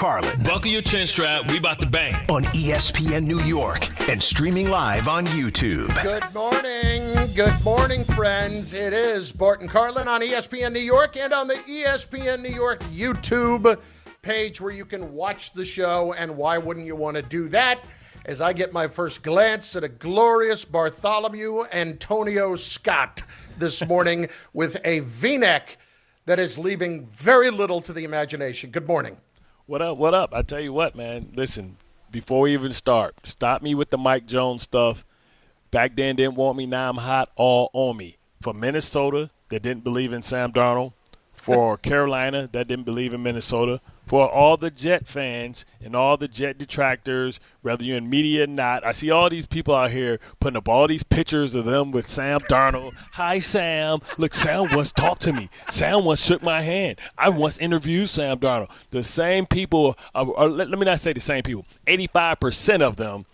Carlin. Buckle your chin strap. We about to bang. On ESPN New York and streaming live on YouTube. Good morning. Good morning, friends. It is Bart Carlin on ESPN New York and on the ESPN New York YouTube page where you can watch the show. And why wouldn't you want to do that? As I get my first glance at a glorious Bartholomew Antonio Scott this morning with a V-neck that is leaving very little to the imagination. Good morning. What up, what up? I tell you what, man. Listen, before we even stop me with the Mike Jones stuff. Back then didn't want me, now I'm hot, all on me. For Minnesota, that didn't believe in Sam Darnold. For Carolina, that didn't believe in Minnesota. For all the Jet fans and all the Jet detractors, whether you're in media or not, I see all these people out here putting up all these pictures of them with Sam Darnold. Hi, Sam. Look, Sam once talked to me. Sam once shook my hand. I once interviewed Sam Darnold. The same people, let me not say the same people, 85% of them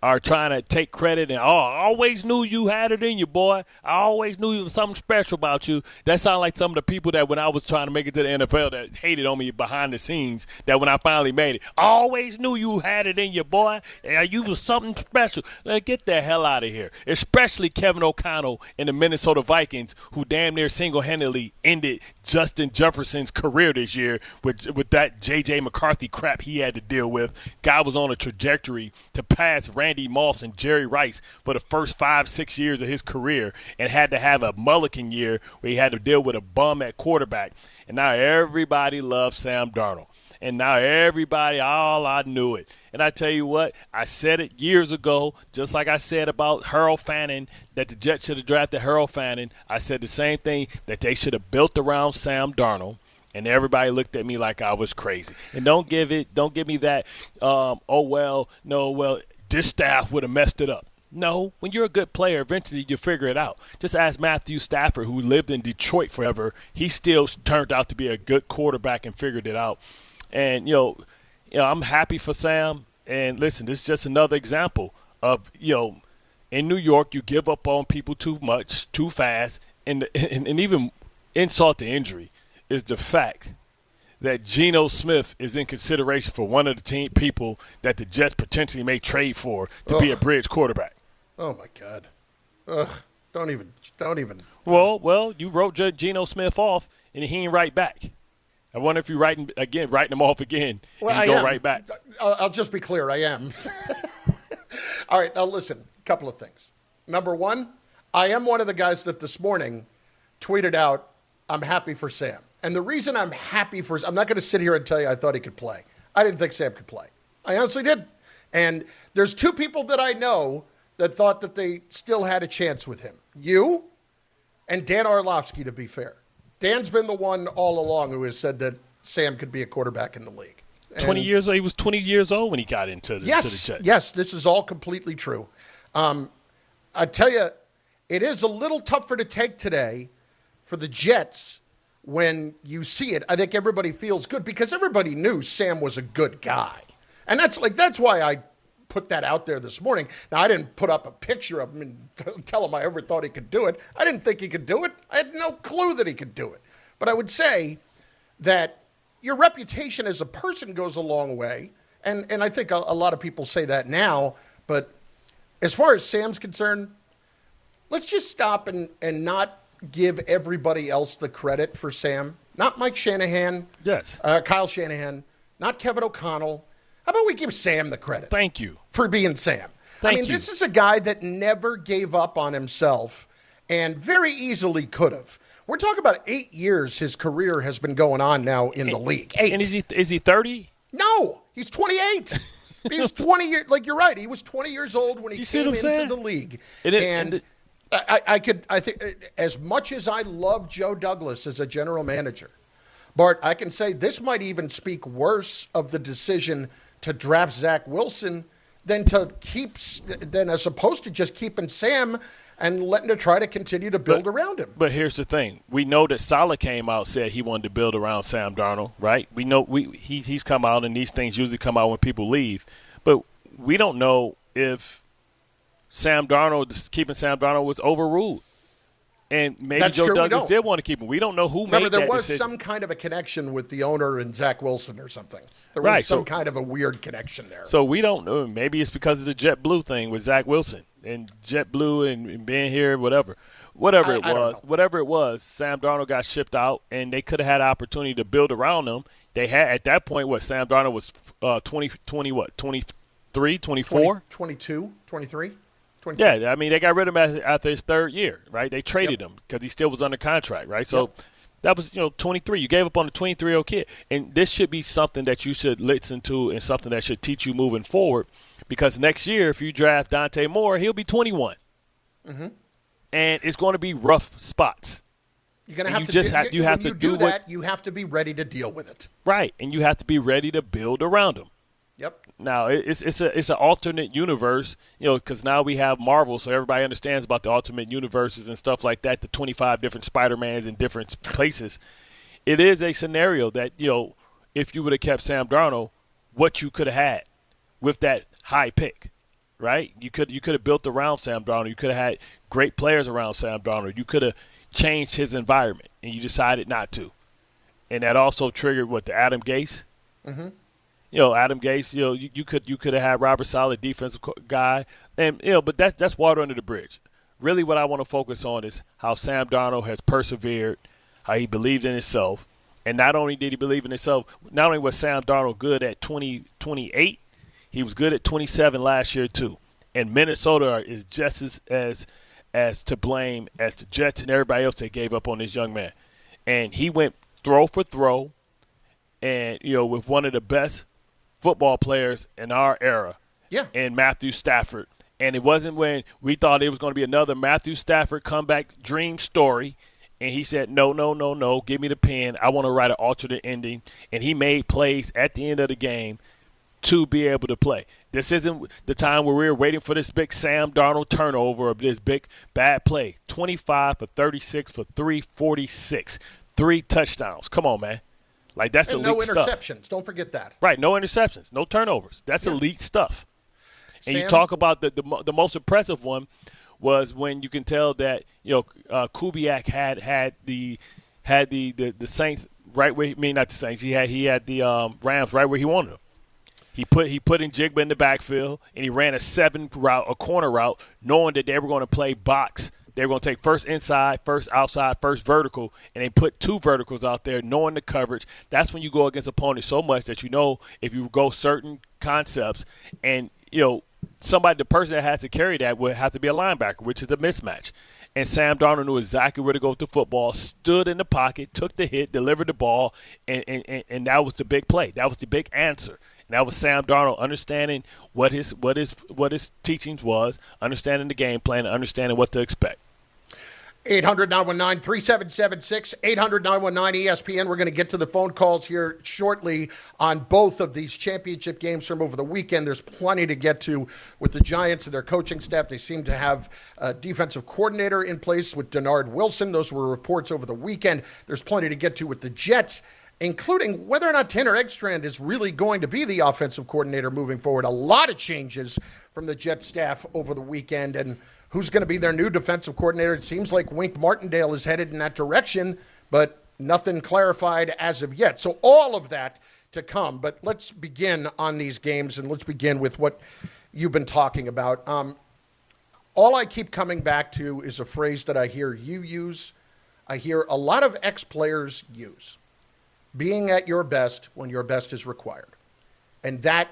are trying to take credit and, I always knew you had it in you, boy. I always knew there was something special about you. That sounds like some of the people that when I was trying to make it to the NFL that hated on me behind the scenes, that when I finally made it, I always knew you had it in you, boy. You was something special. Now, get the hell out of here. Especially Kevin O'Connell and the Minnesota Vikings, who damn near single-handedly ended Justin Jefferson's career this year with that J.J. McCarthy crap he had to deal with. Guy was on a trajectory to pass Randy Moss and Jerry Rice for the first 5-6 years of his career and had to have a mulligan year where he had to deal with a bum at quarterback. And now everybody loves Sam Darnold. And now everybody, I knew it. And I tell you what, I said it years ago, just like I said about Harold Fannin, that the Jets should have drafted Harold Fannin. I said the same thing, that they should have built around Sam Darnold. And everybody looked at me like I was crazy. And don't give me that, this staff would have messed it up. No, when you're a good player, eventually you figure it out. Just ask Matthew Stafford, who lived in Detroit forever. He still turned out to be a good quarterback and figured it out. And, I'm happy for Sam. And listen, this is just another example of, in New York, you give up on people too much, too fast. And even insult to injury is the fact that Geno Smith is in consideration for one of the people that the Jets potentially may trade for to be a bridge quarterback. Oh, my God. Ugh. Don't even. Well, you wrote Geno Smith off, and he ain't right back. I wonder if you're writing him off again, and he's going right back. I'll just be clear. I am. All right. Now, listen, a couple of things. Number one, I am one of the guys that this morning tweeted out, I'm happy for Sam. And the reason I'm happy for I'm not going to sit here and tell you I thought he could play. I didn't think Sam could play. I honestly did. And there's two people that I know that thought that they still had a chance with him. You and Dan Orlovsky, to be fair. Dan's been the one all along who has said that Sam could be a quarterback in the league. 20 years old. He was 20 years old when he got into the Jets. Yes, this is all completely true. I tell you, it is a little tougher to take today for the Jets when you see it. I think everybody feels good because everybody knew Sam was a good guy. And that's why I put that out there this morning. Now, I didn't put up a picture of him and tell him I ever thought he could do it. I didn't think he could do it. I had no clue that he could do it. But I would say that your reputation as a person goes a long way. And I think a lot of people say that now. But as far as Sam's concerned, let's just stop and not give everybody else the credit for Sam. Not Mike Shanahan. Yes. Kyle Shanahan. Not Kevin O'Connell. How about we give Sam the credit? Thank you. For being Sam. Thank you. This is a guy that never gave up on himself and very easily could have. We're talking about 8 years his career has been going on now in the league. 8. And is he 30? No, he's 28. He was 20 years. Like, you're right. He was 20 years old when he came into the league. I think as much as I love Joe Douglas as a general manager, Bart, I can say this might even speak worse of the decision to draft Zach Wilson than as opposed to just keeping Sam and letting it try to continue to build around him. But here's the thing. We know that Saleh came out, said he wanted to build around Sam Darnold, right? We know he's come out, and these things usually come out when people leave. But we don't know if keeping Sam Darnold was overruled. And maybe That's Joe true, we Douglas don't. did want to keep him. We don't know who Remember, made that there was decision. some kind of a connection with the owner and Zach Wilson or something. There was Right, some so- kind of a weird connection there. So we don't know. Maybe it's because of the JetBlue thing with Zach Wilson and JetBlue and being here, whatever I don't whatever it was. Sam Darnold got shipped out, and they could have had an opportunity to build around him. They had at that point what Sam Darnold was 23, 24? 22, 23? Yeah, I mean, they got rid of him after his third year, right? They traded him because he still was under contract, right? So that was, 23. You gave up on a 23-year-old kid. And this should be something that you should listen to and something that should teach you moving forward, because next year, if you draft Dante Moore, he'll be 21. Mm-hmm. And it's going to be rough spots. You're going to have to you have to do that. You have to be ready to deal with it. Right, and you have to be ready to build around him. Yep. Now, it's an alternate universe, because now we have Marvel, so everybody understands about the alternate universes and stuff like that, the 25 different Spider-Mans in different places. It is a scenario that, if you would have kept Sam Darnold, what you could have had with that high pick, right? You could have built around Sam Darnold. You could have had great players around Sam Darnold. You could have changed his environment, and you decided not to. And that also triggered, the Adam Gase? Mm-hmm. Adam Gase, you could have had Robert Saleh, defensive guy, and but that's water under the bridge. Really, what I want to focus on is how Sam Darnold has persevered, how he believed in himself, and not only did he believe in himself, not only was Sam Darnold good at 28, he was good at 27 last year too. And Minnesota is just as to blame as the Jets and everybody else that gave up on this young man. And he went throw for throw, and with one of the best football players in our era, and Matthew Stafford. And it wasn't when we thought it was going to be another Matthew Stafford comeback dream story, and he said, no, give me the pen. I want to write an alternate ending. And he made plays at the end of the game to be able to play. This isn't the time where we're waiting for this big Sam Darnold turnover or this big bad play. 25 for 36 for 346, 3 touchdowns. Come on, man. Like, that's and elite no stuff. interceptions. Don't forget that. Right, no interceptions, no turnovers. That's elite stuff. And Sam? you talk about the most impressive one was when you can tell that Kubiak had the Saints right where not the Saints. He had the Rams right where he wanted them. He put in Jigba in the backfield, and he ran a corner route, knowing that they were going to play box. They were going to take first inside, first outside, first vertical, and they put 2 verticals out there, knowing the coverage. That's when you go against opponents so much that if you go certain concepts, and the person that has to carry that would have to be a linebacker, which is a mismatch. And Sam Darnold knew exactly where to go with the football, stood in the pocket, took the hit, delivered the ball, and that was the big play. That was the big answer. And that was Sam Darnold understanding what his teachings was, understanding the game plan, understanding what to expect. 800-919-3776, 800-919-ESPN. We're going to get to the phone calls here shortly on both of these championship games from over the weekend. There's plenty to get to with the Giants and their coaching staff. They seem to have a defensive coordinator in place with Denard Wilson. Those were reports over the weekend. There's plenty to get to with the Jets, including whether or not Tanner Eckstrand is really going to be the offensive coordinator moving forward. A lot of changes from the Jets staff over the weekend, and who's going to be their new defensive coordinator. It seems like Wink Martindale is headed in that direction, but nothing clarified as of yet. So all of that to come. But let's begin on these games, and let's begin with what you've been talking about. All I keep coming back to is a phrase that I hear you use. I hear a lot of ex-players use. Being at your best when your best is required. And that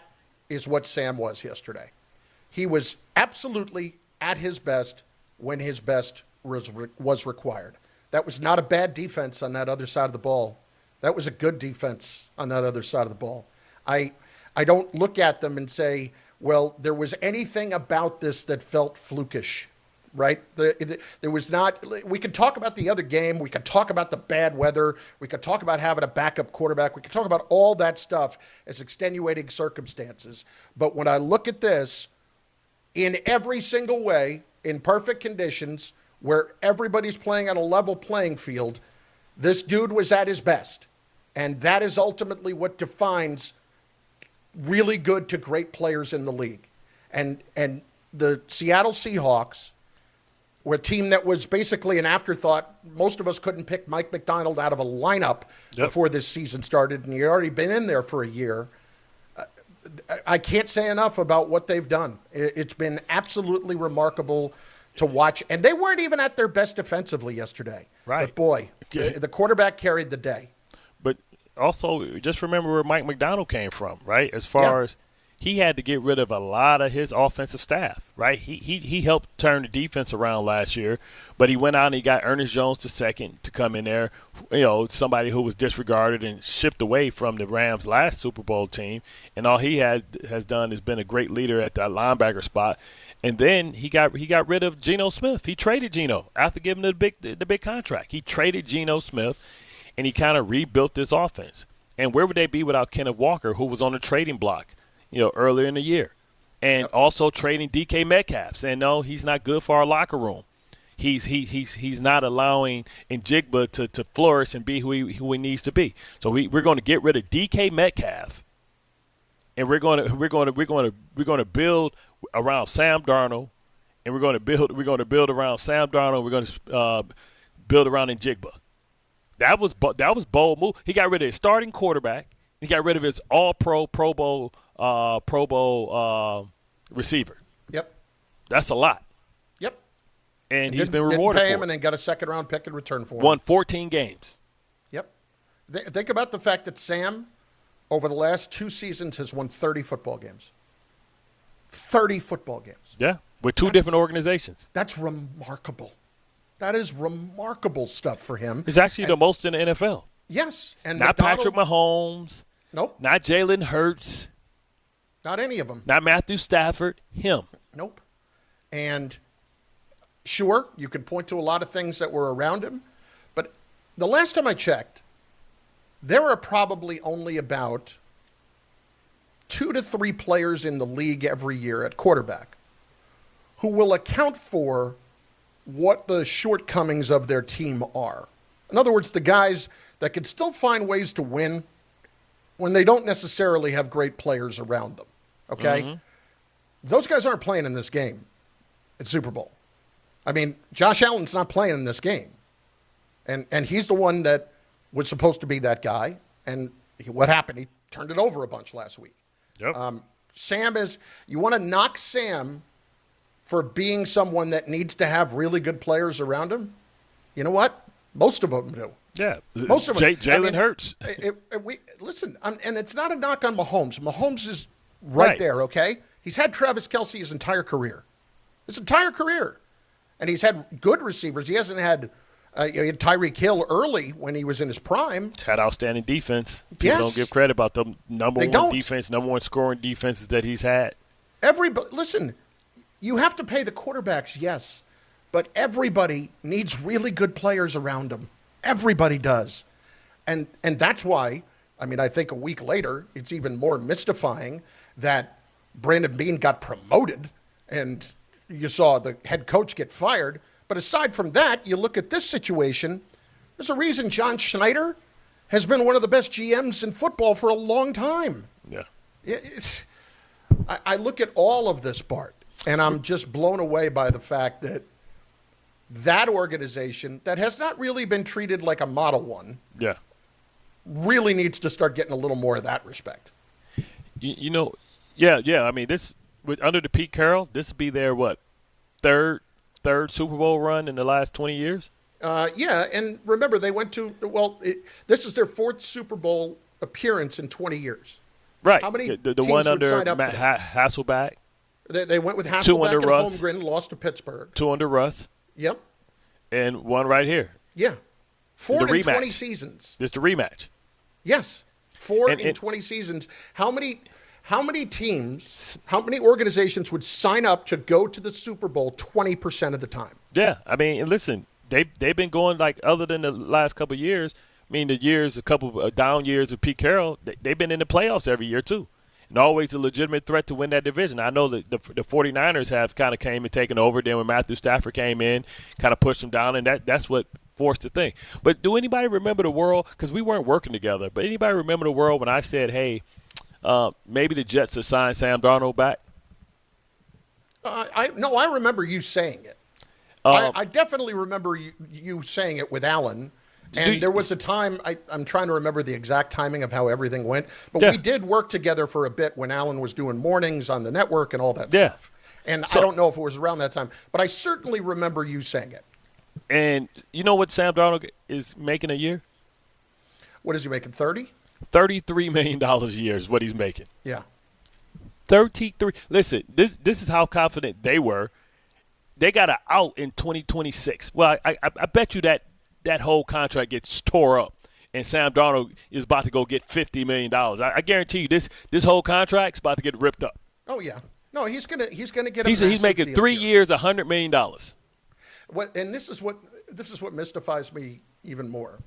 is what Sam was yesterday. He was absolutely at his best when his best was required. That was not a bad defense on that other side of the ball. That was a good defense on that other side of the ball. I don't look at them and say, well, there was anything about this that felt flukish, right? There was not. We could talk about the other game. We could talk about the bad weather. We could talk about having a backup quarterback. We could talk about all that stuff as extenuating circumstances. But when I look at this, in every single way, in perfect conditions, where everybody's playing on a level playing field, this dude was at his best. And that is ultimately what defines really good to great players in the league. And the Seattle Seahawks a team that was basically an afterthought. Most of us couldn't pick Mike McDonald out of a lineup before this season started, and you've already been in there for a year. I can't say enough about what they've done. It's been absolutely remarkable to watch. And they weren't even at their best defensively yesterday. Right. But, boy, the quarterback carried the day. But also, just remember where Mike McDonald came from, right? As far as he had to get rid of a lot of his offensive staff, right? He helped turn the defense around last year, but he went out and he got Ernest Jones II to come in there, somebody who was disregarded and shipped away from the Rams' last Super Bowl team, and all he has done is been a great leader at that linebacker spot. And then he got rid of Geno Smith. He traded Geno after giving him the big contract. He traded Geno Smith, and he kind of rebuilt this offense. And where would they be without Kenneth Walker, who was on the trading block earlier in the year, and also trading DK Metcalf, saying no, he's not good for our locker room. He's not allowing Njigba to flourish and be who he needs to be. So we're going to get rid of DK Metcalf, and we're going to build around Sam Darnold, and we're going to build around Sam Darnold. We're going to build around Njigba. That was bold move. He got rid of his starting quarterback. He got rid of his All-Pro, Pro Bowl receiver. Yep. That's a lot. Yep. And he's been rewarded didn't pay for him and then got a second-round pick in return for him. Won 14 games. Yep. Think about the fact that Sam, over the last 2 seasons, has won 30 football games. 30 football games. Yeah, with two different organizations. That's remarkable. That is remarkable stuff for him. It's actually the most in the NFL. Yes. And not Patrick Mahomes. Nope. Not Jalen Hurts. Not any of them. Not Matthew Stafford. Him. Nope. And sure, you can point to a lot of things that were around him, but the last time I checked, there are probably only about 2 to 3 players in the league every year at quarterback who will account for what the shortcomings of their team are. In other words, the guys that can still find ways to win when they don't necessarily have great players around them. Okay? Mm-hmm. Those guys aren't playing in this game at Super Bowl. I mean, Josh Allen's not playing in this game. And he's the one that was supposed to be that guy. And what happened? He turned it over a bunch last week. Yep. Sam is – you want to knock Sam for being someone that needs to have really good players around him? You know what? Most of them do. Yeah. Most of them. Jalen Hurts. Listen, and it's not a knock on Mahomes. Mahomes is right there, okay? He's had Travis Kelce his entire career. And he's had good receivers. He hasn't had he had Tyreek Hill early when he was in his prime. He's had outstanding defense. People don't give credit about the number one scoring defenses that he's had. Listen, you have to pay the quarterbacks, yes, but everybody needs really good players around them. Everybody does. And that's why, I mean, I think a week later, it's even more mystifying that Brandon Beane got promoted and you saw the head coach get fired. But aside from that, you look at this situation, there's a reason John Schneider has been one of the best GMs in football for a long time. Yeah. I look at all of this, Bart, and I'm just blown away by the fact that organization that has not really been treated like a model one really needs to start getting a little more of that respect. I mean, this under the Pete Carroll, this would be their third Super Bowl run in the last 20 years? And remember, they went to this is their 4th Super Bowl appearance in 20 years. Right. How many the teams one would under sign up Matt Hasselbeck? They went with Hasselbeck and Holmgren, lost to Pittsburgh. 2 under Russ. Yep. And 1 right here. Yeah. 4 in 20 seasons. Just a rematch. Yes. 4 in 20 seasons. How many teams, how many organizations would sign up to go to the Super Bowl 20% of the time? Yeah. I mean, listen, they've been going, like, other than the last couple of years, I mean, a couple of down years of Pete Carroll, they've been in the playoffs every year too. And always a legitimate threat to win that division. I know that the 49ers have kind of came and taken over. Then when Matthew Stafford came in, kind of pushed them down, and that's what forced the thing. But do anybody remember the world? Because we weren't working together. But anybody remember the world when I said, hey, maybe the Jets have signed Sam Darnold back? I remember you saying it. I definitely remember you saying it with Alan. And there was a time, I'm trying to remember the exact timing of how everything went, but we did work together for a bit when Alan was doing mornings on the network and all that stuff. And I don't know if it was around that time, but I certainly remember you saying it. And you know what Sam Darnold is making a year? What is he making, 30? $33 million a year is what he's making. Yeah. 33. Listen, this is how confident they were. They got an out in 2026. Well, I bet you that whole contract gets tore up, and Sam Darnold is about to go get $50 million. I guarantee you this whole contract's about to get ripped up. Oh yeah, no, he's gonna get. He's making 3 years, $100 million. And this is what mystifies me even more.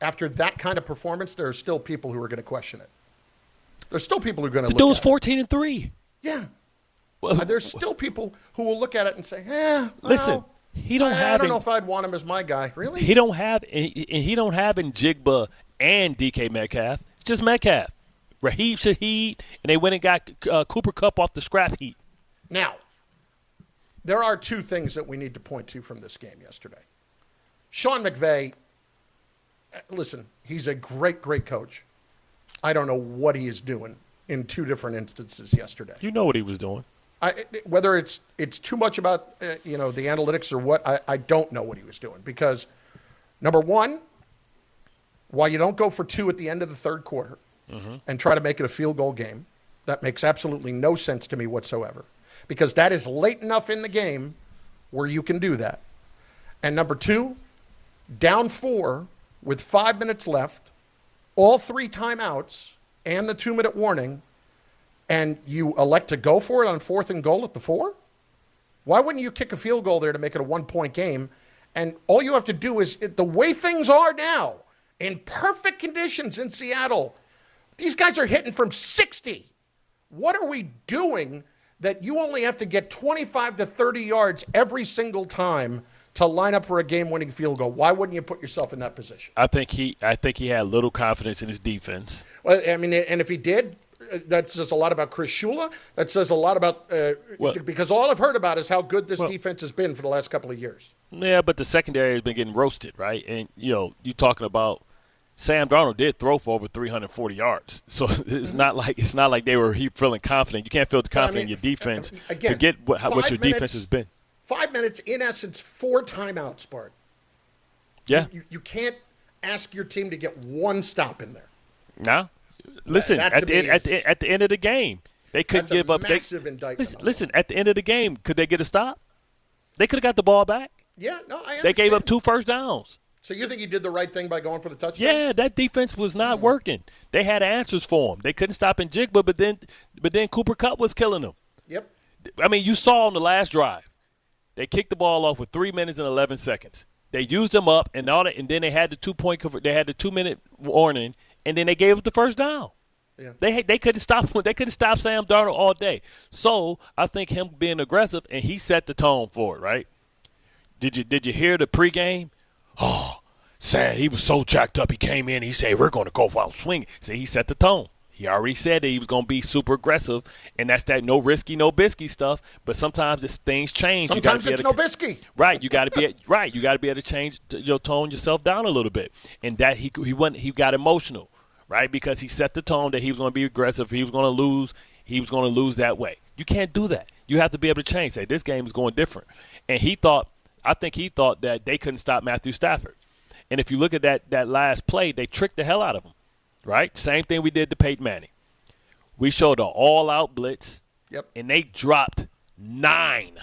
After that kind of performance, there are still people who are going to question it. There's still people who are going to look. Dude was 14-3. Yeah. There's still people who will look at it and say, listen. I don't know if I'd want him as my guy. Really? He don't have Njigba and DK Metcalf. It's just Metcalf. Raheem Shaheed, and they went and got Cooper Kupp off the scrap heap. Now, there are two things that we need to point to from this game yesterday. Sean McVay, listen, he's a great, great coach. I don't know what he is doing in two different instances yesterday. You know what he was doing. Whether it's too much about the analytics or what, I don't know what he was doing. Because, number one, while you don't go for two at the end of the third quarter and try to make it a field goal game, that makes absolutely no sense to me whatsoever. Because that is late enough in the game where you can do that. And number two, down 4 with 5 minutes left, all 3 timeouts and the 2-minute warning, and you elect to go for it on 4th and goal at the 4? Why wouldn't you kick a field goal there to make it a 1-point game? And all you have to do is, the way things are now, in perfect conditions in Seattle, these guys are hitting from 60. What are we doing that you only have to get 25 to 30 yards every single time to line up for a game-winning field goal? Why wouldn't you put yourself in that position? I think he had little confidence in his defense. Well, I mean, and if he did, that says a lot about Chris Shula. That says a lot about because all I've heard about is how good this defense has been for the last couple of years. Yeah, but the secondary has been getting roasted, right? And you're talking about Sam Darnold did throw for over 340 yards, so it's not like they were feeling confident. You can't feel confident in your defense. Again, forget what your defense has been. 5 minutes, in essence, 4 timeouts, Bart. Yeah, you can't ask your team to get one stop in there. No. Listen, at the end of the game, they couldn't give up. Massive indictment. Listen, at the end of the game, could they get a stop? They could have got the ball back. Yeah, no, I understand. They gave up 2 first downs. So you think you did the right thing by going for the touchdown? Yeah, that defense was not working. They had answers for him. They couldn't stop Njigba, but then Cooper Kupp was killing them. Yep. I mean, you saw on the last drive, they kicked the ball off with 3 minutes and 11 seconds. They used them up, and then they had the 2-point they had the 2-minute warning, and then they gave up the first down. Yeah. They couldn't stop Sam Darnold all day. So I think him being aggressive, and he set the tone for it, right? Did you hear the pregame? Oh, Sam, he was so jacked up. He came in. He said, "We're going to go out swinging." See, he set the tone. He already said that he was going to be super aggressive, and that's that no risky, no bisky stuff. But sometimes things change. Sometimes it's no bisky. Right. You got to be right. You got to be able to change your tone yourself down a little bit, and that he got emotional. Right, because he set the tone that he was going to be aggressive. He was going to lose. He was going to lose that way. You can't do that. You have to be able to change. Say, this game is going different. And I think he thought that they couldn't stop Matthew Stafford. And if you look at that last play, they tricked the hell out of him. Right? Same thing we did to Peyton Manning. We showed an all-out blitz. Yep. And they dropped 9.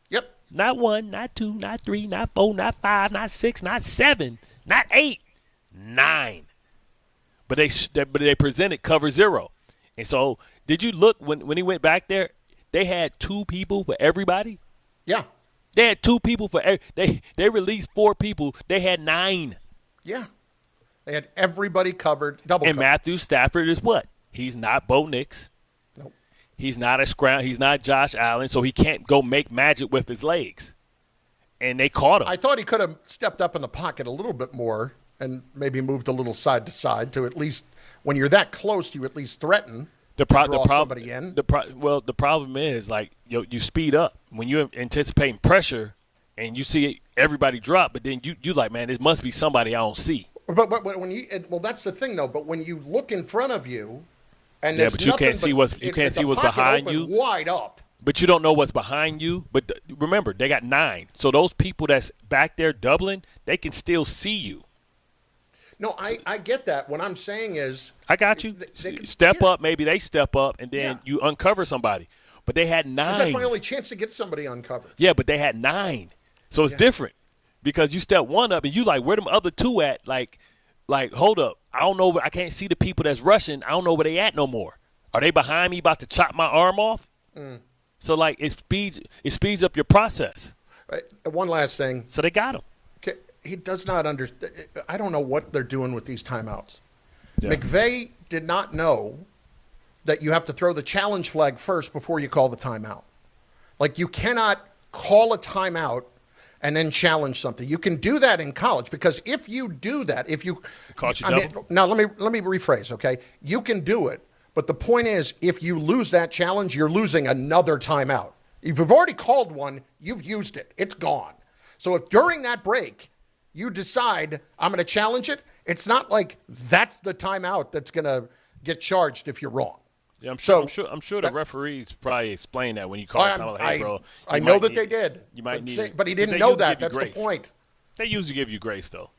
Yep. Not 1, not 2, not 3, not 4, not 5, not 6, not 7, not 8, 9. But they presented cover 0. And so did you look when he went back there, they had 2 people for everybody? Yeah. They had 2 people for they released 4 people. They had 9. Yeah. They had everybody covered, double and covered. Matthew Stafford is what? He's not Bo Nix. Nope. He's not he's not Josh Allen, so he can't go make magic with his legs. And they caught him. I thought he could have stepped up in the pocket a little bit more and maybe moved a little side to side to at least, when you're that close, you at least threaten to draw somebody in. The problem is, like, you speed up. When you're anticipating pressure, and you see everybody drop, but then you like, man, this must be somebody I don't see. But when you that's the thing though. But when you look in front of you, and Yeah, there's but you can't see what's behind you. Wide up. But you don't know what's behind you. But remember, they got 9. So those people that's back there doubling, they can still see you. No, I get that. What I'm saying is, I got you. They Step up. Maybe they step up, and then you uncover somebody. But they had 9. That's my only chance to get somebody uncovered. Yeah, but they had 9. So it's different because you step one up, and you like, where them other 2 at? Like, hold up. I don't know. I can't see the people that's rushing. I don't know where they at no more. Are they behind me about to chop my arm off? So, like, it speeds up your process. Right. One last thing. So they got him. Okay. He does not understand. I don't know what they're doing with these timeouts. Yeah. McVay did not know that you have to throw the challenge flag first before you call the timeout. Like, you cannot call a timeout and then challenge something. You can do that in college because if you do that, if you caught you double. now let me rephrase, okay? You can do it, but the point is if you lose that challenge, you're losing another timeout. If you've already called one, you've used it. It's gone. So if during that break you decide I'm going to challenge it, it's not like that's the timeout that's going to get charged if you're wrong. Yeah, I'm sure the referees probably explained that when you call it. Like, hey, bro, I know that they did. You might need, but he didn't know that. That's the point. They usually give you grace, though.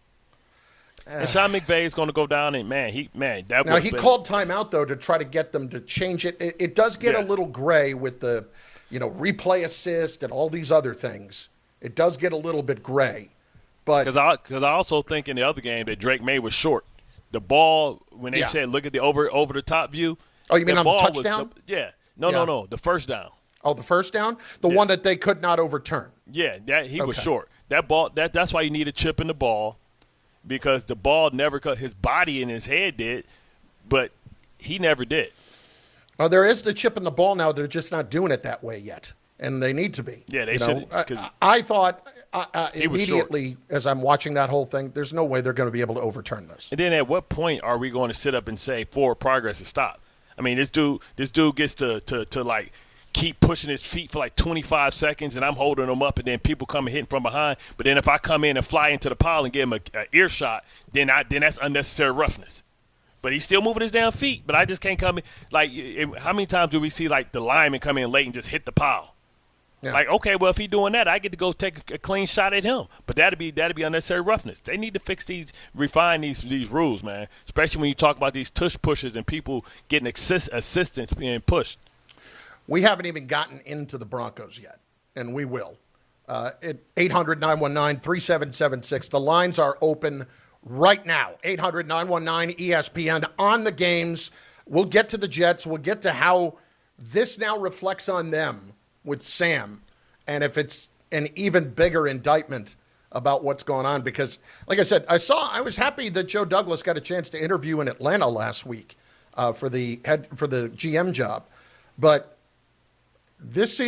And Sean McVay is going to go down and he called timeout though to try to get them to change it. It does get a little gray with the, replay assist and all these other things. It does get a little bit gray, but because I also think in the other game that Drake May was short. The ball when they said look at the over the top view. Oh, you mean on the touchdown? No, the first down. Oh, the first down? The one that they could not overturn. Yeah, he was short. That ball that's why you need a chip in the ball. Because the ball never cut his body and his head did, but he never did. Oh, there is the chip in the ball now. They're just not doing it that way yet, and they need to be. Yeah, they should. I thought immediately as I'm watching that whole thing, there's no way they're going to be able to overturn this. And then at what point are we going to sit up and say forward progress is stopped? I mean, this dude gets to like keep pushing his feet for like 25 seconds, and I'm holding him up, and then people come and hitting from behind. But then if I come in and fly into the pile and give him an earshot, then that's unnecessary roughness. But he's still moving his damn feet. But I just can't come in. Like, how many times do we see, like, the lineman come in late and just hit the pile? Yeah. Like, okay, well, if he's doing that, I get to go take a clean shot at him. But that'd be unnecessary roughness. They need to refine these rules, man, especially when you talk about these tush pushes and people getting assistance being pushed. We haven't even gotten into the Broncos yet, and we will. At 800-919-3776. The lines are open right now. 800-919-ESPN on the games. We'll get to the Jets. We'll get to how this now reflects on them with Sam, and if it's an even bigger indictment about what's going on. Because, like I said, I was happy that Joe Douglas got a chance to interview in Atlanta last week for the GM job, but this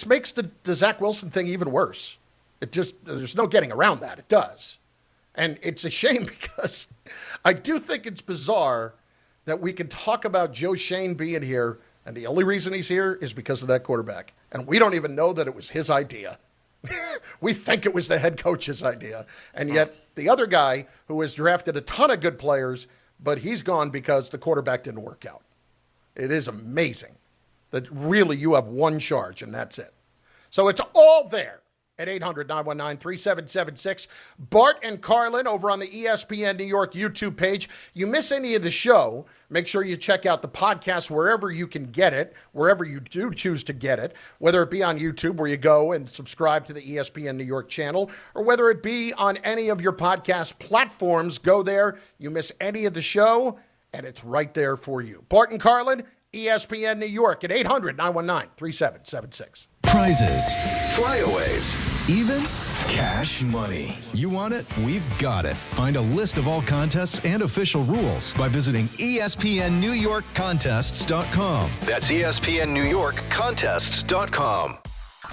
makes the Zach Wilson thing even worse. There's no getting around that. It does. And it's a shame because I do think it's bizarre that we can talk about Joe Shane being here, and the only reason he's here is because of that quarterback. And we don't even know that it was his idea. We think it was the head coach's idea. And yet the other guy who has drafted a ton of good players, but he's gone because the quarterback didn't work out. It is amazing that really you have one charge, and that's it. So it's all there at 800-919-3776. Bart and Carlin over on the ESPN New York YouTube page. You miss any of the show, make sure you check out the podcast wherever you can get it, wherever you do choose to get it, whether it be on YouTube where you go and subscribe to the ESPN New York channel, or whether it be on any of your podcast platforms. Go there. You miss any of the show, and it's right there for you. Bart and Carlin, ESPN New York at 800-919-3776. Prizes, flyaways, even cash money. You want it? We've got it. Find a list of all contests and official rules by visiting ESPNNewYorkContests.com. That's ESPNNewYorkContests.com.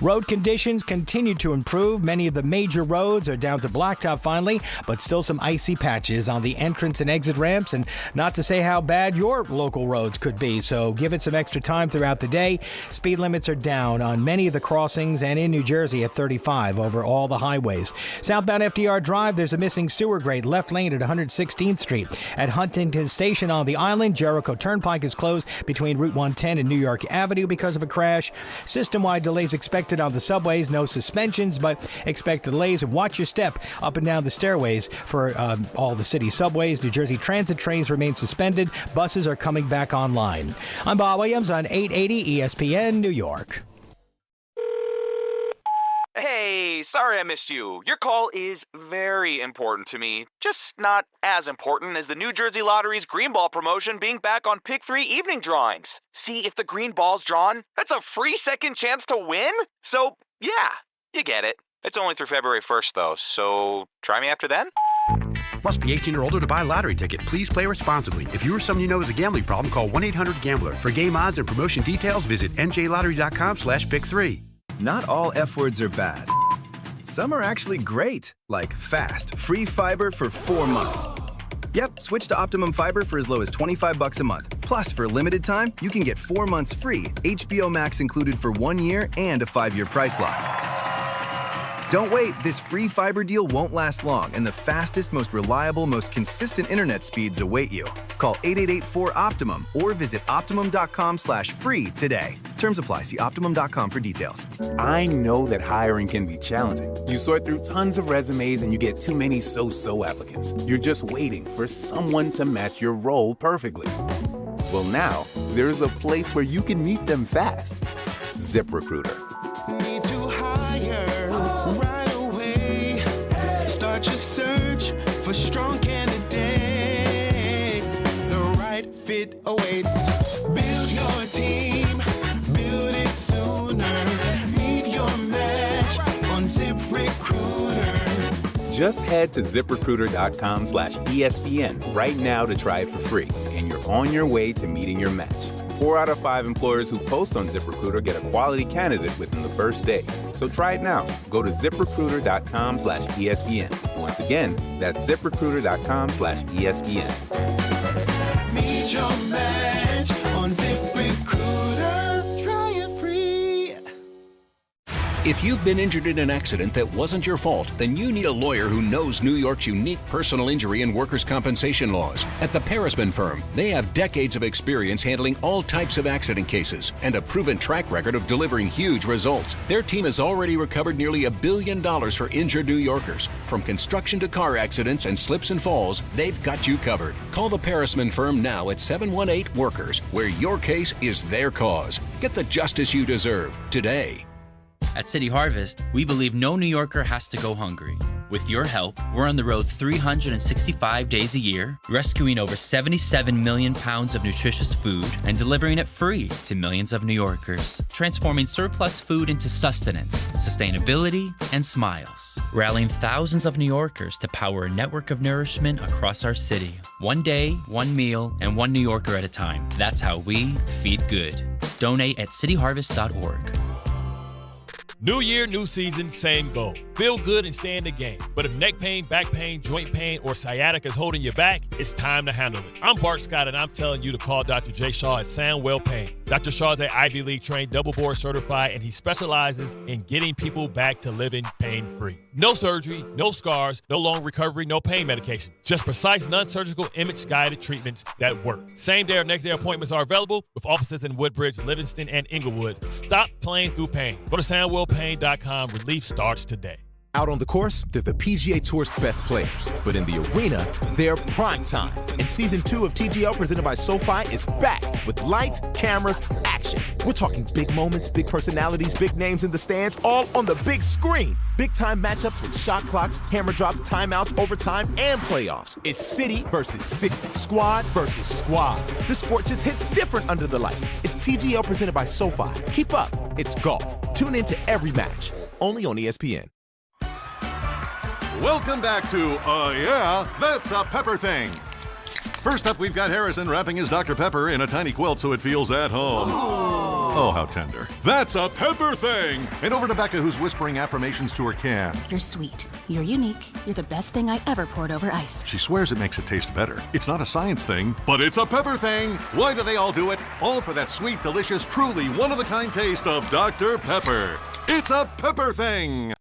Road conditions continue to improve. Many of the major roads are down to blacktop finally, but still some icy patches on the entrance and exit ramps, and not to say how bad your local roads could be, so give it some extra time throughout the day. Speed limits are down on many of the crossings and in New Jersey at 35 over all the highways. Southbound FDR Drive, there's a missing sewer grate left lane at 116th Street. At Huntington Station on the island, Jericho Turnpike is closed between Route 110 and New York Avenue because of a crash. System-wide delays expected on the subways. No suspensions, but expect delays. Watch your step up and down the stairways for all the city subways. New Jersey Transit trains remain suspended. Buses are coming back online. I'm Bob Williams on 880 ESPN New York. Hey, sorry I missed you. Your call is very important to me. Just not as important as the New Jersey Lottery's Green Ball promotion being back on Pick 3 evening drawings. See, if the green ball's drawn, that's a free second chance to win? So, yeah, you get it. It's only through February 1st, though, so try me after then? Must be 18 or older to buy a lottery ticket. Please play responsibly. If you or someone you know has a gambling problem, call 1-800-GAMBLER. For game odds and promotion details, visit njlottery.com/pick3. Not all F words are bad. Some are actually great, like fast, free fiber for 4 months. Yep, switch to Optimum Fiber for as low as $25 a month. Plus, for a limited time, you can get 4 months free, HBO Max included for 1 year, and a 5-year price lock. Don't wait, this free fiber deal won't last long, and the fastest, most reliable, most consistent internet speeds await you. Call 888-4-OPTIMUM or visit Optimum.com/free today. Terms apply. See Optimum.com for details. I know that hiring can be challenging. You sort through tons of resumes and you get too many so-so applicants. You're just waiting for someone to match your role perfectly. Well, now, there's a place where you can meet them fast. ZipRecruiter. Need to hire right away. Start your search for strong candidates. The right fit awaits. Build your team. Build it sooner. Meet your match on ZipRecruiter. Just head to ZipRecruiter.com/ESPN right now to try it for free, and you're on your way to meeting your match. 4 out of 5 employers who post on ZipRecruiter get a quality candidate within the first day. So try it now. Go to ZipRecruiter.com/ESPN. Once again, that's ZipRecruiter.com/ESPN. Meet your match on ZipRecruiter. Try it free. If you've been injured in an accident that wasn't your fault, then you need a lawyer who knows New York's unique personal injury and workers' compensation laws. At the Parisman Firm, they have decades of experience handling all types of accident cases and a proven track record of delivering huge results. Their team has already recovered nearly $1 billion for injured New Yorkers. From construction to car accidents and slips and falls, they've got you covered. Call the Parisman Firm now at 718-WORKERS, where your case is their cause. Get the justice you deserve today. At City Harvest, we believe no New Yorker has to go hungry. With your help, we're on the road 365 days a year, rescuing over 77 million pounds of nutritious food and delivering it free to millions of New Yorkers, transforming surplus food into sustenance, sustainability, and smiles, rallying thousands of New Yorkers to power a network of nourishment across our city. One day, one meal, and one New Yorker at a time. That's how we feed good. Donate at cityharvest.org. New year, new season, same goal. Feel good and stay in the game. But if neck pain, back pain, joint pain, or sciatica is holding you back, it's time to handle it. I'm Bart Scott, and I'm telling you to call Dr. J. Shaw at Sandwell Pain. Dr. Shaw is an Ivy League trained, double board certified, and he specializes in getting people back to living pain-free. No surgery, no scars, no long recovery, no pain medication. Just precise, non-surgical, image-guided treatments that work. Same-day or next-day appointments are available with offices in Woodbridge, Livingston, and Inglewood. Stop playing through pain. Go to SandwellPain.com. Relief starts today. Out on the course, they're the PGA Tour's best players. But in the arena, they're prime time. And Season 2 of TGL presented by SoFi is back with lights, cameras, action. We're talking big moments, big personalities, big names in the stands, all on the big screen. Big-time matchups with shot clocks, hammer drops, timeouts, overtime, and playoffs. It's city versus city, squad versus squad. The sport just hits different under the lights. It's TGL presented by SoFi. Keep up. It's golf. Tune into every match. Only on ESPN. Welcome back to Yeah, That's a Pepper Thing. First up, we've got Harrison wrapping his Dr. Pepper in a tiny quilt so it feels at home. Oh, how tender. That's a pepper thing! And over to Becca, who's whispering affirmations to her can. You're sweet. You're unique. You're the best thing I ever poured over ice. She swears it makes it taste better. It's not a science thing, but it's a pepper thing. Why do they all do it? All for that sweet, delicious, truly one-of-a-kind taste of Dr. Pepper. It's a pepper thing!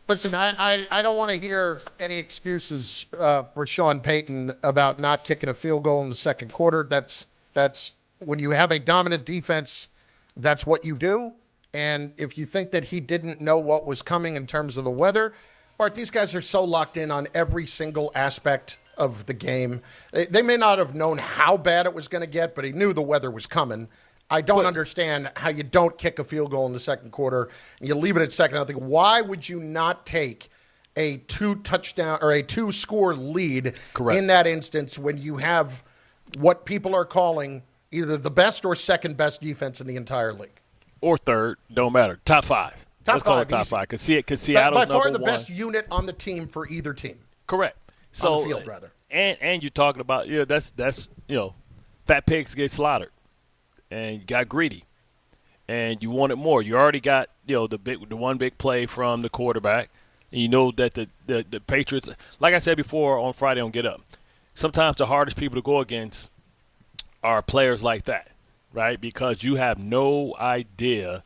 Listen, I don't want to hear any excuses for Sean Payton about not kicking a field goal in the second quarter. That's when you have a dominant defense, that's what you do. And if you think that he didn't know what was coming in terms of the weather, Bart, these guys are so locked in on every single aspect of the game. They may not have known how bad it was going to get, but he knew the weather was coming. I don't understand how you don't kick a field goal in the second quarter and you leave it at second. I think, why would you not take a 2-touchdown or a 2-score lead in that instance when you have what people are calling either the best or second best defense in the entire league? Or third, don't matter. Top five. Let's call it top five. Because Seattle's by far number the one. best unit on the team for either team. Correct. On the field, rather. And you're talking about, that's fat pigs get slaughtered. And you got greedy, and you wanted more. You already got the one big play from the quarterback, and you know that the Patriots, like I said before on Friday on Get Up, sometimes the hardest people to go against are players like that, right? Because you have no idea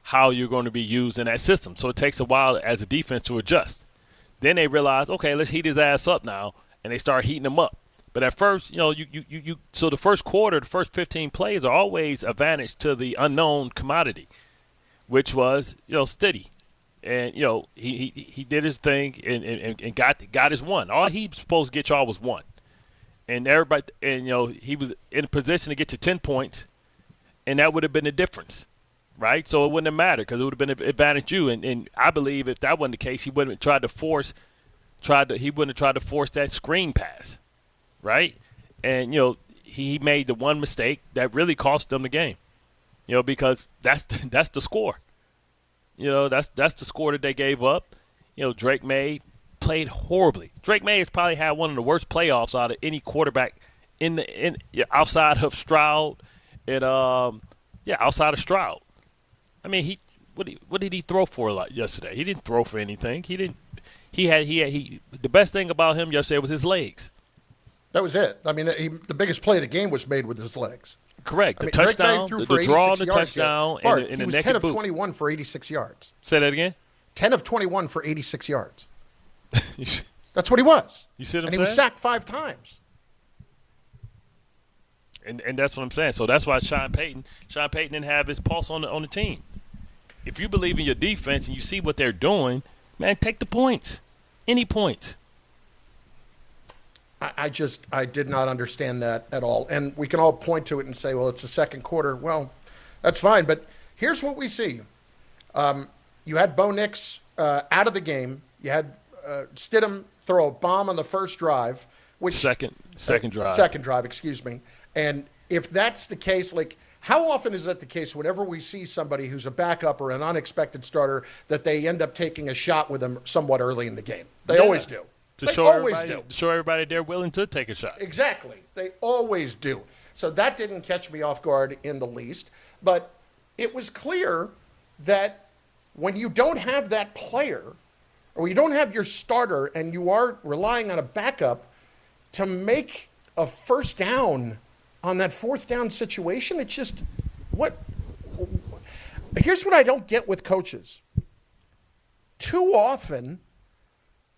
how you're going to be used in that system. So it takes a while as a defense to adjust. Then they realize, okay, let's heat his ass up now, and they start heating him up. But at first, so the first quarter, the first 15 plays are always advantage to the unknown commodity, which was, Steady. And, he did his thing and got his one. All he was supposed to get y'all was one. And everybody, and, he was in a position to get you 10 points, and that would have been the difference, right? So it wouldn't have mattered because it would have been an advantage you. And I believe if that wasn't the case, he wouldn't have tried to force that screen pass. Right? And, he made the one mistake that really cost them the game, because that's the score. That's the score that they gave up. Drake May played horribly. Drake May has probably had one of the worst playoffs out of any quarterback outside of Stroud and outside of Stroud. I mean, what did he throw for yesterday? He didn't throw for anything. The best thing about him yesterday was his legs. That was it. I mean, the biggest play of the game was made with his legs. Correct. The touchdown, the draw, the touchdown, Bart, and he was 10 of 21 for 86 yards. Say that again? 10 of 21 for 86 yards. That's what he was. You see what I'm saying? And he was sacked 5 times. And that's what I'm saying. So that's why Sean Payton didn't have his pulse on the team. If you believe in your defense and you see what they're doing, man, take the points. Any points. I did not understand that at all. And we can all point to it and say, well, it's the second quarter. Well, that's fine. But here's what we see. You had Bo Nix out of the game. You had Stidham throw a bomb on the first drive. Second drive. Second drive, excuse me. And if that's the case, how often is that the case whenever we see somebody who's a backup or an unexpected starter that they end up taking a shot with them somewhat early in the game? They always do. To show everybody they're willing to take a shot. Exactly. They always do. So that didn't catch me off guard in the least. But it was clear that when you don't have that player, or you don't have your starter and you are relying on a backup to make a first down on that fourth down situation, it's just here's what I don't get with coaches. Too often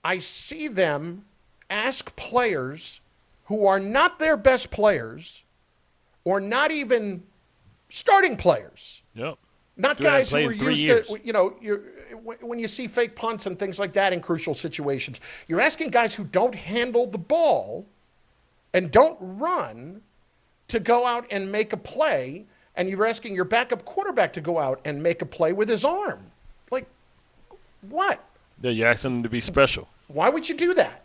I see them ask players who are not their best players or not even starting players. Yep. Not guys who are used to, when you see fake punts and things like that in crucial situations, you're asking guys who don't handle the ball and don't run to go out and make a play, and you're asking your backup quarterback to go out and make a play with his arm. Like, what? Yeah, you're asking them to be special. Why would you do that?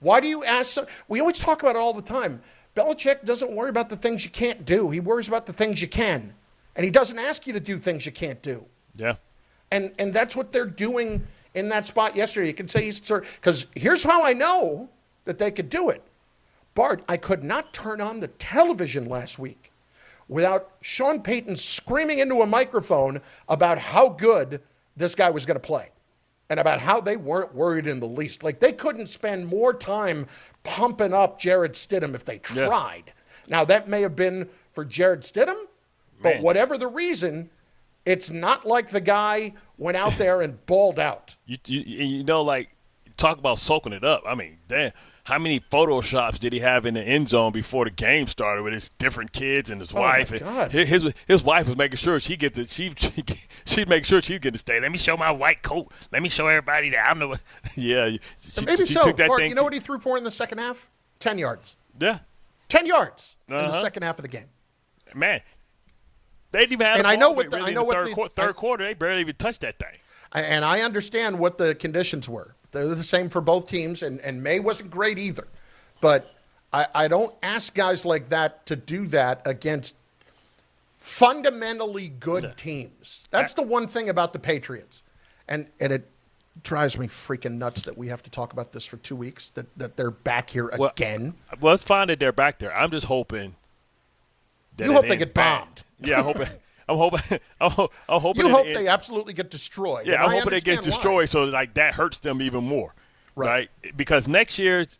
Why do you ask? We always talk about it all the time. Belichick doesn't worry about the things you can't do. He worries about the things you can. And he doesn't ask you to do things you can't do. Yeah. And that's what they're doing in that spot yesterday. You can say because here's how I know that they could do it. Bart, I could not turn on the television last week without Sean Payton screaming into a microphone about how good this guy was going to play and about how they weren't worried in the least. Like, they couldn't spend more time pumping up Jarrett Stidham if they tried. Yeah. Now, that may have been for Jarrett Stidham, but whatever the reason, it's not like the guy went out there and balled out. You know, like, talk about soaking it up. I mean, damn. How many Photoshops did he have in the end zone before the game started with his different kids and his wife? My God. His wife was making sure she'd make sure she'd get to stay. Let me show my white coat. Let me show everybody that I'm the – yeah. Maybe so. Took that Bart, you know what he threw for in the second half? 10 yards. Yeah. 10 yards in the second half of the game. Man, they didn't even have the third quarter. They barely even touched that thing. And I understand what the conditions were. They're the same for both teams, and May wasn't great either. But I don't ask guys like that to do that against fundamentally good teams. That's the one thing about the Patriots. And it drives me freaking nuts that we have to talk about this for 2 weeks, that they're back here again. Well, it's fine that they're back there. I'm just hoping that you hope they get bombed. Yeah, I'm hoping. I'm hoping. You hope they absolutely get destroyed. Yeah, I'm hoping it gets destroyed so like that hurts them even more, right? Because next year's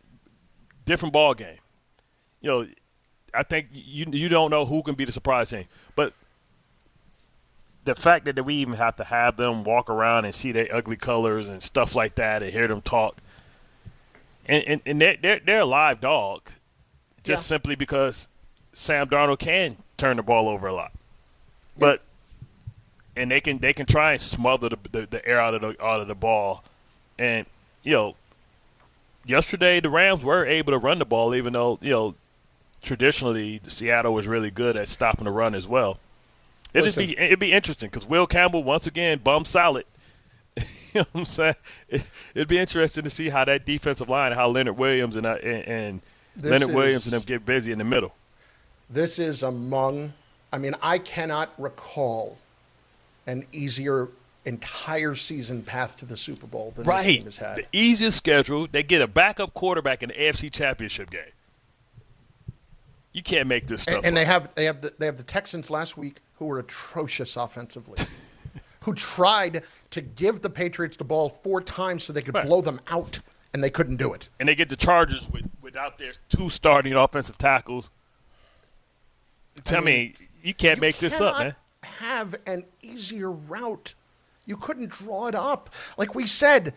different ball game. You know, I think you don't know who can be the surprise team, but the fact that we even have to have them walk around and see their ugly colors and stuff like that and hear them talk, and they're a live dog, just simply because Sam Darnold can turn the ball over a lot. But and they can try and smother the air out of the ball, and yesterday the Rams were able to run the ball, even though traditionally Seattle was really good at stopping the run as well. It'd be interesting because Will Campbell once again bum solid. You know what I'm saying? It'd be interesting to see how that defensive line, how Leonard Williams and them get busy in the middle. This is among. I mean, I cannot recall an easier entire season path to the Super Bowl than this team has had. The easiest schedule. They get a backup quarterback in the AFC Championship game. You can't make this stuff and up. they have the Texans last week who were atrocious offensively, who tried to give the Patriots the ball 4 times so they could blow them out, and they couldn't do it. And they get the Chargers without their 2 starting offensive tackles. Tell me. You can't make this up, man. Have an easier route. You couldn't draw it up. Like we said,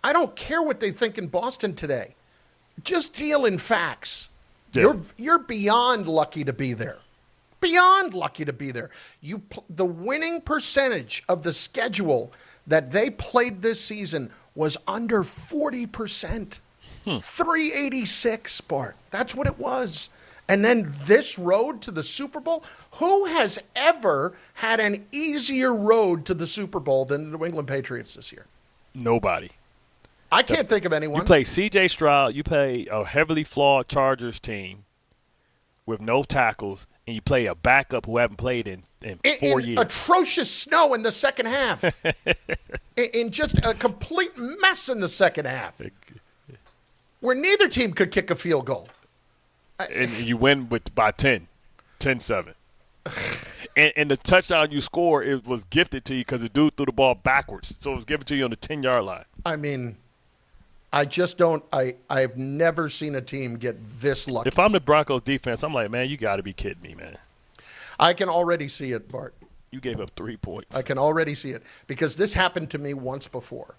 I don't care what they think in Boston today. Just deal in facts. Yeah. You're beyond lucky to be there. Beyond lucky to be there. The winning percentage of the schedule that they played this season was under 40%. 386, Bart. That's what it was. And then this road to the Super Bowl, who has ever had an easier road to the Super Bowl than the New England Patriots this year? Nobody. I can't think of anyone. You play C.J. Stroud, you play a heavily flawed Chargers team with no tackles, and you play a backup who haven't played in 4 years. Atrocious snow in the second half. in just a complete mess in the second half. Where neither team could kick a field goal. And you win by 10-7. and the touchdown you score was gifted to you because the dude threw the ball backwards. So it was given to you on the 10-yard line. I mean, I just don't – I've never seen a team get this lucky. If I'm the Broncos defense, I'm like, man, you got to be kidding me, man. I can already see it, Bart. You gave up 3 points. I can already see it because this happened to me once before.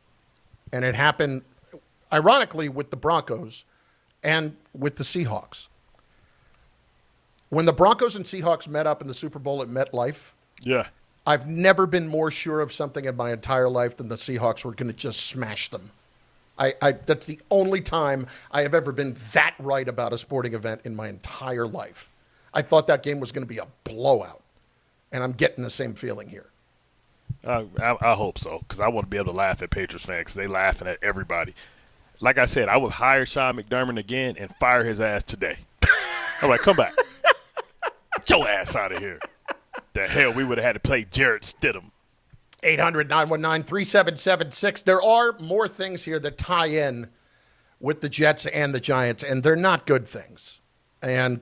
And it happened, ironically, with the Broncos and with the Seahawks. When the Broncos and Seahawks met up in the Super Bowl at MetLife, I've never been more sure of something in my entire life than the Seahawks were going to just smash them. That's the only time I have ever been that right about a sporting event in my entire life. I thought that game was going to be a blowout, and I'm getting the same feeling here. I hope so, because I want to be able to laugh at Patriots fans because they laughing at everybody. Like I said, I would hire Sean McDermott again and fire his ass today. I'm like, come back. Get your ass out of here. the hell? We would have had to play Jarrett Stidham. 800-919-3776. There are more things here that tie in with the Jets and the Giants, and they're not good things. And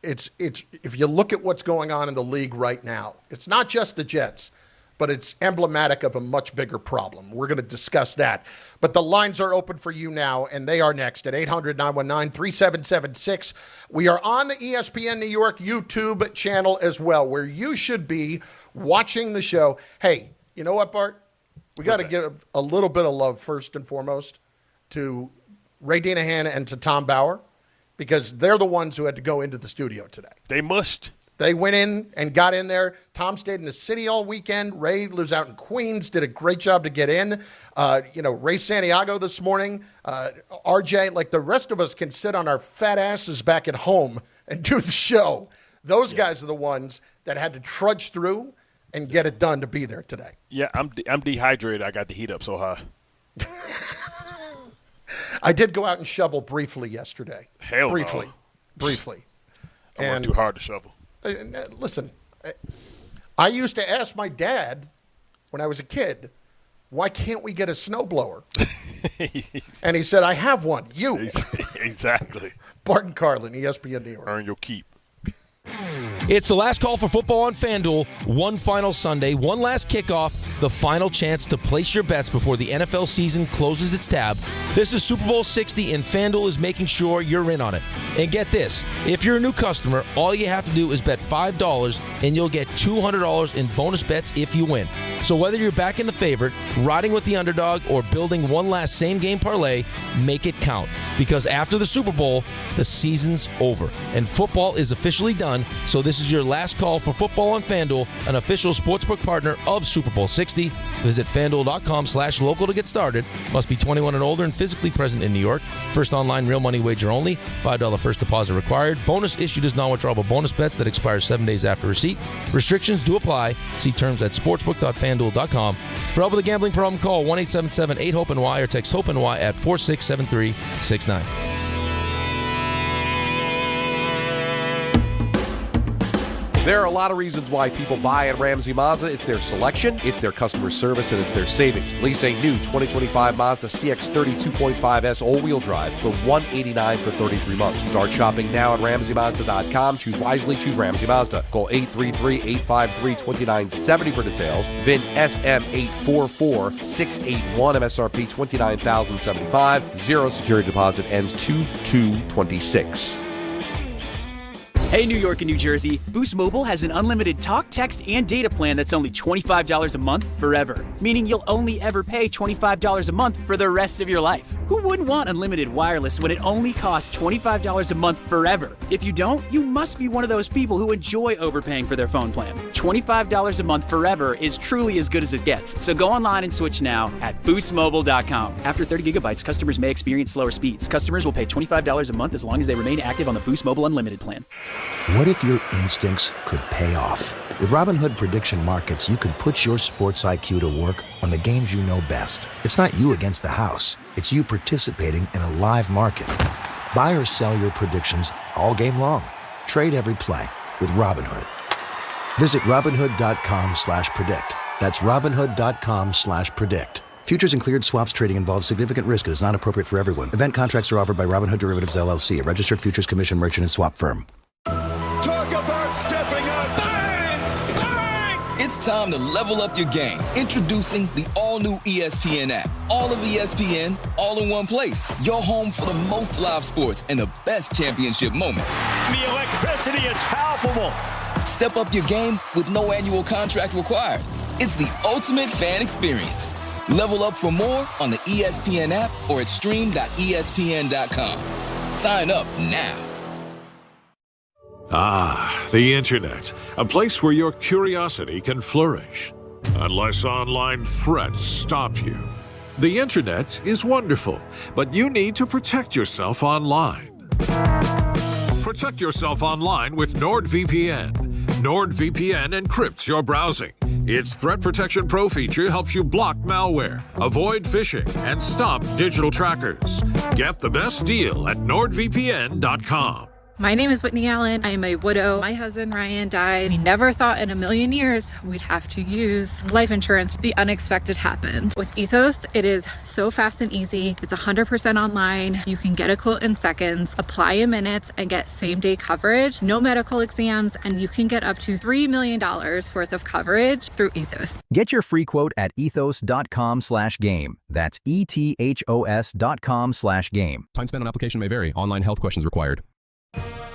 it's if you look at what's going on in the league right now, it's not just the Jets, but it's emblematic of a much bigger problem. We're going to discuss that. But the lines are open for you now, and they are next at 800-919-3776. We are on the ESPN New York YouTube channel as well, where you should be watching the show. Hey, you know what, Bart? We got to give a little bit of love first and foremost to Ray Dinahan and to Tom Bauer, because they're the ones who had to go into the studio today. They must. They went in and got in there. Tom stayed in the city all weekend. Ray lives out in Queens, did a great job to get in. Ray Santiago this morning, RJ, like the rest of us can sit on our fat asses back at home and do the show. Those guys are the ones that had to trudge through and get it done to be there today. Yeah, I'm dehydrated. I got the heat up so high. I did go out and shovel briefly yesterday. Hell Briefly. I worked too hard to shovel. Listen, I used to ask my dad when I was a kid, why can't we get a snowblower? And he said, I have one. You. Exactly. Bart Carlin, ESPN New York. Earn your keep. It's the last call for football on FanDuel. One final Sunday, one last kickoff, the final chance to place your bets before the NFL season closes its tab. This is Super Bowl 60, and FanDuel is making sure you're in on it. And get this, if you're a new customer, all you have to do is bet $5, and you'll get $200 in bonus bets if you win. So whether you're backing the favorite, riding with the underdog, or building one last same-game parlay, make it count. Because after the Super Bowl, the season's over, and football is officially done. So this is your last call for football on FanDuel, an official sportsbook partner of Super Bowl 60. Visit FanDuel.com/local to get started. Must be 21 and older and physically present in New York. First online real money wager only. $5 first deposit required. Bonus issued as non-withdrawable bonus bets that expire 7 days after receipt. Restrictions do apply. See terms at sportsbook.fanduel.com. For help with a gambling problem, call 1-877-8-HOPE-NY or text HOPE-NY at 467-369. There are a lot of reasons why people buy at Ramsey Mazda. It's their selection, it's their customer service, and it's their savings. Lease a new 2025 Mazda CX-30 2.5S all-wheel drive for $189 for 33 months. Start shopping now at RamseyMazda.com. Choose wisely, choose Ramsey Mazda. Call 833-853-2970 for details. VIN SM844-681, MSRP $29,075. Zero security deposit, ends 2/2/26. Hey, New York and New Jersey, Boost Mobile has an unlimited talk, text, and data plan that's only $25 a month forever, meaning you'll only ever pay $25 a month for the rest of your life. Who wouldn't want unlimited wireless when it only costs $25 a month forever? If you don't, you must be one of those people who enjoy overpaying for their phone plan. $25 a month forever is truly as good as it gets, so go online and switch now at boostmobile.com. After 30 gigabytes, customers may experience slower speeds. Customers will pay $25 a month as long as they remain active on the Boost Mobile Unlimited plan. What if your instincts could pay off? With Robinhood Prediction Markets, you can put your sports IQ to work on the games you know best. It's not you against the house. It's you participating in a live market. Buy or sell your predictions all game long. Trade every play with Robinhood. Visit Robinhood.com/predict. That's Robinhood.com/predict. Futures and cleared swaps trading involves significant risk and is not appropriate for everyone. Event contracts are offered by Robinhood Derivatives LLC, a registered futures commission merchant and swap firm. Talk about stepping up. Bang! Bang! It's time to level up your game. Introducing the all-new ESPN app. All of ESPN, all in one place. Your home for the most live sports and the best championship moments. The electricity is palpable. Step up your game with no annual contract required. It's the ultimate fan experience. Level up for more on the ESPN app or at stream.espn.com. Sign up now. Ah, the Internet, a place where your curiosity can flourish. Unless online threats stop you. The Internet is wonderful, but you need to protect yourself online. Protect yourself online with NordVPN. NordVPN encrypts your browsing. Its Threat Protection Pro feature helps you block malware, avoid phishing, and stop digital trackers. Get the best deal at NordVPN.com. My name is Whitney Allen. I am a widow. My husband, Ryan, died. We never thought in a million years we'd have to use life insurance. The unexpected happened. With Ethos, it is so fast and easy. It's 100% online. You can get a quote in seconds, apply in minutes, and get same-day coverage. No medical exams, and you can get up to $3 million worth of coverage through Ethos. Get your free quote at ethos.com/game. That's ETHOS.com/game. Time spent on application may vary. Online health questions required.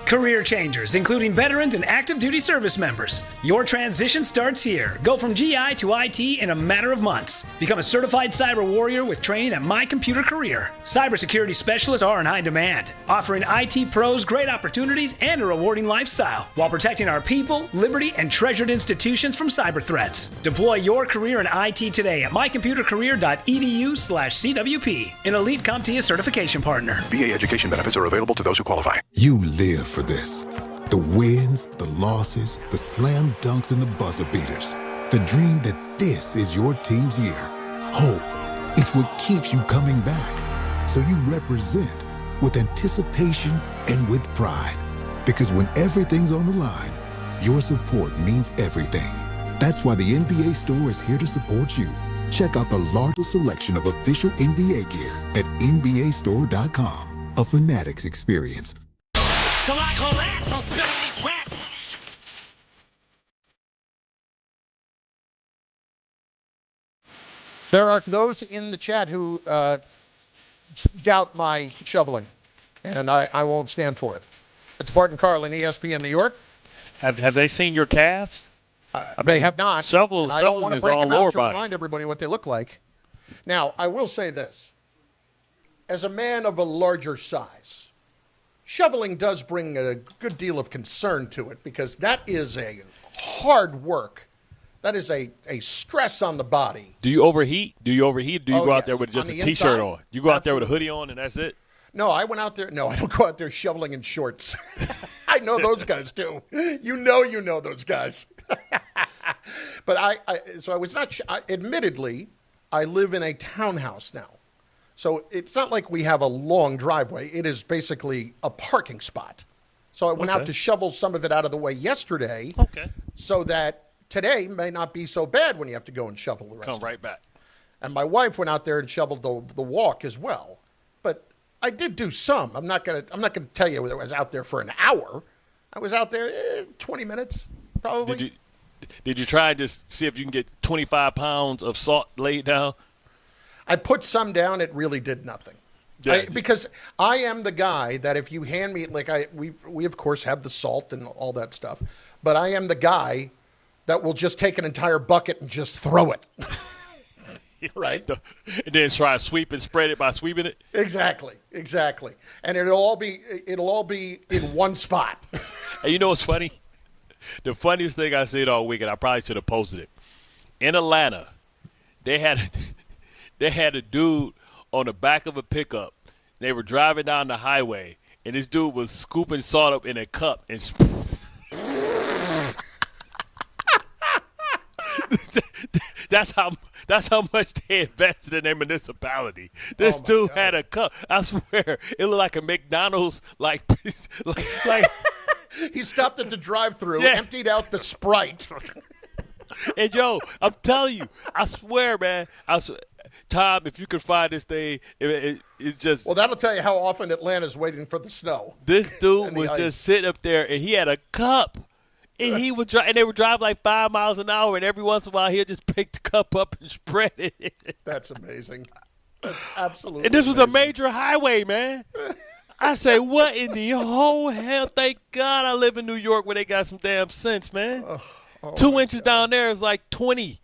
Career changers, including veterans and active duty service members. Your transition starts here. Go from GI to IT in a matter of months. Become a certified cyber warrior with training at My Computer Career. Cybersecurity specialists are in high demand, offering IT pros great opportunities and a rewarding lifestyle while protecting our people, liberty, and treasured institutions from cyber threats. Deploy your career in IT today at mycomputercareer.edu/CWP, an elite CompTIA certification partner. VA education benefits are available to those who qualify. You live for this. The wins, the losses, the slam dunks, and the buzzer beaters. The dream that this is your team's year. Hope, it's what keeps you coming back. So you represent with anticipation and with pride. Because when everything's on the line, your support means everything. That's why the NBA Store is here to support you. Check out the largest selection of official NBA gear at NBAstore.com. A Fanatics experience. So I collapse on spilling these rats. There are those in the chat who doubt my shoveling, and I won't stand for it. It's Bart Carlin, ESPN New York. Have they seen your calves? They have not. Shoveling I don't want to is break all them out lower to body. remind everybody what they look like. Now, I will say this. As a man of a larger size, shoveling does bring a good deal of concern to it because that is a hard work. That is a stress on the body. Do you overheat? Do you go out there with just On a the T-shirt inside? on? You go out there with a hoodie on and that's it? No, I went out there. No, I don't go out there shoveling in shorts. I know those guys too. You know those guys. But so I was not, admittedly, I live in a townhouse now. So it's not like we have a long driveway. It is basically a parking spot. So I went out to shovel some of it out of the way yesterday. Okay. So that today may not be so bad when you have to go and shovel the rest. Come right back. And my wife went out there and shoveled the walk as well. But I did do some. I'm not gonna tell you whether I was out there for an hour. I was out there 20 minutes probably. Did you try and just see if you can get 25 pounds of salt laid down? I put some down. It really did nothing. Yeah. Because I am the guy that if you hand me, we of course have the salt and all that stuff, but I am the guy that will just take an entire bucket and just throw it. Right? And then try to sweep and spread it by sweeping it? Exactly. And it'll all be in one spot. And you know what's funny? The funniest thing I said all week, and I probably should have posted it. In Atlanta, they had a dude on the back of a pickup. They were driving down the highway, and this dude was scooping salt up in a cup and that's how much they invested in their municipality. This dude had a cup. I swear, it looked like a McDonald's like He stopped at the drive-thru, emptied out the Sprite. And yo, I'm telling you, I swear, man. Tom, if you could find this thing, it's just. Well, that'll tell you how often Atlanta's waiting for the snow. This dude was just sitting up there, and he had a cup, and he was and they were driving like 5 miles an hour, and every once in a while he'll just pick the cup up and spread it. That's amazing. That's absolutely. And this was amazing. a major highway, man. I say, what in the whole hell? Thank God I live in New York where they got some damn sense, man. 2 inches down there is like 20.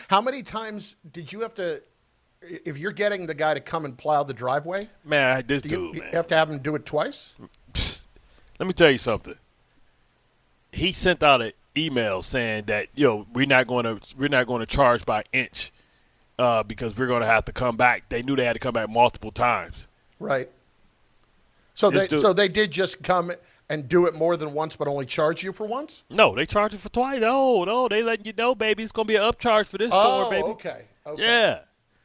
How many times did you have to, if you're getting the guy to come and plow the driveway? Man, you have to have him do it twice? Let me tell you something. He sent out an email saying that, we're not going to charge by inch because we're going to have to come back. They knew they had to come back multiple times. Right. So they did just come and do it more than once, but only charge you for once? No, they charge you for twice. No, they letting you know, baby, it's gonna be an upcharge for this store, baby. Okay. Yeah.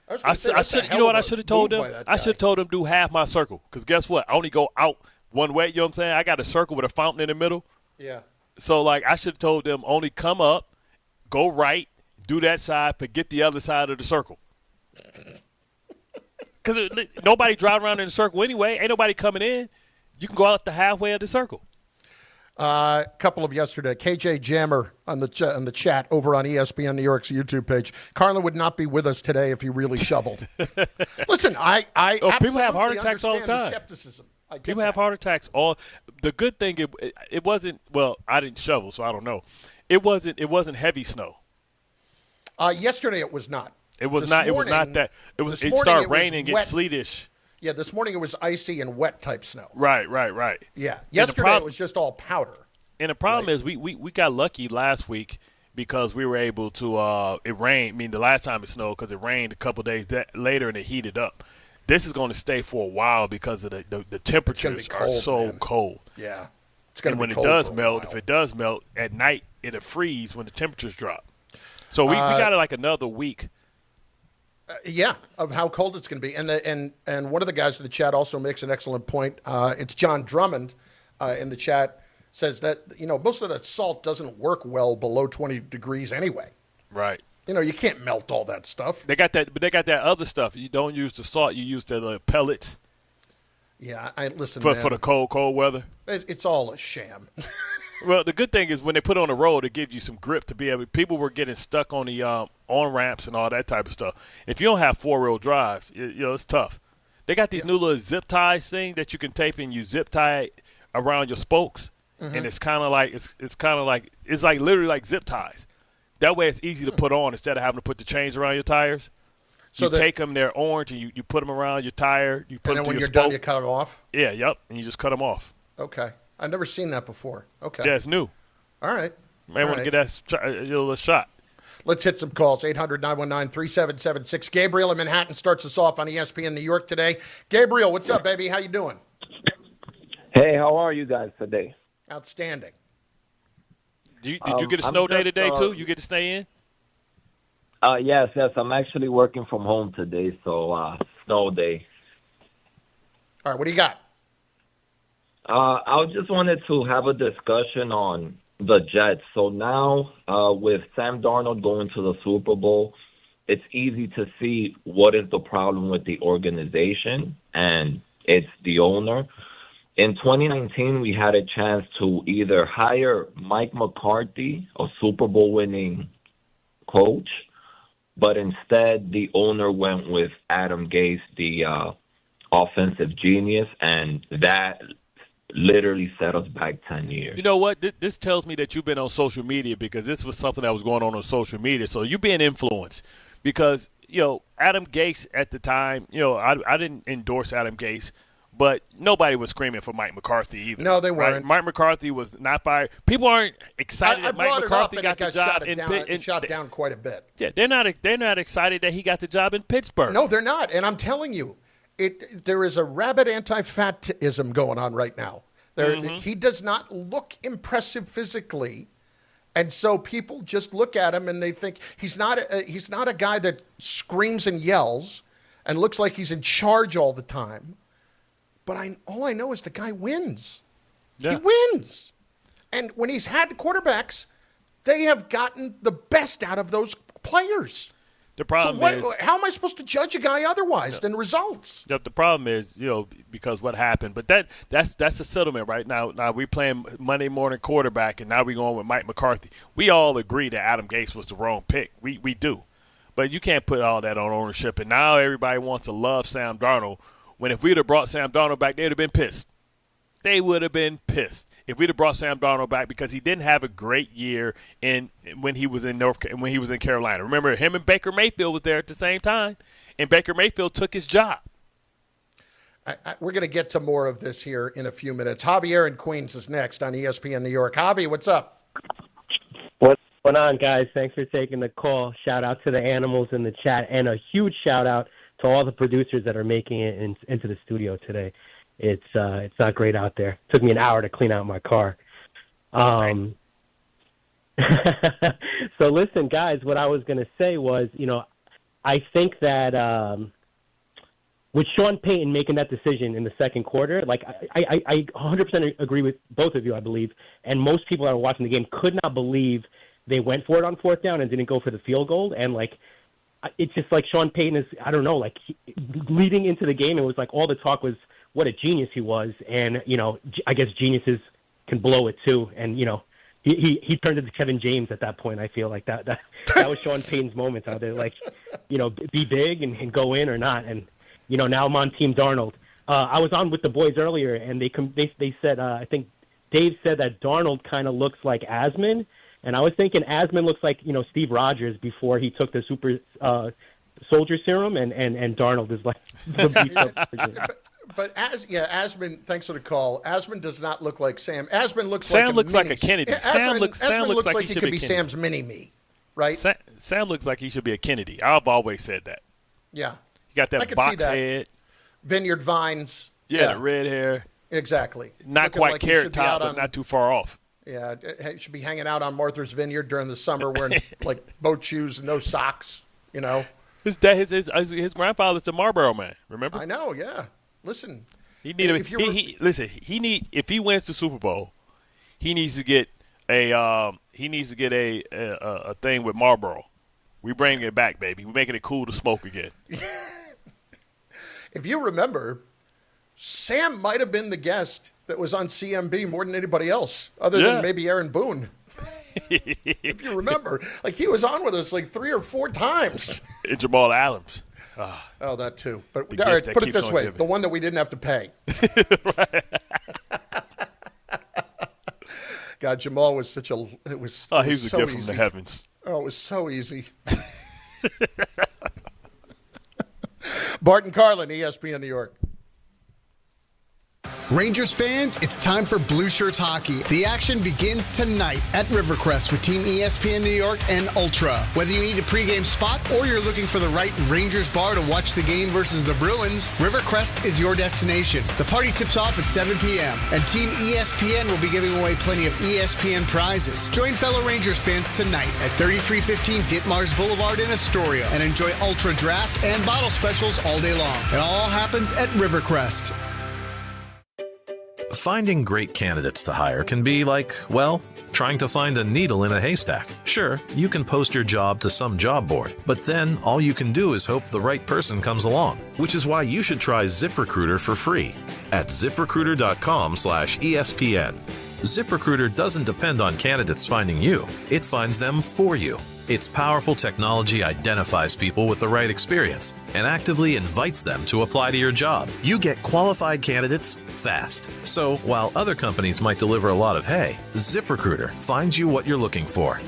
I should. You know what I should have told them? I should have told them do half my circle. Because guess what? I only go out one way. You know what I'm saying? I got a circle with a fountain in the middle. Yeah. So like I should have told them only come up, go right, do that side, forget the other side of the circle. Because nobody driving around in the circle anyway. Ain't nobody coming in. You can go out the halfway of the circle. A couple of yesterday, KJ Jammer on the chat over on ESPN New York's YouTube page. Carlin would not be with us today if he really shoveled. Listen, I people have heart attacks all the time. Skepticism. People have heart attacks. The good thing it wasn't. Well, I didn't shovel, so I don't know. It wasn't heavy snow. Yesterday it was not. It was not. It was not that. It started raining, get sleetish. Yeah, this morning it was icy and wet type snow. Right. Yeah, yesterday it was just all powder. And the problem is we got lucky last week because we were able to it rained. I mean, the last time it snowed because it rained a couple days later and it heated up. This is going to stay for a while because of the temperatures are so cold. Yeah, it's going to be cold. And when it does melt, if it does melt at night, it'll freeze when the temperatures drop. So we got like another week. Of how cold it's going to be. And one of the guys in the chat also makes an excellent point. It's John Drummond in the chat, says that, most of that salt doesn't work well below 20 degrees anyway. Right. You can't melt all that stuff. They got that, but they got that other stuff. You don't use the salt. You use the pellets. Yeah, listen, for man, the cold weather. It's all a sham. Well, the good thing is when they put it on the road, it gives you some grip to be able. People were getting stuck on the on ramps and all that type of stuff. If you don't have 4-wheel drive, it's tough. They got these new little zip ties thing that you can tape and you zip tie it around your spokes, and it's kind of like it's like literally like zip ties. That way, it's easy to put on instead of having to put the chains around your tires. So you take them, they're orange, and you put them around your tire. You put them when to you're your spoke. Done, you cut them off. Yeah, and you just cut them off. Okay. I've never seen that before. Okay. Yeah, it's new. All right. May want to get that a little shot. Let's hit some calls. 800-919-3776. Gabriel in Manhattan starts us off on ESPN New York today. Gabriel, what's up, baby? How you doing? Hey, how are you guys today? Outstanding. Did you get a snow day today, too? You get to stay in? Yes. I'm actually working from home today, so snow day. All right, what do you got? I just wanted to have a discussion on the Jets. So now with Sam Darnold going to the Super Bowl, it's easy to see what is the problem with the organization, and it's the owner. In 2019, we had a chance to either hire Mike McCarthy, a Super Bowl winning coach, but instead the owner went with Adam Gase, the offensive genius, and that literally set us back 10 years. You know what? This tells me that you've been on social media because this was something that was going on social media. So you're being influenced because, Adam Gase at the time, I didn't endorse Adam Gase, but nobody was screaming for Mike McCarthy either. No, they weren't. Right? Mike McCarthy was not fired. People aren't excited that Mike McCarthy got the job shot down quite a bit. Yeah, they're not excited that he got the job in Pittsburgh. No, they're not. And I'm telling you, there is a rabid anti-fatism going on right now. He does not look impressive physically, and so people just look at him and they think he's not a guy that screams and yells and looks like he's in charge all the time. But all I know is the guy wins. Yeah. He wins, and when he's had quarterbacks, they have gotten the best out of those players. The problem is, how am I supposed to judge a guy otherwise than results? The problem is, because what happened. But that's a settlement right now. Now we playing Monday morning quarterback, and now we're going with Mike McCarthy. We all agree that Adam Gase was the wrong pick. We do. But you can't put all that on ownership. And now everybody wants to love Sam Darnold, when if we'd have brought Sam Darnold back, they'd have been pissed. They would have been pissed if we'd have brought Sam Darnold back because he didn't have a great year when he was in Carolina. Remember, him and Baker Mayfield was there at the same time, and Baker Mayfield took his job. We're going to get to more of this here in a few minutes. Javier in Queens is next on ESPN New York. Javi, what's up? What's going on, guys? Thanks for taking the call. Shout out to the animals in the chat, and a huge shout out to all the producers that are making it into the studio today. It's not great out there. It took me an hour to clean out my car. So listen, guys, what I was going to say was, I think that with Sean Payton making that decision in the second quarter, like I 100% agree with both of you, I believe, and most people that are watching the game could not believe they went for it on fourth down and didn't go for the field goal. And like, it's just like Sean Payton is, I don't know, like leading into the game, it was like all the talk was what a genius he was. And, you know, I guess geniuses can blow it too. And, you know, he turned into Kevin James at that point. I feel like that was Sean Payton's moment out there. Like, you know, be big and go in or not. And, you know, now I'm on Team Darnold. I was on with the boys earlier, and they said, I think Dave said that Darnold kind of looks like Asman. And I was thinking Asman looks like, you know, Steve Rogers before he took the super soldier serum, and Darnold is like the beefed up version. But Asman, thanks for the call. Asman does not look like Sam. Asman looks Sam like like a Kennedy. Asman looks like he could be Kennedy. Sam's mini-me, right? Sam looks like he should be a Kennedy. I've always said that. Yeah. He got that box head. Vineyard vines. Yeah, the red hair. Exactly. Not looking quite like carrot top, but not too far off. Yeah, he should be hanging out on Martha's Vineyard during the summer wearing like boat shoes and no socks, you know. His grandfather's a Marlboro man, remember? I know, yeah. Listen. If he wins the Super Bowl, he needs to get a thing with Marlboro. We bring it back, baby. We're making it cool to smoke again. If you remember, Sam might have been the guest that was on CMB more than anybody else, other than maybe Aaron Boone. If you remember, like he was on with us like 3 or 4 times. And Jamal Adams. Oh, that too. But all right, put it this way: the one that we didn't have to pay. God, Jamal was such a. It was. Oh, he was so a gift easy. from the heavens. Oh, it was so easy. Bart Carlin, ESPN New York. Rangers fans, it's time for Blue Shirts hockey. The action begins tonight at Rivercrest with Team ESPN New York and Ultra. Whether you need a pregame spot or you're looking for the right Rangers bar to watch the game versus the Bruins, Rivercrest is your destination. The party tips off at 7 p.m. and Team ESPN will be giving away plenty of ESPN prizes. Join fellow Rangers fans tonight at 3315 Ditmars Boulevard in Astoria and enjoy Ultra Draft and bottle specials all day long. It all happens at Rivercrest. Finding great candidates to hire can be like, well, trying to find a needle in a haystack. Sure, you can post your job to some job board, but then all you can do is hope the right person comes along, which is why you should try ZipRecruiter for free at ZipRecruiter.com/ESPN. ZipRecruiter doesn't depend on candidates finding you. It finds them for you. Its powerful technology identifies people with the right experience and actively invites them to apply to your job. You get qualified candidates fast. So while other companies might deliver a lot of hay, ZipRecruiter finds you what you're looking for.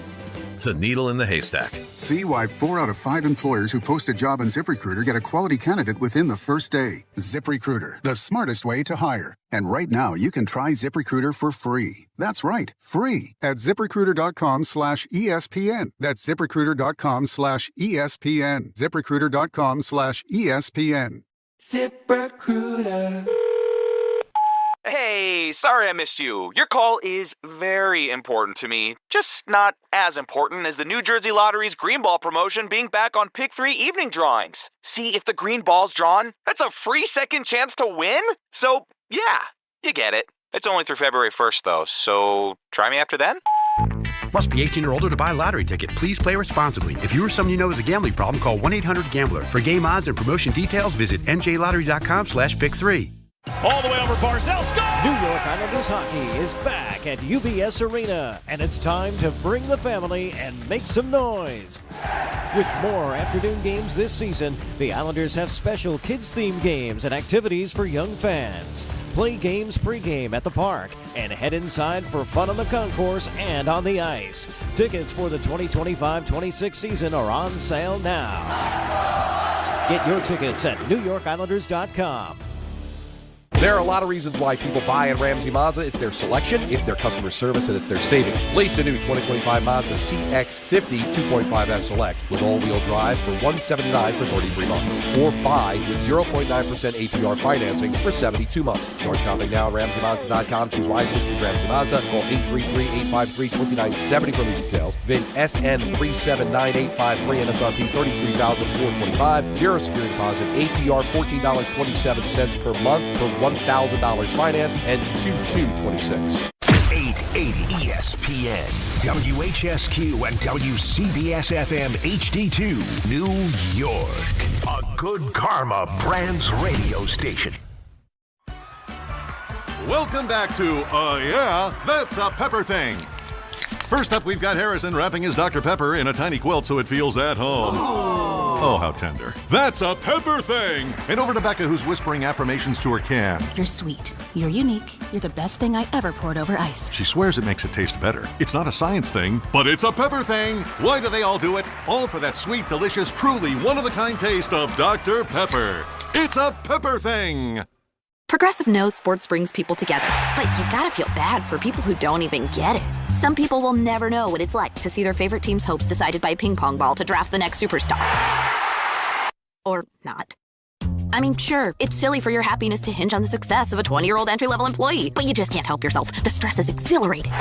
The needle in the haystack. See why 4 out of 5 employers who post a job on ZipRecruiter get a quality candidate within the first day. ZipRecruiter, the smartest way to hire. And right now, you can try ZipRecruiter for free. That's right, free at ZipRecruiter.com/ESPN. That's ZipRecruiter.com/ESPN. ZipRecruiter.com/ESPN. ZipRecruiter. Hey, sorry I missed you. Your call is very important to me. Just not as important as the New Jersey Lottery's Green Ball promotion being back on Pick 3 evening drawings. See, if the green ball's drawn, that's a free second chance to win? So, yeah, you get it. It's only through February 1st, though, so try me after then? Must be 18 or older to buy a lottery ticket. Please play responsibly. If you or someone you know has a gambling problem, call 1-800-GAMBLER. For game odds and promotion details, visit njlottery.com/pick3. All the way over Barzell, score! New York Islanders hockey is back at UBS Arena, and it's time to bring the family and make some noise. With more afternoon games this season, the Islanders have special kids-themed games and activities for young fans. Play games pregame at the park and head inside for fun on the concourse and on the ice. Tickets for the 2025-26 season are on sale now. Get your tickets at NewYorkIslanders.com. There are a lot of reasons why people buy at Ramsey Mazda. It's their selection, it's their customer service, and it's their savings. Lease a new 2025 Mazda CX-50 2.5S Select with all-wheel drive for $179 for 33 months. Or buy with 0.9% APR financing for 72 months. Start shopping now at RamseyMazda.com. Choose wisely. Choose Ramsey Mazda. Call 833-853-2970 for these details. VIN SN379853, MSRP $33,425. Zero security deposit. APR $14.27 per month per $1,000 finance. Ends 2/2/26. 880 ESPN, WHSQ, and WCBS-FM HD2, New York. A Good Karma Brands radio station. Welcome back to Yeah, That's a Pepper Thing. First up, we've got Harrison wrapping his Dr. Pepper in a tiny quilt so it feels at home. Oh, how tender. That's a Pepper Thing! And over to Becca, who's whispering affirmations to her can. You're sweet. You're unique. You're the best thing I ever poured over ice. She swears it makes it taste better. It's not a science thing, but it's a pepper thing. Why do they all do it? All for that sweet, delicious, truly one-of-a-kind taste of Dr. Pepper. It's a Pepper Thing! Progressive knows sports brings people together, but you gotta feel bad for people who don't even get it. Some people will never know what it's like to see their favorite team's hopes decided by a ping pong ball to draft the next superstar. Or not. I mean, sure, it's silly for your happiness to hinge on the success of a 20-year-old entry-level employee, but you just can't help yourself. The stress is exhilarating.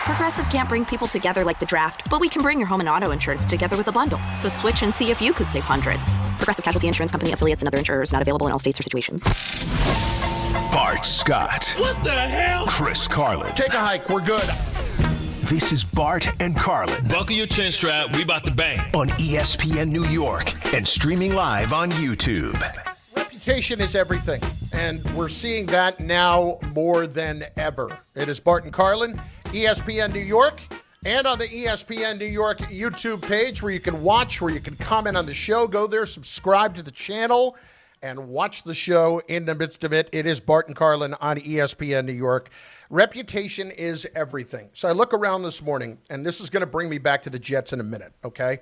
Progressive can't bring people together like the draft, but we can bring your home and auto insurance together with a bundle. So switch and see if you could save hundreds. Progressive Casualty Insurance Company, affiliates, and other insurers not available in all states or situations. Bart Scott. What the hell? Chris Carlin. Take a hike. We're good. This is Bart and Carlin. Buckle your chin strap. We about to bang. On ESPN New York and streaming live on YouTube. Reputation is everything, and we're seeing that now more than ever. It is Bart and Carlin, ESPN New York, and on the ESPN New York YouTube page where you can watch, where you can comment on the show. Go there, subscribe to the channel, and watch the show in the midst of it. It is Bart and Carlin on ESPN New York. Reputation is everything. So I look around this morning, and this is going to bring me back to the Jets in a minute, okay?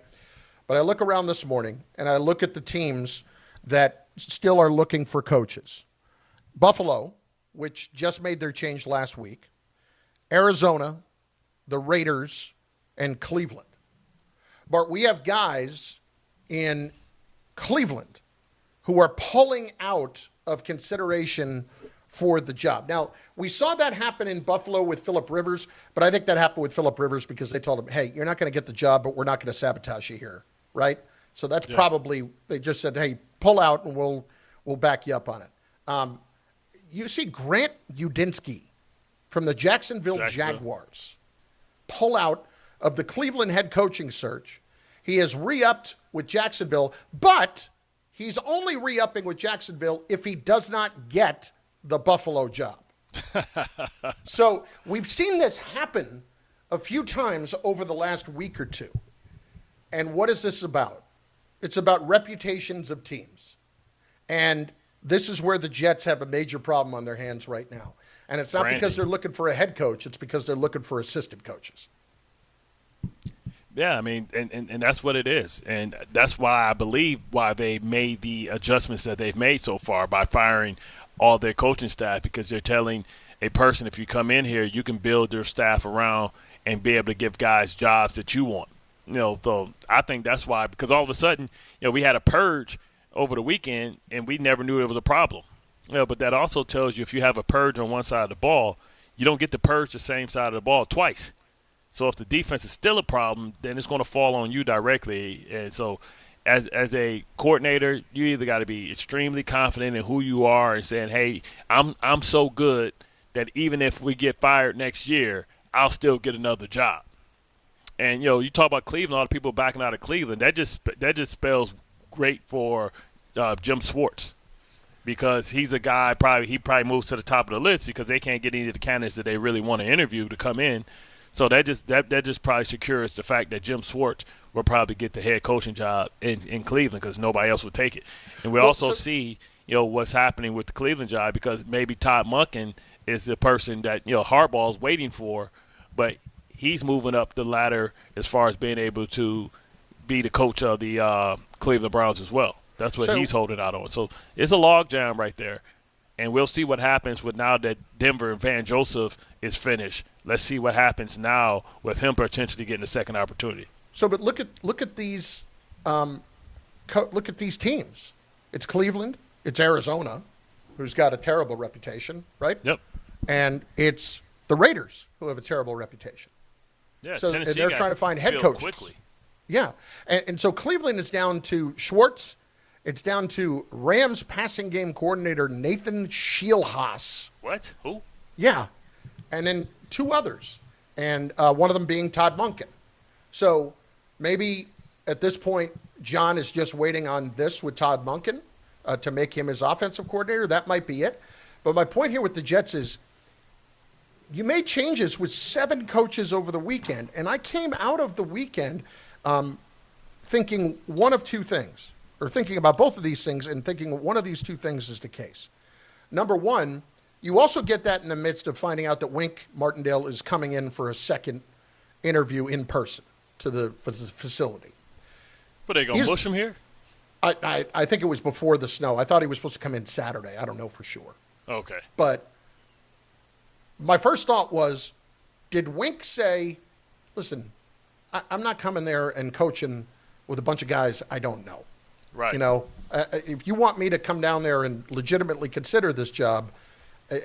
But I look around this morning, and I look at the teams that still are looking for coaches. Buffalo, which just made their change last week, Arizona, the Raiders, and Cleveland. But we have guys in Cleveland who are pulling out of consideration for the job. Now, we saw that happen in Buffalo with Phillip Rivers, but I think that happened with Phillip Rivers because they told him, hey, you're not going to get the job, but we're not going to sabotage you here, right? So that's probably, they just said, hey, pull out and we'll back you up on it. You see Grant Udinsky from the Jacksonville Jaguars pull out of the Cleveland head coaching search. He is re-upped with Jacksonville, but he's only re-upping with Jacksonville if he does not get the Buffalo job. So we've seen this happen a few times over the last week or two. And what is this about? It's about reputations of teams. And this is where the Jets have a major problem on their hands right now. And it's not because they're looking for a head coach. It's because they're looking for assistant coaches. Yeah, I mean, and that's what it is. And that's why I believe why they made the adjustments that they've made so far by firing all their coaching staff, because they're telling a person, if you come in here, you can build your staff around and be able to give guys jobs that you want. You know, so I think that's why, because all of a sudden, you know, we had a purge over the weekend and we never knew it was a problem. You know, but that also tells you if you have a purge on one side of the ball, you don't get to purge the same side of the ball twice. So if the defense is still a problem, then it's going to fall on you directly. And so as a coordinator, you either got to be extremely confident in who you are and saying, hey, I'm so good that even if we get fired next year, I'll still get another job. And, you know, you talk about Cleveland, a lot of people backing out of Cleveland. That just spells great for Jim Schwartz, because he's a guy he probably moves to the top of the list because they can't get any of the candidates that they really want to interview to come in. So that just probably secures the fact that Jim Schwartz will probably get the head coaching job in Cleveland because nobody else would take it. And we also see, you know, what's happening with the Cleveland job, because maybe Todd Monken is the person that, you know, Harbaugh's waiting for, but he's moving up the ladder as far as being able to be the coach of the Cleveland Browns as well. That's what he's holding out on. So it's a logjam right there. And we'll see what happens with now that Denver and Van Joseph is finished. Let's see what happens now with him potentially getting a second opportunity. So, but look at these teams. It's Cleveland. It's Arizona, who's got a terrible reputation, right? Yep. And it's the Raiders, who have a terrible reputation. Yeah, so Tennessee they're trying to find head coaches quickly. Yeah, and so Cleveland is down to Schwartz. It's down to Rams passing game coordinator Nathan Scheelhaas. What? Who? Yeah, and then 2 others, and one of them being Todd Monken. So maybe at this point, John is just waiting on this with Todd Monken to make him his offensive coordinator. That might be it. But my point here with the Jets is you made changes with 7 coaches over the weekend, and I came out of the weekend thinking one of 2 things. Or thinking about both of these things and thinking one of these 2 things is the case. Number one, you also get that in the midst of finding out that Wink Martindale is coming in for a second interview in person to the facility. But they going to push him here? I think it was before the snow. I thought he was supposed to come in Saturday. I don't know for sure. Okay. But my first thought was, did Wink say, listen, I'm not coming there and coaching with a bunch of guys I don't know. Right. You know, if you want me to come down there and legitimately consider this job,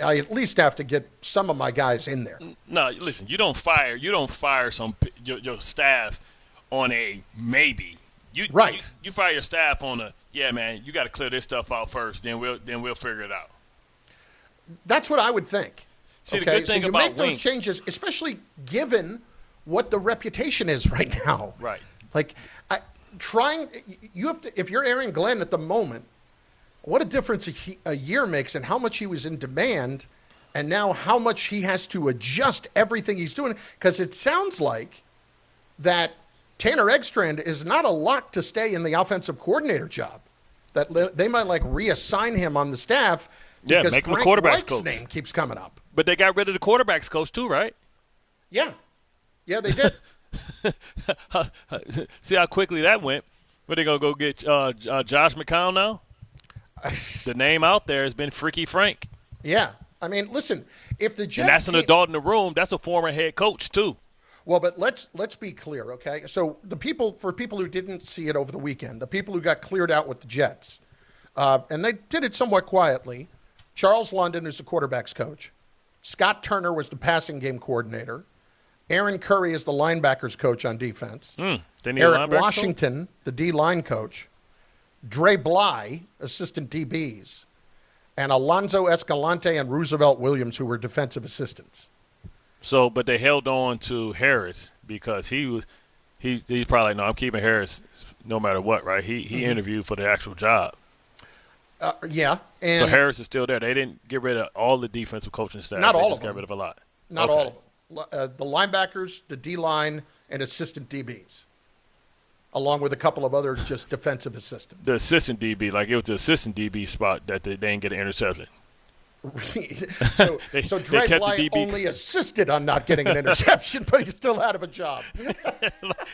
I at least have to get some of my guys in there. No, listen, you don't fire your staff on a maybe. Right. You fire your staff on a, yeah, man, you got to clear this stuff out first, then we'll figure it out. That's what I would think. See, the good thing so you about make those Wink, changes, especially given what the reputation is right now. Right. Like, you have to, if you're Aaron Glenn at the moment, what a difference a year makes and how much he was in demand and now how much he has to adjust everything he's doing. Because it sounds like that Tanner Eggstrand is not a lock to stay in the offensive coordinator job. That they might reassign him on the staff because make him Frank the quarterbacks Reich's coach. name keeps coming up. But they got rid of the quarterbacks coach too, right? Yeah. Yeah, they did. See how quickly that went. Were they going to go get Josh McCown now? The name out there has been Freaky Frank. Yeah. I mean, listen, if the Jets – and that's an adult in the room. That's a former head coach too. Well, but let's be clear, okay? So for people who didn't see it over the weekend, the people who got cleared out with the Jets, and they did it somewhat quietly, Charles London, who's the quarterback's coach. Scott Turner was the passing game coordinator. Aaron Curry is the linebackers coach on defense. Eric Washington, the D-line coach. Dre Bly, assistant DBs. And Alonzo Escalante and Roosevelt Williams, who were defensive assistants. So, but they held on to Harris because he's probably like, no, I'm keeping Harris no matter what, right? He interviewed for the actual job. Yeah. And so Harris is still there. They didn't get rid of all the defensive coaching staff. Not they all just of them. got rid of a lot. Not all of them. The linebackers, the D-line, and assistant DBs, along with a couple of other just defensive assistants. The assistant DB, like it was the assistant DB spot that they didn't get an interception. so Dre Bly only assisted on not getting an interception, but he still had a job.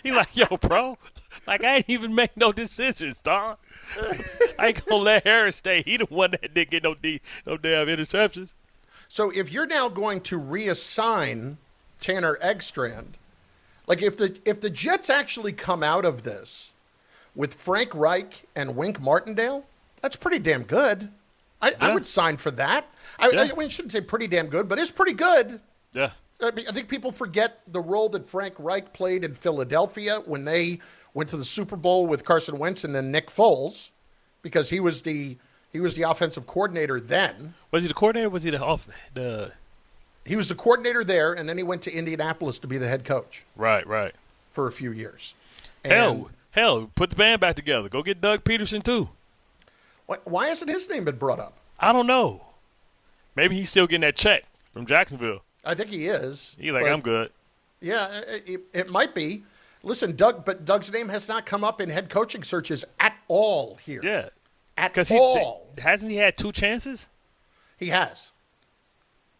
He like, yo, bro, like I ain't even make no decisions, dog. I ain't gonna let Harris stay. He the one that didn't get no damn interceptions. So if you're now going to reassign Tanner Eggstrand, like if the Jets actually come out of this with Frank Reich and Wink Martindale, that's pretty damn good. I would sign for that. I shouldn't say pretty damn good, but it's pretty good. Yeah. I think people forget the role that Frank Reich played in Philadelphia when they went to the Super Bowl with Carson Wentz and then Nick Foles, because he was the offensive coordinator then. Was he the coordinator? Was he the He was the coordinator there, and then he went to Indianapolis to be the head coach. Right. For a few years. Hell, put the band back together. Go get Doug Peterson too. Why hasn't his name been brought up? I don't know. Maybe he's still getting that check from Jacksonville. I think he is. He's like, I'm good. Yeah, it might be. Listen, Doug's name has not come up in head coaching searches at all here. Yeah. At all. Hasn't he had 2 chances? He has.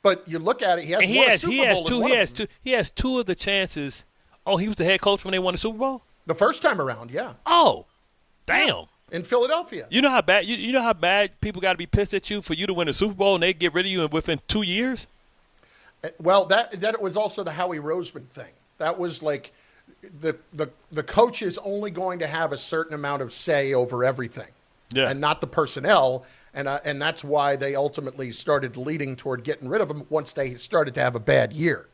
But you look at it, he has won a Super Bowl. He has 2 of the chances. Oh, he was the head coach when they won the Super Bowl? The first time around, yeah. Oh, damn. in Philadelphia. You know how bad you know how bad people got to be pissed at you for you to win a Super Bowl and they get rid of you within 2 years? Well, that was also the Howie Roseman thing. That was like the coach is only going to have a certain amount of say over everything, and not the personnel. And that's why they ultimately started leading toward getting rid of him once they started to have a bad year.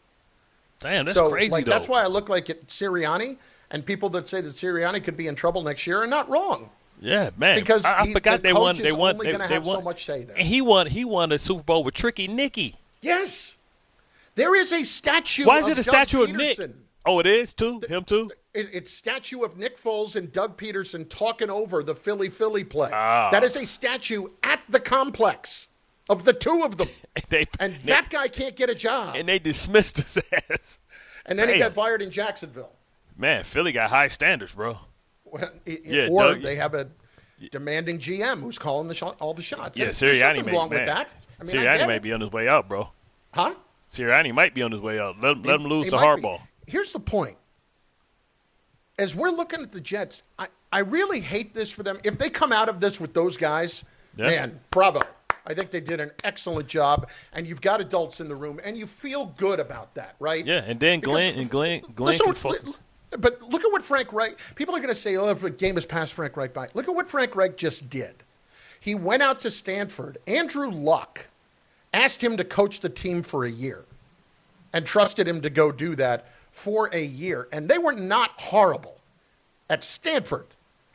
Damn, that's crazy, though. That's why I look like Sirianni, and people that say that Sirianni could be in trouble next year are not wrong. Yeah, man. Because I forgot they won. They won. They have won so much say there. And he won a Super Bowl with Tricky Nicky. Yes. There is a statue. Why is it a Doug statue Peterson. of Nick? Oh, it is too? Him too? It's statue of Nick Foles and Doug Peterson talking over the Philly play. That is a statue at the complex of the two of them. That guy can't get a job. And they dismissed his ass. And then he got fired in Jacksonville. Man, Philly got high standards, bro. They have a demanding GM who's calling all the shots. Yeah, There's Sirianni nothing wrong with that. I mean, Sirianni might be on his way out, bro. Huh? Sirianni might be on his way out. Let him lose to Harbaugh. Here's the point. As we're looking at the Jets, I really hate this for them. If they come out of this with those guys, man, bravo. I think they did an excellent job, and you've got adults in the room, and you feel good about that, right? Yeah, and then Glenn can focus. But look at what Frank Reich – people are going to say, oh, if the game has passed Frank Reich by. Look at what Frank Reich just did. He went out to Stanford. Andrew Luck asked him to coach the team for a year and trusted him to go do that for a year. And they were not horrible at Stanford.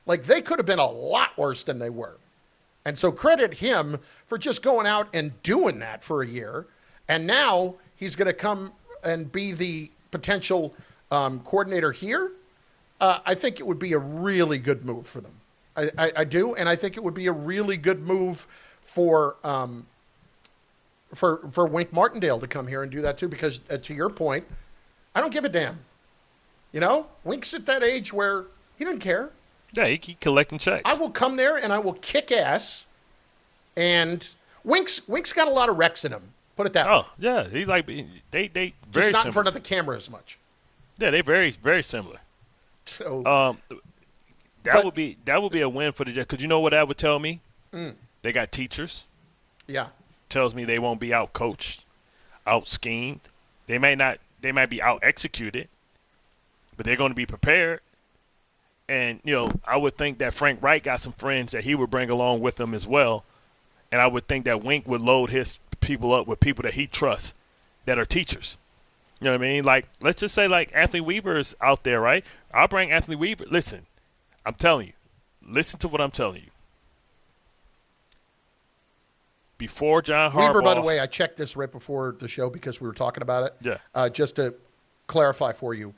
Like, they could have been a lot worse than they were. And so credit him for just going out and doing that for a year. And now he's going to come and be the potential coordinator here. I think it would be a really good move for them. I do, and I think it would be a really good move for Wink Martindale to come here and do that too. Because to your point, I don't give a damn. You know, Wink's at that age where he doesn't care. Yeah, he keep collecting checks. I will come there and I will kick ass. And Wink's got a lot of Rex in him. Put it that way. Oh yeah, he's like they very just not similar. in front of the camera as much. Yeah, they very similar. So that would be a win for the Jets. Because you know what that would tell me? They got teachers. Yeah. Tells me they won't be out coached, out schemed. They might be out executed, but they're going to be prepared. And I would think that Frank Reich got some friends that he would bring along with him as well. And I would think that Wink would load his people up with people that he trusts that are teachers. You know what I mean? Like, let's just say like Anthony Weaver is out there, right? I'll bring Anthony Weaver. Listen, I'm telling you. Listen to what I'm telling you. Before John Harbaugh. Weaver, by the way, I checked this right before the show because we were talking about it. Yeah. Just to clarify for you,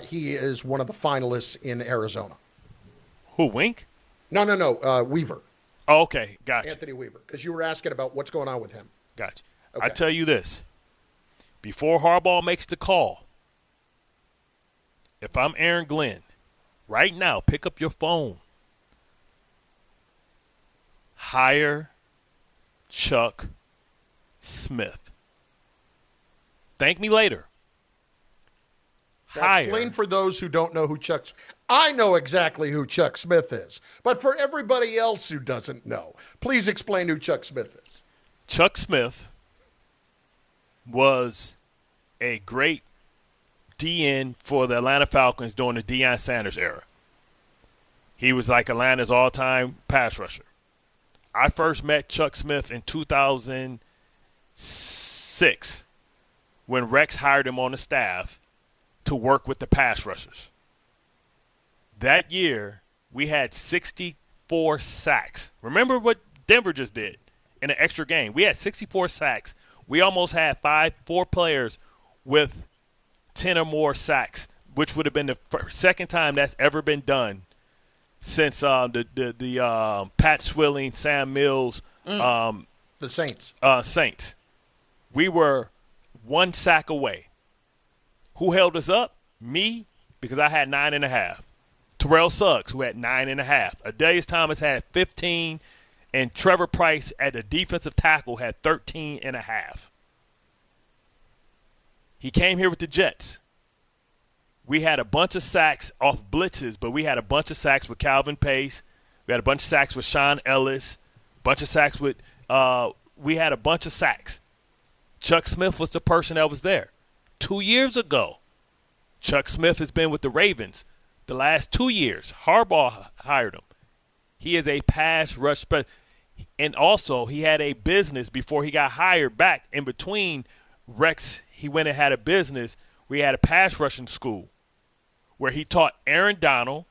he is one of the finalists in Arizona. Who, Wink? No, Weaver. Oh, okay. Gotcha. Anthony Weaver, because you were asking about what's going on with him. Gotcha. Okay. I tell you this. Before Harbaugh makes the call, if I'm Aaron Glenn, right now, pick up your phone. Hire Chuck Smith. Thank me later. Explain for those who don't know who I know exactly who Chuck Smith is, but for everybody else who doesn't know, please explain who Chuck Smith is. Chuck Smith was a great DN for the Atlanta Falcons during the Deion Sanders era. He was like Atlanta's all-time pass rusher. I first met Chuck Smith in 2006 when Rex hired him on the staff to work with the pass rushers. That year, we had 64 sacks. Remember what Denver just did in an extra game? We had 64 sacks. We almost had four players with 10 or more sacks, which would have been the second time that's ever been done since the Pat Swilling, Sam Mills, the Saints. Saints. We were one sack away. Who held us up? Me, because I had 9.5. Terrell Suggs, who had 9.5. Adelius Thomas had 15, and Trevor Price at the defensive tackle had 13.5. He came here with the Jets. We had a bunch of sacks off blitzes, but we had a bunch of sacks with Calvin Pace, We had a bunch of sacks with Sean Ellis, bunch of sacks with we had a bunch of sacks. Chuck Smith was the person that was there. 2 years ago, Chuck Smith has been with the Ravens the last 2 years. Harbaugh hired him. He is a pass rush specialist. And also, he had a business before he got hired back. In between Rex, he went and had a business where he had a pass rushing school where he taught Aaron Donald,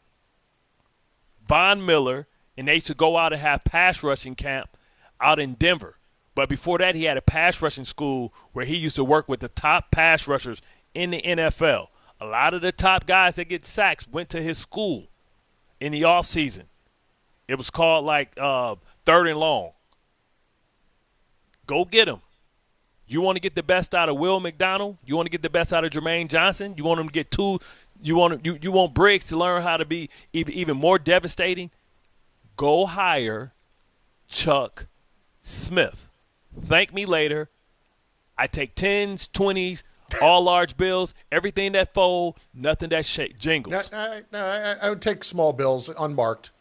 Von Miller, and they used to go out and have pass rushing camp out in Denver. But before that, he had a pass rushing school where he used to work with the top pass rushers in the NFL. A lot of the top guys that get sacks went to his school in the offseason. It was called like third and long. Go get him. You want to get the best out of Will McDonald? You want to get the best out of Jermaine Johnson? You want him to get two? You want Briggs to learn how to be even more devastating? Go hire Chuck Smith. Thank me later. I take 10s, 20s, all large bills, everything that fold, nothing that jingles. I would take small bills, unmarked,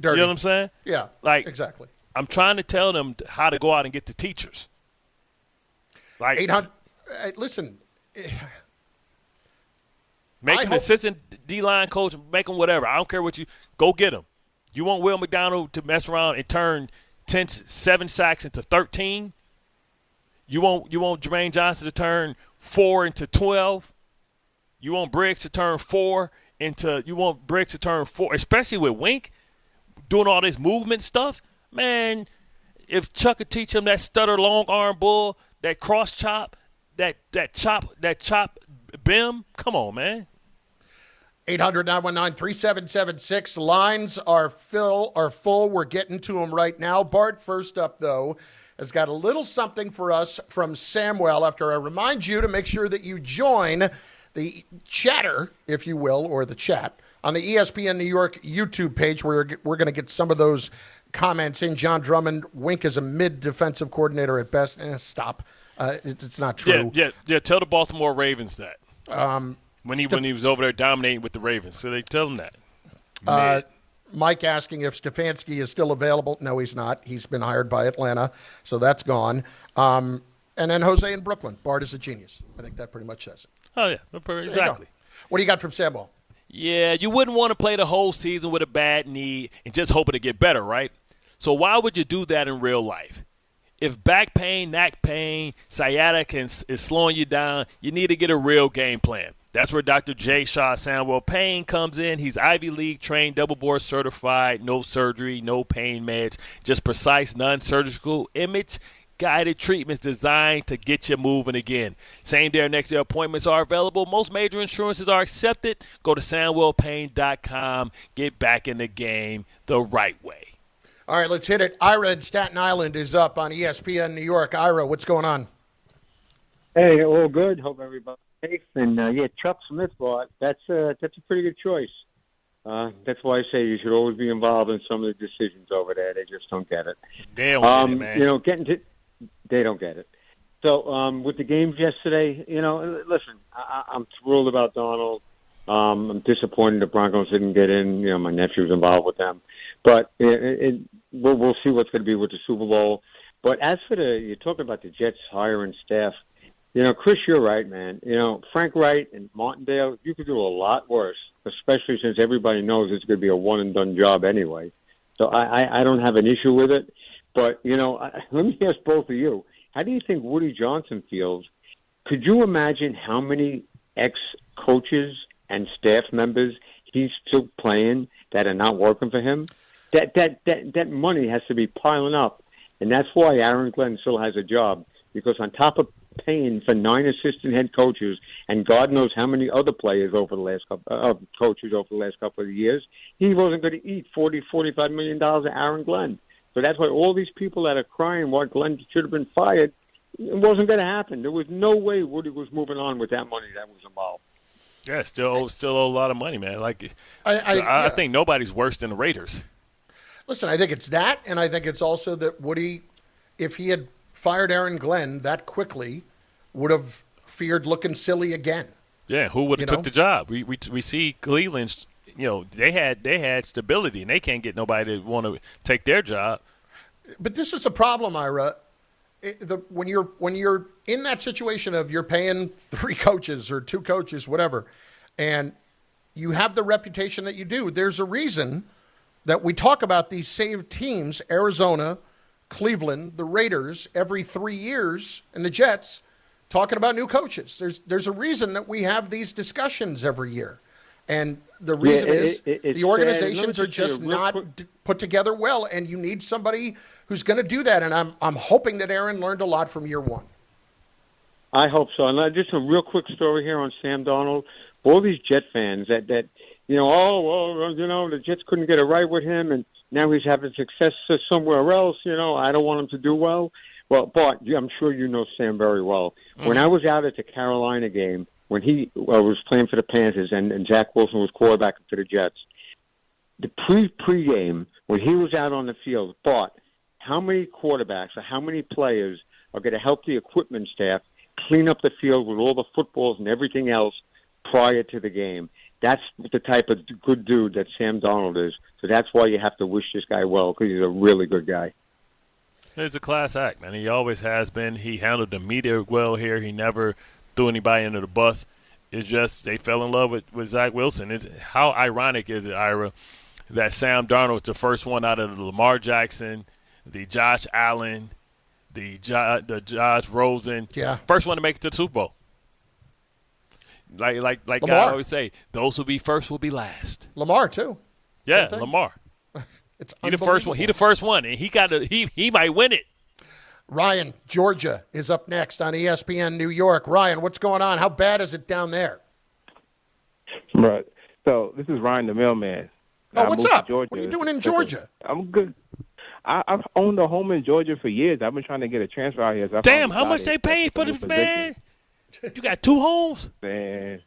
dirty. You know what I'm saying? Yeah, like exactly. I'm trying to tell them how to go out and get the teachers. Like 800. Listen. Make an assistant D-line coach, make him whatever. I don't care what you – go get him. You want Will McDonald to mess around and turn 7 sacks into 13? You want Jermaine Johnson to turn 4 into 12? You want Briggs to turn 4 into – you want Briggs to turn 4, especially with Wink doing all this movement stuff? Man, if Chuck could teach him that stutter long arm bull, that cross chop, that chop bim, come on, man. 800-919-3776. Lines are full. We're getting to them right now. Bart, first up, though, has got a little something for us from Samwell after I remind you to make sure that you join the chatter, if you will, or the chat, on the ESPN New York YouTube page where we're going to get some of those comments in. John Drummond, Wink is a mid-defensive coordinator at best. Stop. It's not true. Yeah. Tell the Baltimore Ravens that. When he was over there dominating with the Ravens. So they tell him that. Mike asking if Stefanski is still available. No, he's not. He's been hired by Atlanta, so that's gone. And then Jose in Brooklyn. Bart is a genius. I think that pretty much says it. Oh, yeah. Exactly. What do you got from Samuel? Yeah, you wouldn't want to play the whole season with a bad knee and just hoping to get better, right? So why would you do that in real life? If back pain, neck pain, sciatica is slowing you down, you need to get a real game plan. That's where Dr. J. Shaw Samwell Payne comes in. He's Ivy League trained, double board certified, no surgery, no pain meds, just precise, non-surgical image-guided treatments designed to get you moving again. Same day or next day appointments are available. Most major insurances are accepted. Go to SamwellPayne.com. Get back in the game the right way. All right, let's hit it. Ira in Staten Island is up on ESPN New York. Ira, what's going on? Hey, all good. Hope everybody's safe. And, Chuck Smith, that's a pretty good choice. That's why I say you should always be involved in some of the decisions over there. They just don't get it. They don't get it, man. They don't get it. So with the games yesterday, listen, I'm thrilled about Darnold. I'm disappointed the Broncos didn't get in. My nephew's involved with them. But we'll see what's going to be with the Super Bowl. But as for you're talking about the Jets hiring staff, Chris, you're right, man. Frank Wright and Martindale, you could do a lot worse, especially since everybody knows it's going to be a one-and-done job anyway. So I don't have an issue with it. But, let me ask both of you. How do you think Woody Johnson feels? Could you imagine how many ex-coaches and staff members he's still playing that are not working for him? That money has to be piling up. And that's why Aaron Glenn still has a job, because on top of paying for 9 assistant head coaches and God knows how many other players over the last coaches over the last couple of years, he wasn't going to eat $40-45 million of Aaron Glenn. So that's why all these people that are crying why Glenn should have been fired, it wasn't going to happen. There was no way Woody was moving on with that money that was involved. Yeah, still owe a lot of money, man. I think nobody's worse than the Raiders. Listen, I think it's that, and I think it's also that Woody, if he had fired Aaron Glenn that quickly, would have feared looking silly again. Yeah, who would have took the job? We see Cleveland they had stability, and they can't get nobody to want to take their job. But this is the problem, Ira. When you're in that situation of you're paying 3 coaches or 2 coaches, whatever, and you have the reputation that you do, there's a reason that we talk about these saved teams, Arizona, Cleveland, the Raiders, every 3 years, and the Jets, talking about new coaches. There's a reason that we have these discussions every year. And the reason is the organizations are just not put together well, and you need somebody who's going to do that. And I'm hoping that Aaron learned a lot from year 1. I hope so. And just a real quick story here on Sam Darnold. All these Jet fans that the Jets couldn't get it right with him, and now he's having success somewhere else. I don't want him to do well. Well, Bart, I'm sure you know Sam very well. Mm-hmm. When I was out at the Carolina game, when he was playing for the Panthers and Zach Wilson was quarterbacking for the Jets, the pre-game, when he was out on the field, Bart, how many quarterbacks or how many players are going to help the equipment staff clean up the field with all the footballs and everything else prior to the game? That's the type of good dude that Sam Darnold is. So that's why you have to wish this guy well, because he's a really good guy. He's a class act, man. He always has been. He handled the media well here. He never threw anybody under the bus. It's just they fell in love with Zach Wilson. How ironic is it, Ira, that Sam Darnold was the first one out of the Lamar Jackson, the Josh Allen, the Josh Rosen, first one to make it to the Super Bowl. Like I always say, those who be first will be last. Lamar too. Yeah, Lamar. It's he the first one. He the first one, and he might win it. Ryan, Georgia is up next on ESPN New York. Ryan, what's going on? How bad is it down there? Right. So this is Ryan, the mailman. Oh, what's up? What are you doing in Georgia? I'm good. I've owned a home in Georgia for years. I've been trying to get a transfer out here. So damn, how much they paying for this, man? You got 2 homes? Man,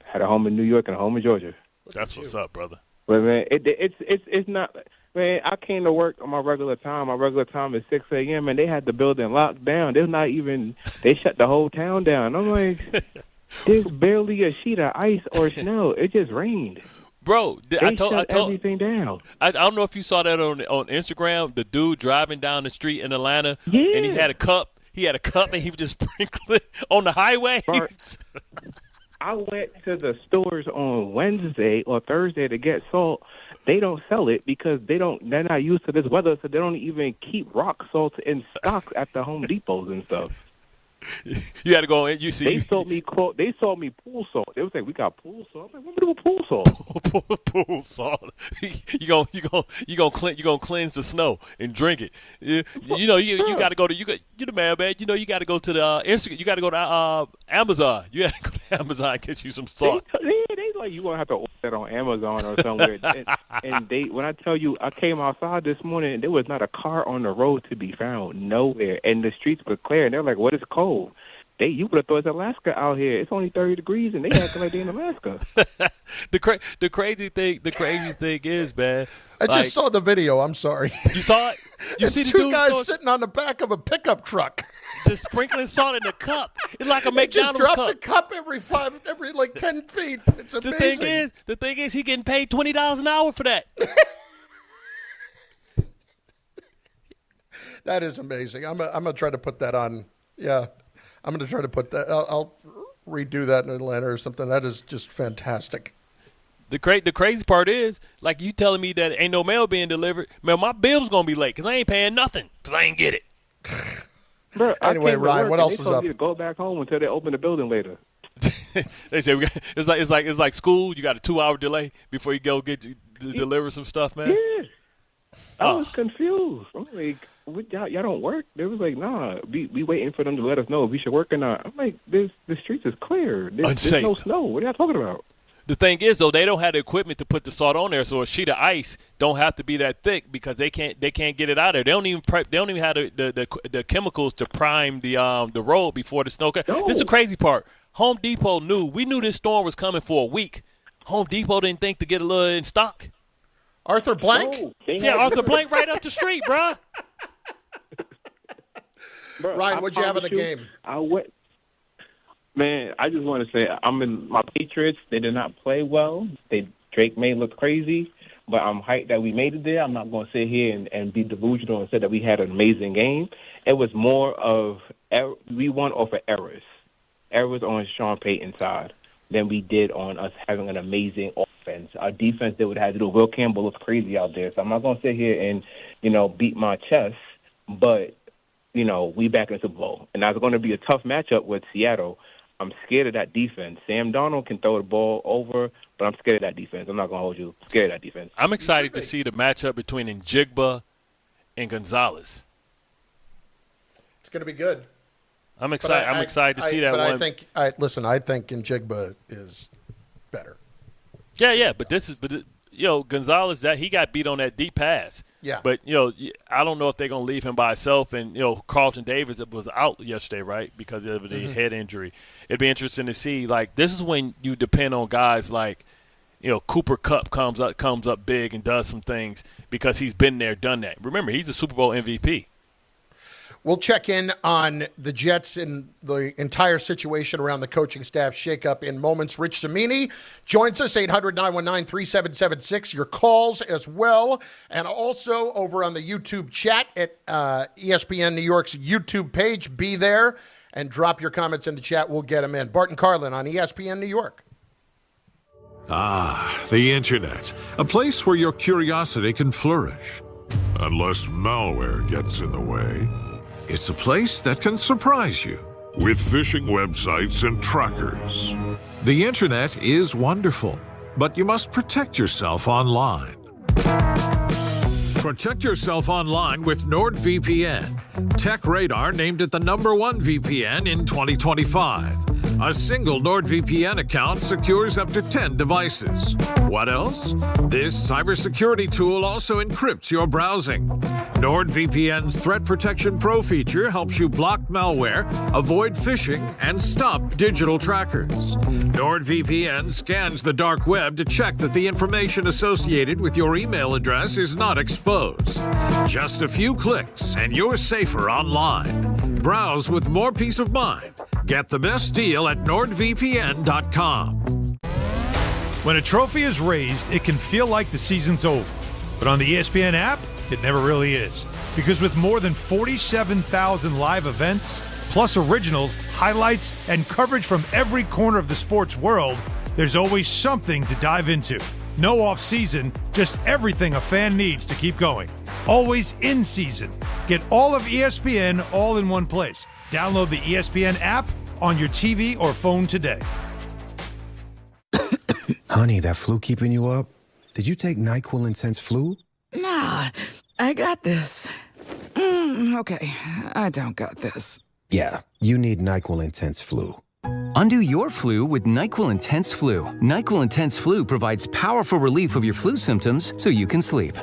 had a home in New York and a home in Georgia. That's what's up, brother. But man, it's not. Man, I came to work on my regular time. My regular time is 6 a.m. and they had the building locked down. They're not even. They shut the whole town down. I'm like, there's barely a sheet of ice or snow. It just rained. Bro, I told everything down. I don't know if you saw that on Instagram. The dude driving down the street in Atlanta, and he had a cup. And he was just sprinkling on the highway. Bart, I went to the stores on Wednesday or Thursday to get salt. They don't sell it because they're not used to this weather, so they don't even keep rock salt in stock at the Home Depots and stuff. You had to go in. You see, they sold me pool salt. They was like, "We got pool salt." I'm like, "What do we do with pool salt?" Pool salt. You gonna cleanse the snow and drink it. You got to go to you the man, man. You got to go to the Instagram. You got to go to Amazon. You got to go to Amazon and get you some salt. They like you gonna have to order that on Amazon or somewhere. and when I tell you, I came outside this morning and there was not a car on the road to be found nowhere, and the streets were clear. And they're like, "What is cold?" You would have thought it's Alaska out here. It's only 30 degrees, and they acting like they're in Alaska. The crazy thing is, man. I just saw the video. I'm sorry. You saw it? You see the 2 guys sitting on the back of a pickup truck, just sprinkling salt in the cup. It's like a McDonald's just drop cup. the cup every like 10 feet. It's amazing. The thing is, he getting paid $20 an hour for that. That is amazing. I'm gonna try to put that on. Yeah, I'm going to try to put that. I'll redo that in Atlanta or something. That is just fantastic. The crazy part is, like you telling me that ain't no mail being delivered. Man, my bill's going to be late because I ain't paying nothing because I ain't get it. Bro, anyway, Ryan, what else is up? They told me to go back home until they open the building later. They say it's like school. You got a 2-hour delay before you go get to deliver some stuff, man. Yeah. I was confused. I'm like, y'all don't work? They was like, nah, we waiting for them to let us know if we should work or not. I'm like, the streets is clear. There's no snow. What are y'all talking about? The thing is, though, they don't have the equipment to put the salt on there, so a sheet of ice don't have to be that thick because they can't get it out of there. They don't even have the chemicals to prime the road before the snow comes. No. This is the crazy part. Home Depot we knew this storm was coming for a week. Home Depot didn't think to get a little in stock. Arthur Blank? No, Arthur Blank right up the street, bro. Ryan, what'd you have in the game? I went. Man, I just want to say I'm in my Patriots. They did not play well. Drake May looked crazy, but I'm hyped that we made it there. I'm not going to sit here and be delusional and say that we had an amazing game. It was more of we won off of errors on Sean Payton's side than we did on us having an amazing offense. Our defense did what it had to do. Will Campbell looks crazy out there, so I'm not going to sit here and beat my chest, but we back in the Super Bowl, and that's going to be a tough matchup with Seattle. I'm scared of that defense. Sam Darnold can throw the ball over, but I'm scared of that defense. I'm not going to hold you. I'm scared of that defense. I'm excited to see the matchup between Njigba and Gonzalez. It's going to be good. I'm excited. I'm excited to see that one. I think Njigba is better. Yeah. But Gonzalez, that he got beat on that deep pass. Yeah. But I don't know if they're going to leave him by himself. And Carlton Davis was out yesterday, right, because of the head injury. It'd be interesting to see. Like, this is when you depend on guys like Cooper Kupp comes up big and does some things because he's been there, done that. Remember, he's a Super Bowl MVP. We'll check in on the Jets and the entire situation around the coaching staff shakeup in moments. Rich Cimini joins us, 800-919-3776. Your calls as well. And also over on the YouTube chat at ESPN New York's YouTube page. Be there and drop your comments in the chat. We'll get them in. Bart Carlin on ESPN New York. Ah, the Internet. A place where your curiosity can flourish. Unless malware gets in the way. It's a place that can surprise you with phishing websites and trackers. The Internet is wonderful, but you must protect yourself online. Protect yourself online with NordVPN. Tech Radar named it the #1 VPN in 2025. A single NordVPN account secures up to 10 devices. What else? This cybersecurity tool also encrypts your browsing. NordVPN's Threat Protection Pro feature helps you block malware, avoid phishing, and stop digital trackers. NordVPN scans the dark web to check that the information associated with your email address is not exposed. Just a few clicks and you're safer online. Browse with more peace of mind. Get the best deal at NordVPN.com. When a trophy is raised, it can feel like the season's over. But on the ESPN app, it never really is. Because with more than 47,000 live events, plus originals, highlights, and coverage from every corner of the sports world, there's always something to dive into. No off-season, just everything a fan needs to keep going. Always in season. Get all of ESPN all in one place. Download the ESPN app on your TV or phone today. Honey, that flu keeping you up? Did you take NyQuil Intense Flu? Nah, I got this. Okay, I don't got this. Yeah, you need NyQuil Intense Flu. Undo your flu with NyQuil Intense Flu. NyQuil Intense Flu provides powerful relief of your flu symptoms so you can sleep.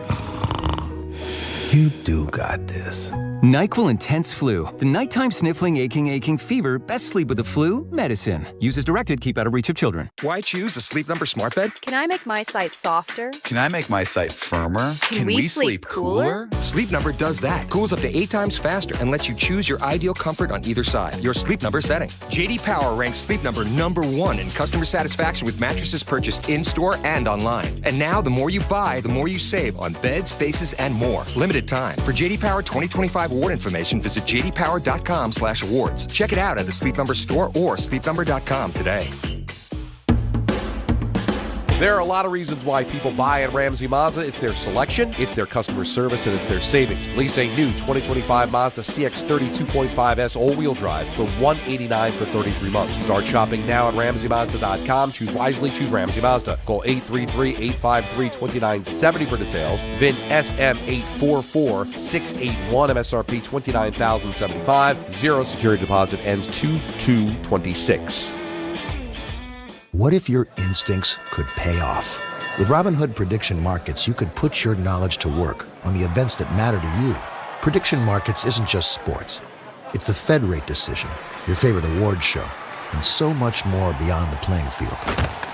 You do got this. NyQuil Intense Flu. The nighttime sniffling, aching fever. Best sleep with the flu medicine. Use as directed. Keep out of reach of children. Why choose a Sleep Number smart bed? Can I make my site softer? Can I make my site firmer? Can we sleep cooler? Sleep Number does that. Cools up to 8 times faster and lets you choose your ideal comfort on either side. Your Sleep Number setting. J.D. Power ranks Sleep Number #1 in customer satisfaction with mattresses purchased in-store and online. And now, the more you buy, the more you save on beds, bases, and more. Limited time. For J.D. Power 2025 award information, visit jdpower.com/awards. Check it out at the Sleep Number store or sleepnumber.com today. There are a lot of reasons why people buy at Ramsey Mazda. It's their selection, it's their customer service, and it's their savings. Lease a new 2025 Mazda CX-30 2.5S all-wheel drive for $189 for 33 months. Start shopping now at RamseyMazda.com. Choose wisely, choose Ramsey Mazda. Call 833-853-2970 for details. VIN SM844-681, MSRP $29,075. Zero security deposit, ends 2/2/26. What if your instincts could pay off? With Robinhood Prediction Markets, you could put your knowledge to work on the events that matter to you. Prediction Markets isn't just sports. It's the Fed rate decision, your favorite award show, and so much more beyond the playing field.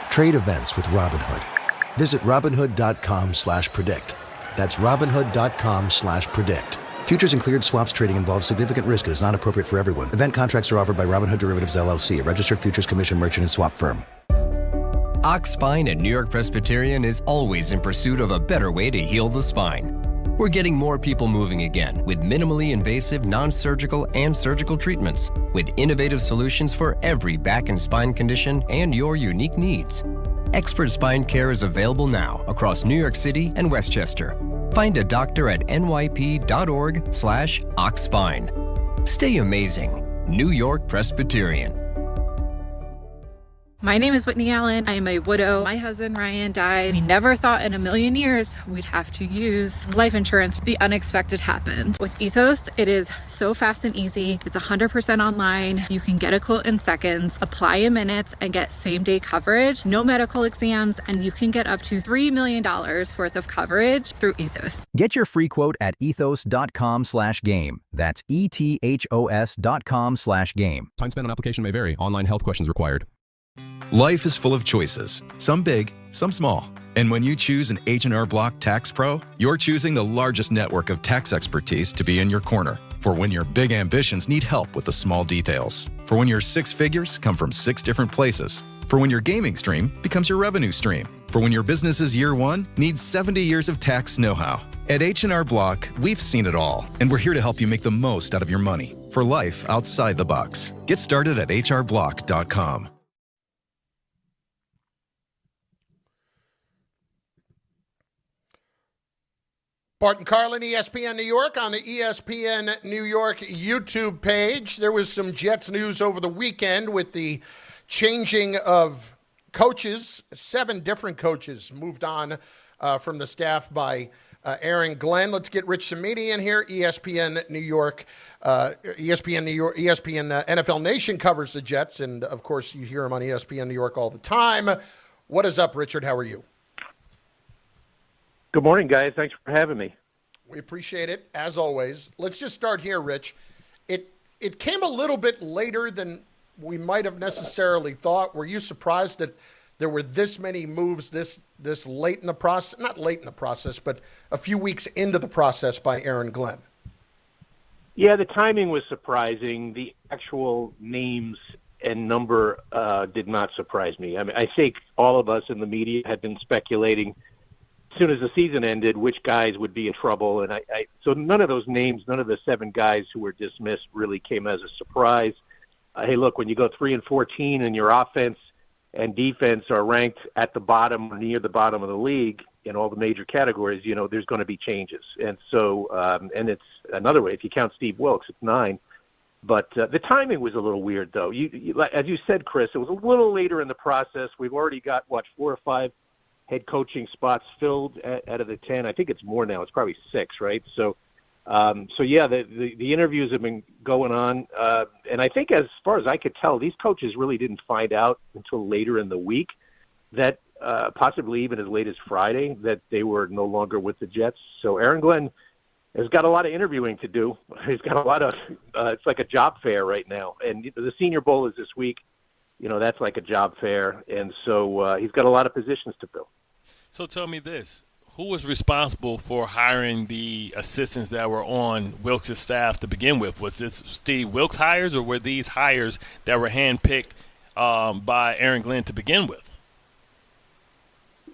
Trade events with Robinhood. Visit Robinhood.com/predict. That's Robinhood.com/predict. Futures and cleared swaps trading involves significant risk and is not appropriate for everyone. Event contracts are offered by Robinhood Derivatives LLC, a registered futures commission merchant and swap firm. Ox Spine at New York Presbyterian is always in pursuit of a better way to heal the spine. We're getting more people moving again with minimally invasive, non-surgical, and surgical treatments with innovative solutions for every back and spine condition and your unique needs. Expert spine care is available now across New York City and Westchester. Find a doctor at nyp.org/oxspine. Stay amazing. New York Presbyterian. My name is Whitney Allen. I am a widow. My husband, Ryan, died. We never thought in a million years we'd have to use life insurance. The unexpected happened. With Ethos, it is so fast and easy. It's 100% online. You can get a quote in seconds, apply in minutes, and get same-day coverage. No medical exams, and you can get up to $3 million worth of coverage through Ethos. Get your free quote at ethos.com/game. That's ETHOS.com/game. Time spent on application may vary. Online health questions required. Life is full of choices, some big, some small. And when you choose an H&R Block Tax Pro, you're choosing the largest network of tax expertise to be in your corner. For when your big ambitions need help with the small details. For when your six figures come from 6 different places. For when your gaming stream becomes your revenue stream. For when your business's year one needs 70 years of tax know-how. At H&R Block, we've seen it all, and we're here to help you make the most out of your money for life outside the box. Get started at hrblock.com. Bart Carlin, ESPN New York, on the ESPN New York YouTube page. There was some Jets news over the weekend with the changing of coaches. 7 different coaches moved on from the staff by Aaron Glenn. Let's get Rich Cimini in here. ESPN New York, ESPN NFL Nation covers the Jets, and of course you hear him on ESPN New York all the time. What is up, Richard? How are you? Good morning, guys. Thanks for having me. We appreciate it, as always. Let's just start here, Rich. It came a little bit later than we might have necessarily thought. Were you surprised that there were this many moves this late in the process? Not late in the process, but a few weeks into the process by Aaron Glenn. Yeah, the timing was surprising. The actual names and number did not surprise me. I mean, I think all of us in the media had been speculating as soon as the season ended which guys would be in trouble, and so none of those names, none of the 7 guys who were dismissed really came as a surprise. Hey, look, when you go 3-14 and your offense and defense are ranked at the bottom or near the bottom of the league in all the major categories, you know, there's going to be changes. And so, and it's another way, if you count Steve Wilks, it's 9. But the timing was a little weird, though. You, as you said, Chris, it was a little later in the process. We've already got, 4 or 5 head coaching spots filled out of the 10. I think it's more now. It's probably 6, right? So yeah, the interviews have been going on. And I think as far as I could tell, these coaches really didn't find out until later in the week that possibly even as late as Friday that they were no longer with the Jets. So Aaron Glenn has got a lot of interviewing to do. He's got a lot of it's like a job fair right now. And the Senior Bowl is this week. You know, that's like a job fair. And so he's got a lot of positions to fill. So tell me this. Who was responsible for hiring the assistants that were on Wilks' staff to begin with? Was this Steve Wilks hires, or were these hires that were handpicked by Aaron Glenn to begin with?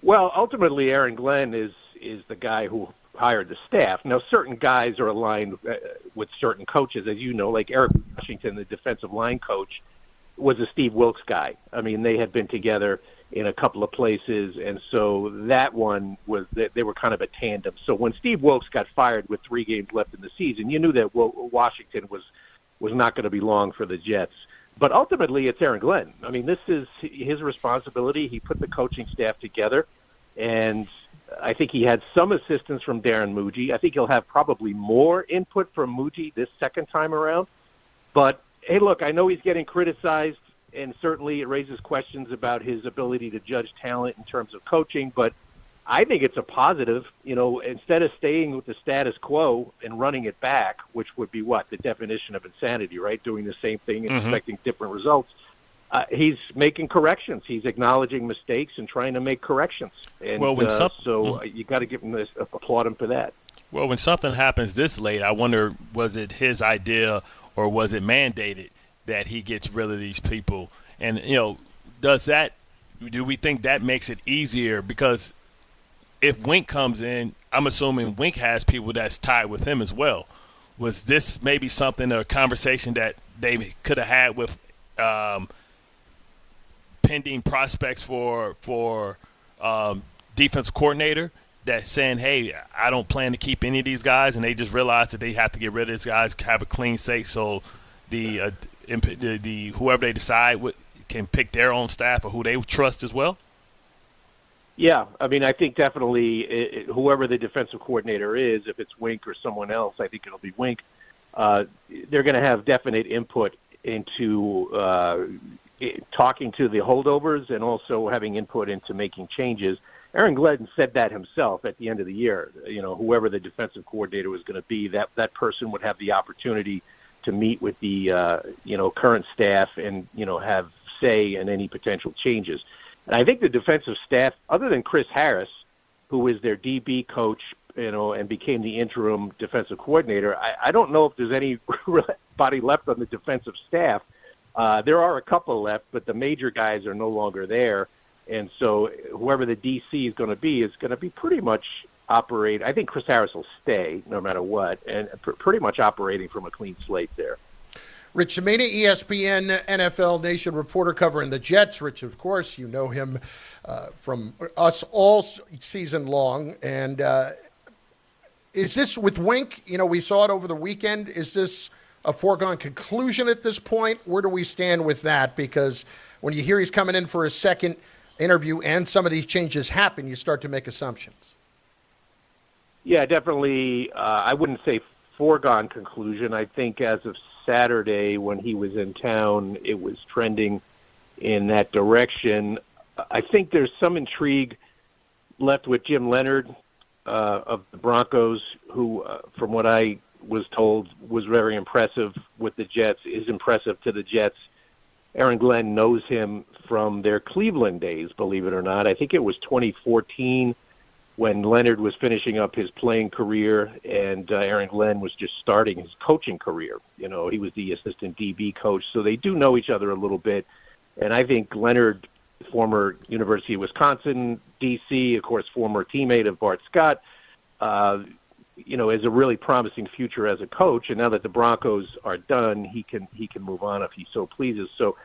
Well, ultimately, Aaron Glenn is the guy who hired the staff. Now, certain guys are aligned with certain coaches, as you know, like Eric Washington, the defensive line coach, was a Steve Wilks guy. I mean, they had been together in a couple of places, and so that one was they were kind of a tandem. So when Steve Wilks got fired with 3 games left in the season, you knew that Washington was not going to be long for the Jets. But ultimately, it's Aaron Glenn. I mean, this is his responsibility. He put the coaching staff together, and I think he had some assistance from Darren Muji. I think he'll have probably more input from Muji this second time around. But, hey, look, I know he's getting criticized, and certainly it raises questions about his ability to judge talent in terms of coaching, but I think it's a positive. You know, instead of staying with the status quo and running it back, which would be the definition of insanity, right? Doing the same thing and expecting different results. He's making corrections. He's acknowledging mistakes and trying to make corrections. And well, when so you got to give him applaud him for that. Well, when something happens this late, I wonder, was it his idea or was it mandated that he gets rid of these people? And, do we think that makes it easier? Because if Wink comes in, I'm assuming Wink has people that's tied with him as well. Was this maybe a conversation that they could have had with pending prospects for defensive coordinator, that's saying, hey, I don't plan to keep any of these guys, and they just realize that they have to get rid of these guys, have a clean slate, so the whoever they decide can pick their own staff or who they trust as well? Yeah, I mean, I think definitely whoever the defensive coordinator is, if it's Wink or someone else, I think it'll be Wink. They're going to have definite input into talking to the holdovers and also having input into making changes. Aaron Glenn said that himself at the end of the year. Whoever the defensive coordinator was going to be, that person would have the opportunity to meet with the current staff and have say in any potential changes. And I think the defensive staff, other than Chris Harris, who is their DB coach, and became the interim defensive coordinator, I don't know if there's anybody left on the defensive staff. There are a couple left, but the major guys are no longer there. And so whoever the DC is going to be pretty much operate. I think Chris Harris will stay no matter what, and pretty much operating from a clean slate there. Rich Cimini, ESPN NFL Nation reporter covering the Jets. Rich, of course, you know him from us all season long. And is this with Wink? We saw it over the weekend. Is this a foregone conclusion at this point? Where do we stand with that? Because when you hear he's coming in for a second interview and some of these changes happen, you start to make assumptions. Yeah, definitely. I wouldn't say foregone conclusion. I think as of Saturday when he was in town, it was trending in that direction. I think there's some intrigue left with Jim Leonard of the Broncos, who, from what I was told, was very impressive with the Jets, is impressive to the Jets. Aaron Glenn knows him from their Cleveland days, believe it or not. I think it was 2014 when Leonard was finishing up his playing career and Aaron Glenn was just starting his coaching career. He was the assistant DB coach, so they do know each other a little bit. And I think Leonard, former University of Wisconsin, D.C., of course, former teammate of Bart Scott, is a really promising future as a coach. And now that the Broncos are done, he can move on if he so pleases. So,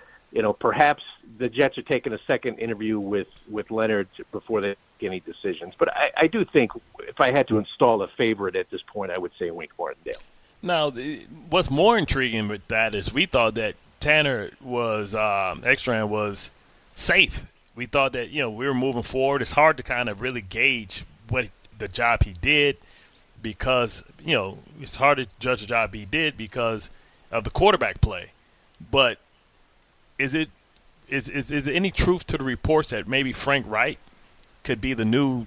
perhaps the Jets are taking a second interview with Leonard before they make any decisions. But I do think if I had to install a favorite at this point, I would say Wink Martindale. Now, what's more intriguing with that is we thought that Tanner Ekstrand was safe. We thought that, we were moving forward. It's hard to kind of really gauge what the job he did because, it's hard to judge the job he did because of the quarterback play. But is there any truth to the reports that maybe Frank Reich could be the new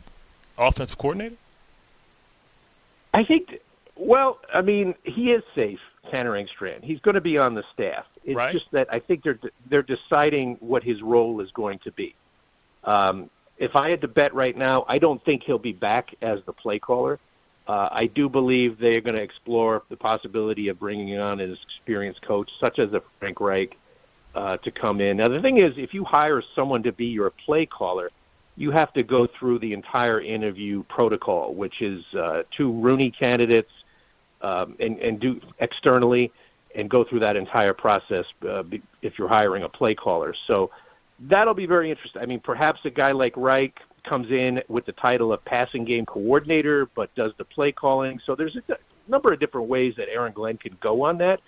offensive coordinator? I think, he is safe, Tanner Engstrand. He's going to be on the staff. It's right. Just that I think they're deciding what his role is going to be. If I had to bet right now, I don't think he'll be back as the play caller. I do believe they're going to explore the possibility of bringing on an experienced coach, such as a Frank Reich, to come in. Now, the thing is, if you hire someone to be your play caller, you have to go through the entire interview protocol, which is 2 Rooney candidates and do externally and go through that entire process if you're hiring a play caller. So that'll be very interesting. Perhaps a guy like Reich comes in with the title of passing game coordinator but does the play calling. So there's a number of different ways that Aaron Glenn can go on that.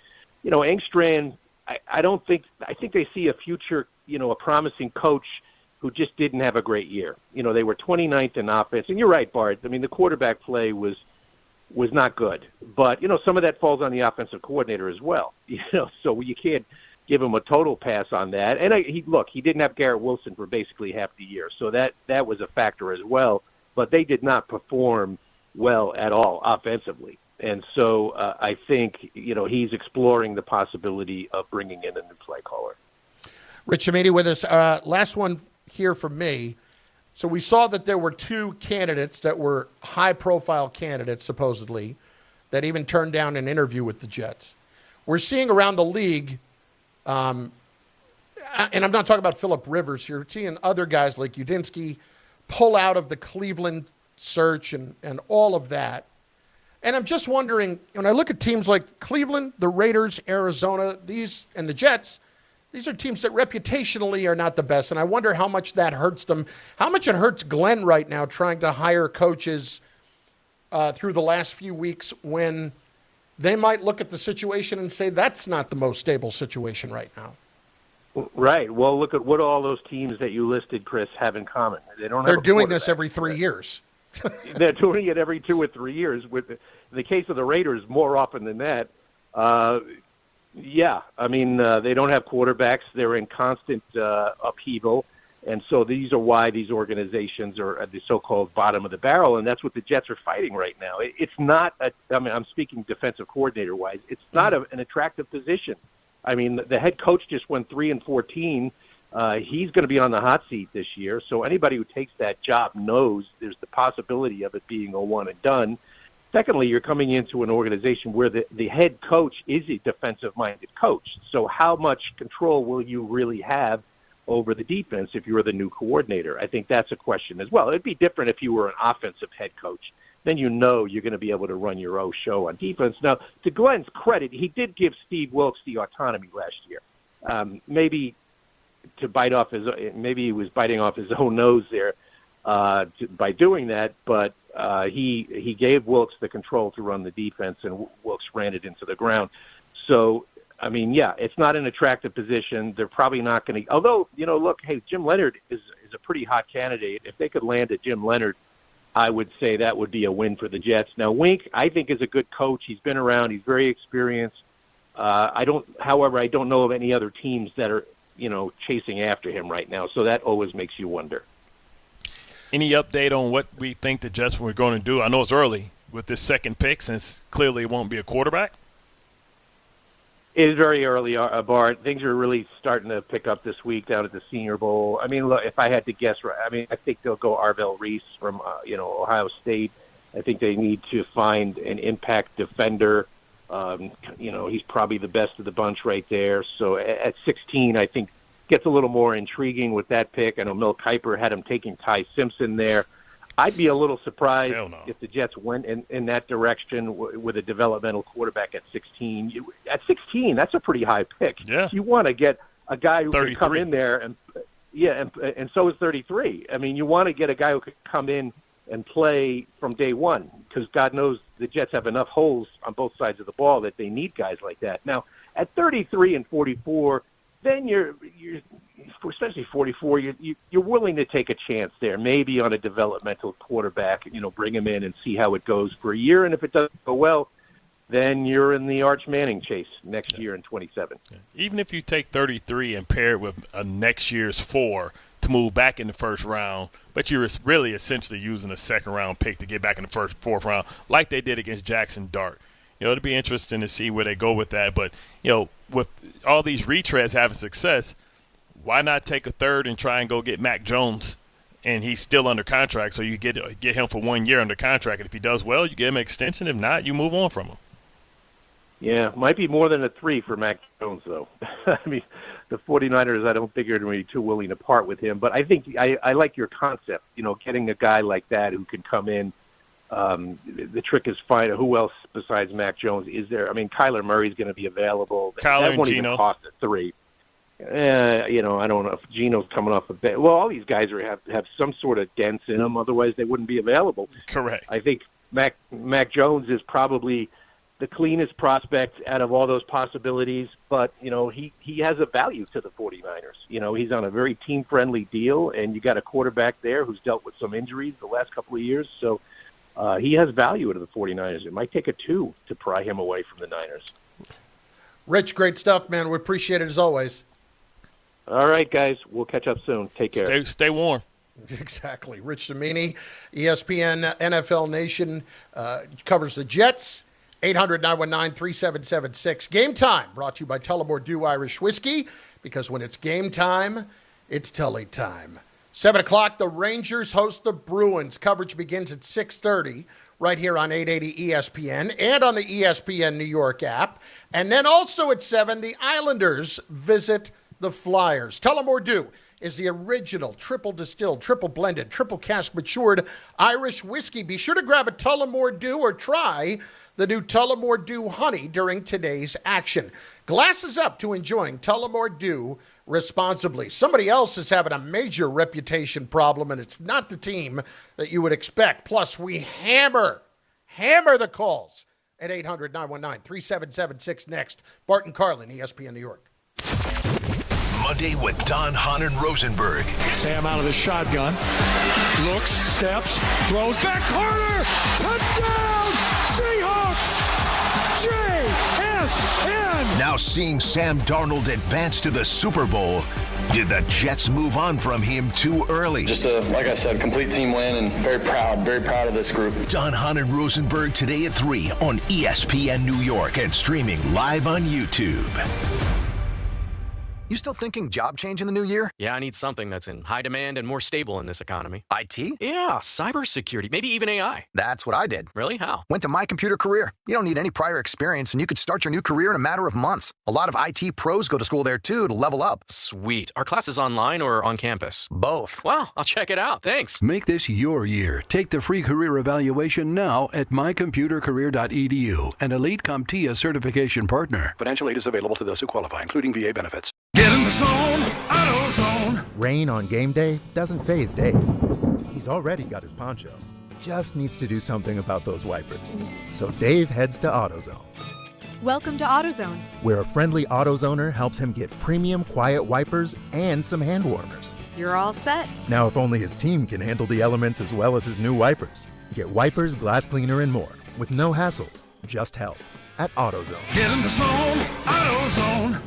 Engstrand, I think they see a future, a promising coach who just didn't have a great year. They were 29th in offense. And you're right, Bart. The quarterback play was not good. But, some of that falls on the offensive coordinator as well. So you can't give him a total pass on that. And he didn't have Garrett Wilson for basically half the year. So that was a factor as well. But they did not perform well at all offensively. And so I think, he's exploring the possibility of bringing in a new play caller. Rich Cimini with us. Last one here from me. So we saw that there were two candidates that were high-profile candidates, supposedly, that even turned down an interview with the Jets. We're seeing around the league, and I'm not talking about Phillip Rivers, you're seeing other guys like Udinsky pull out of the Cleveland search and all of that. And I'm just wondering, when I look at teams like Cleveland, the Raiders, Arizona, and the Jets, these are teams that reputationally are not the best, and I wonder how much that hurts them, how much it hurts Glenn right now trying to hire coaches through the last few weeks when they might look at the situation and say that's not the most stable situation right now. Right. Well, look at what all those teams that you listed, Chris, have in common. They're doing this every 3 years. They're doing it every 2 or 3 years. With the case of the Raiders, more often than that. Yeah, I mean, they don't have quarterbacks. They're in constant upheaval. And so these are why these organizations are at the so-called bottom of the barrel, and that's what the Jets are fighting right now. It's not I'm speaking defensive coordinator-wise. It's not an attractive position. I mean, the head coach just went 3-14. He's going to be on the hot seat this year, so anybody who takes that job knows there's the possibility of it being a one and done. Secondly, you're coming into an organization where the head coach is a defensive-minded coach. So how much control will you really have over the defense if you're the new coordinator? I think that's a question as well. It'd be different if you were an offensive head coach. Then you know you're going to be able to run your own show on defense. Now, to Glenn's credit, he did give Steve Wilkes the autonomy last year. Maybe he was biting off his own nose there by doing that, but he gave Wilkes the control to run the defense, and Wilkes ran it into the ground. So, I mean, yeah, it's not an attractive position. They're probably not going to – although, look, hey, Jim Leonard is a pretty hot candidate. If they could land a Jim Leonard, I would say that would be a win for the Jets. Now, Wink, I think, is a good coach. He's been around. He's very experienced. However, I don't know of any other teams that are, chasing after him right now. So that always makes you wonder. Any update on what we think the Jets were going to do? I know it's early with this second pick since clearly it won't be a quarterback. It is very early, Bart. Things are really starting to pick up this week down at the Senior Bowl. I mean, look, if I had to guess, I think they'll go Arvell Reese from, Ohio State. I think they need to find an impact defender. He's probably the best of the bunch right there. So at 16, I think gets a little more intriguing with that pick. I know Mel Kiper had him taking Ty Simpson there. I'd be a little surprised if the Jets went in that direction with a developmental quarterback at 16. At 16, that's a pretty high pick. Yeah. You want to get a guy who 33. can come in there and so is 33. I mean, you want to get a guy who can come in and play from day one because God knows the Jets have enough holes on both sides of the ball that they need guys like that. Now, at 33 and 44, then you're especially 44, you're willing to take a chance there, maybe on a developmental quarterback, bring him in and see how it goes for a year. And if it doesn't go well, then you're in the Arch Manning chase next year in 27. Even if you take 33 and pair it with a next year's 4 to move back in the first round, but you're really essentially using a second-round pick to get back in the fourth round like they did against Jackson Dart. It'll be interesting to see where they go with that. But, with all these retreads having success, why not take a third and try and go get Mac Jones? And he's still under contract, so you get him for 1 year under contract. And if he does well, you give him an extension. If not, you move on from him. Yeah, might be more than a 3 for Mac Jones, though. I mean, the 49ers, I don't think are going to be too willing to part with him. But I think I like your concept, getting a guy like that who can come in. The trick is finding who else besides Mac Jones is there. I mean, Kyler Murray's going to be available. Kyler that won't and Geno. even cost a 3. I don't know if Geno's coming off a bit. Well, all these guys have some sort of dents in them. Otherwise, they wouldn't be available. Correct. I think Mac Jones is probably the cleanest prospect out of all those possibilities. But, he has a value to the 49ers. He's on a very team-friendly deal, and you got a quarterback there who's dealt with some injuries the last couple of years. So he has value to the 49ers. It might take a 2 to pry him away from the Niners. Rich, great stuff, man. We appreciate it as always. All right, guys. We'll catch up soon. Take care. Stay warm. Exactly. Rich Cimini, ESPN, NFL Nation, covers the Jets. 800-919-3776. Game Time, brought to you by Tullamore Dew Irish Whiskey, because when it's game time, it's Tully time. 7 o'clock, the Rangers host the Bruins. Coverage begins at 6:30 right here on 880 ESPN and on the ESPN New York app. And then also at 7, the Islanders visit the Flyers. Tullamore Dew is the original triple distilled, triple blended, triple cask matured Irish whiskey. Be sure to grab a Tullamore Dew or try the new Tullamore Dew Honey during today's action. Glasses up to enjoying Tullamore Dew responsibly. Somebody else is having a major reputation problem, and it's not the team that you would expect. Plus, we hammer the calls at 800-919-3776 next. Bart Carlin, ESPN New York. Monday with Don, Hahn, and Rosenberg. Sam out of the shotgun. Looks, steps, throws back corner. Touchdown! Seahawks! JSN! Now seeing Sam Darnold advance to the Super Bowl, did the Jets move on from him too early? Just like I said, complete team win, and very proud of this group. Don, Hahn, and Rosenberg today at 3 on ESPN New York and streaming live on YouTube. You still thinking job change in the new year? Yeah, I need something that's in high demand and more stable in this economy. IT? Yeah, cybersecurity, maybe even AI. That's what I did. Really? How? Went to My Computer Career. You don't need any prior experience, and you could start your new career in a matter of months. A lot of IT pros go to school there, too, to level up. Sweet. Are classes online or on campus? Both. Wow, I'll check it out. Thanks. Make this your year. Take the free career evaluation now at mycomputercareer.edu, an elite CompTIA certification partner. Financial aid is available to those who qualify, including VA benefits. Get in the zone, AutoZone. Rain on game day doesn't faze Dave. He's already got his poncho. Just needs to do something about those wipers. So Dave heads to AutoZone. Welcome to AutoZone, where a friendly AutoZoner helps him get premium quiet wipers and some hand warmers. You're all set. Now, if only his team can handle the elements as well as his new wipers. Get wipers, glass cleaner, and more with no hassles, just help at AutoZone. Get in the zone, AutoZone.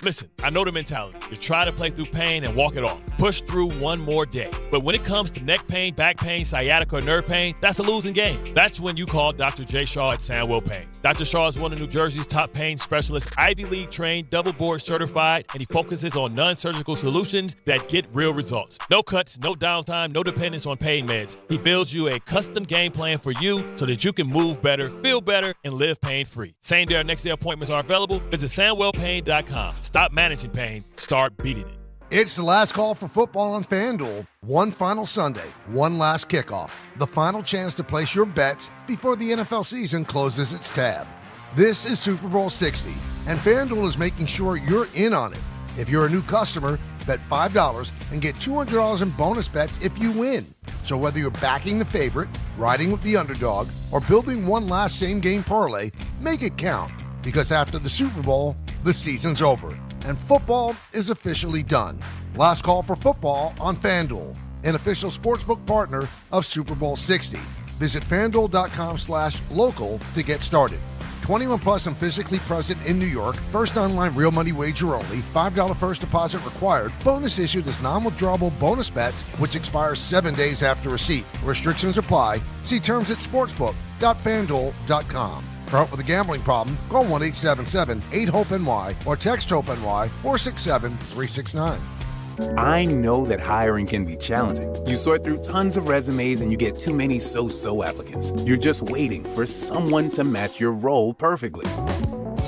Listen, I know the mentality. You try to play through pain and walk it off. Push through one more day. But when it comes to neck pain, back pain, sciatica, or nerve pain, that's a losing game. That's when you call Dr. J. Shaw at Sandwell Pain. Dr. Shaw is one of New Jersey's top pain specialists, Ivy League trained, double board certified, and he focuses on non-surgical solutions that get real results. No cuts, no downtime, no dependence on pain meds. He builds you a custom game plan for you so that you can move better, feel better, and live pain-free. Same day or next day appointments are available. Visit SandwellPain.com. Stop managing pain. Start beating it. It's the last call for football on FanDuel. One final Sunday, one last kickoff. The final chance to place your bets before the NFL season closes its tab. This is Super Bowl 60, and FanDuel is making sure you're in on it. If you're a new customer, bet $5 and get $200 in bonus bets if you win. So whether you're backing the favorite, riding with the underdog, or building one last same-game parlay, make it count. Because after the Super Bowl, the season's over, and football is officially done. Last call for football on FanDuel, an official sportsbook partner of Super Bowl 60. Visit FanDuel.com/local to get started. 21 plus and physically present in New York. First online real money wager only. $5 first deposit required. Bonus issued as non-withdrawable bonus bets, which expires 7 days after receipt. Restrictions apply. See terms at sportsbook.fanduel.com. For help with a gambling problem, call 1-877-8-HOPE-NY or text HOPE-NY 467-369. I know that hiring can be challenging. You sort through tons of resumes and you get too many so-so applicants. You're just waiting for someone to match your role perfectly.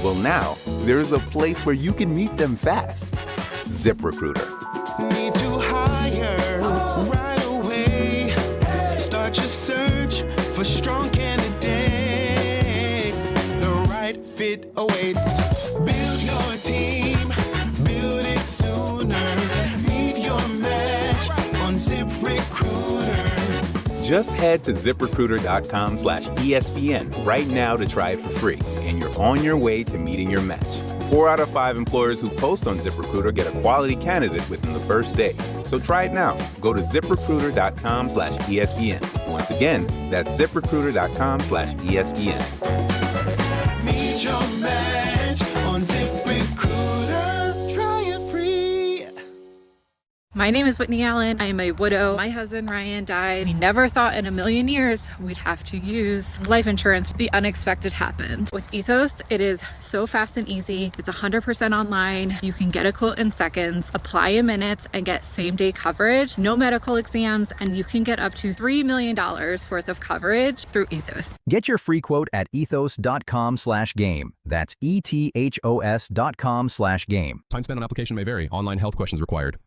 Well, now, there's a place where you can meet them fast. ZipRecruiter. Need to hire right away. Start your search for strong candidates. The right fit awaits. Build your team. Build it sooner. Meet your match on ZipRecruiter. Just head to ZipRecruiter.com/ESPN right now to try it for free, and you're on your way to meeting your match. 4 out of 5 employers who post on ZipRecruiter get a quality candidate within the first day. So try it now. Go to ZipRecruiter.com/ESPN. Once again, that's ZipRecruiter.com/ESPN. Meet your match on ZipRecruiter. Try it free. My name is Whitney Allen. I am a widow. My husband, Ryan, died. We never thought in a million years we'd have to use life insurance. The unexpected happened. With Ethos, it is so fast and easy. It's 100% online. You can get a quote in seconds, apply in minutes, and get same-day coverage, no medical exams, and you can get up to $3 million worth of coverage through Ethos. Get your free quote at ethos.com/game. That's ETHOS.com/game. Time spent on application may vary. Online health questions required.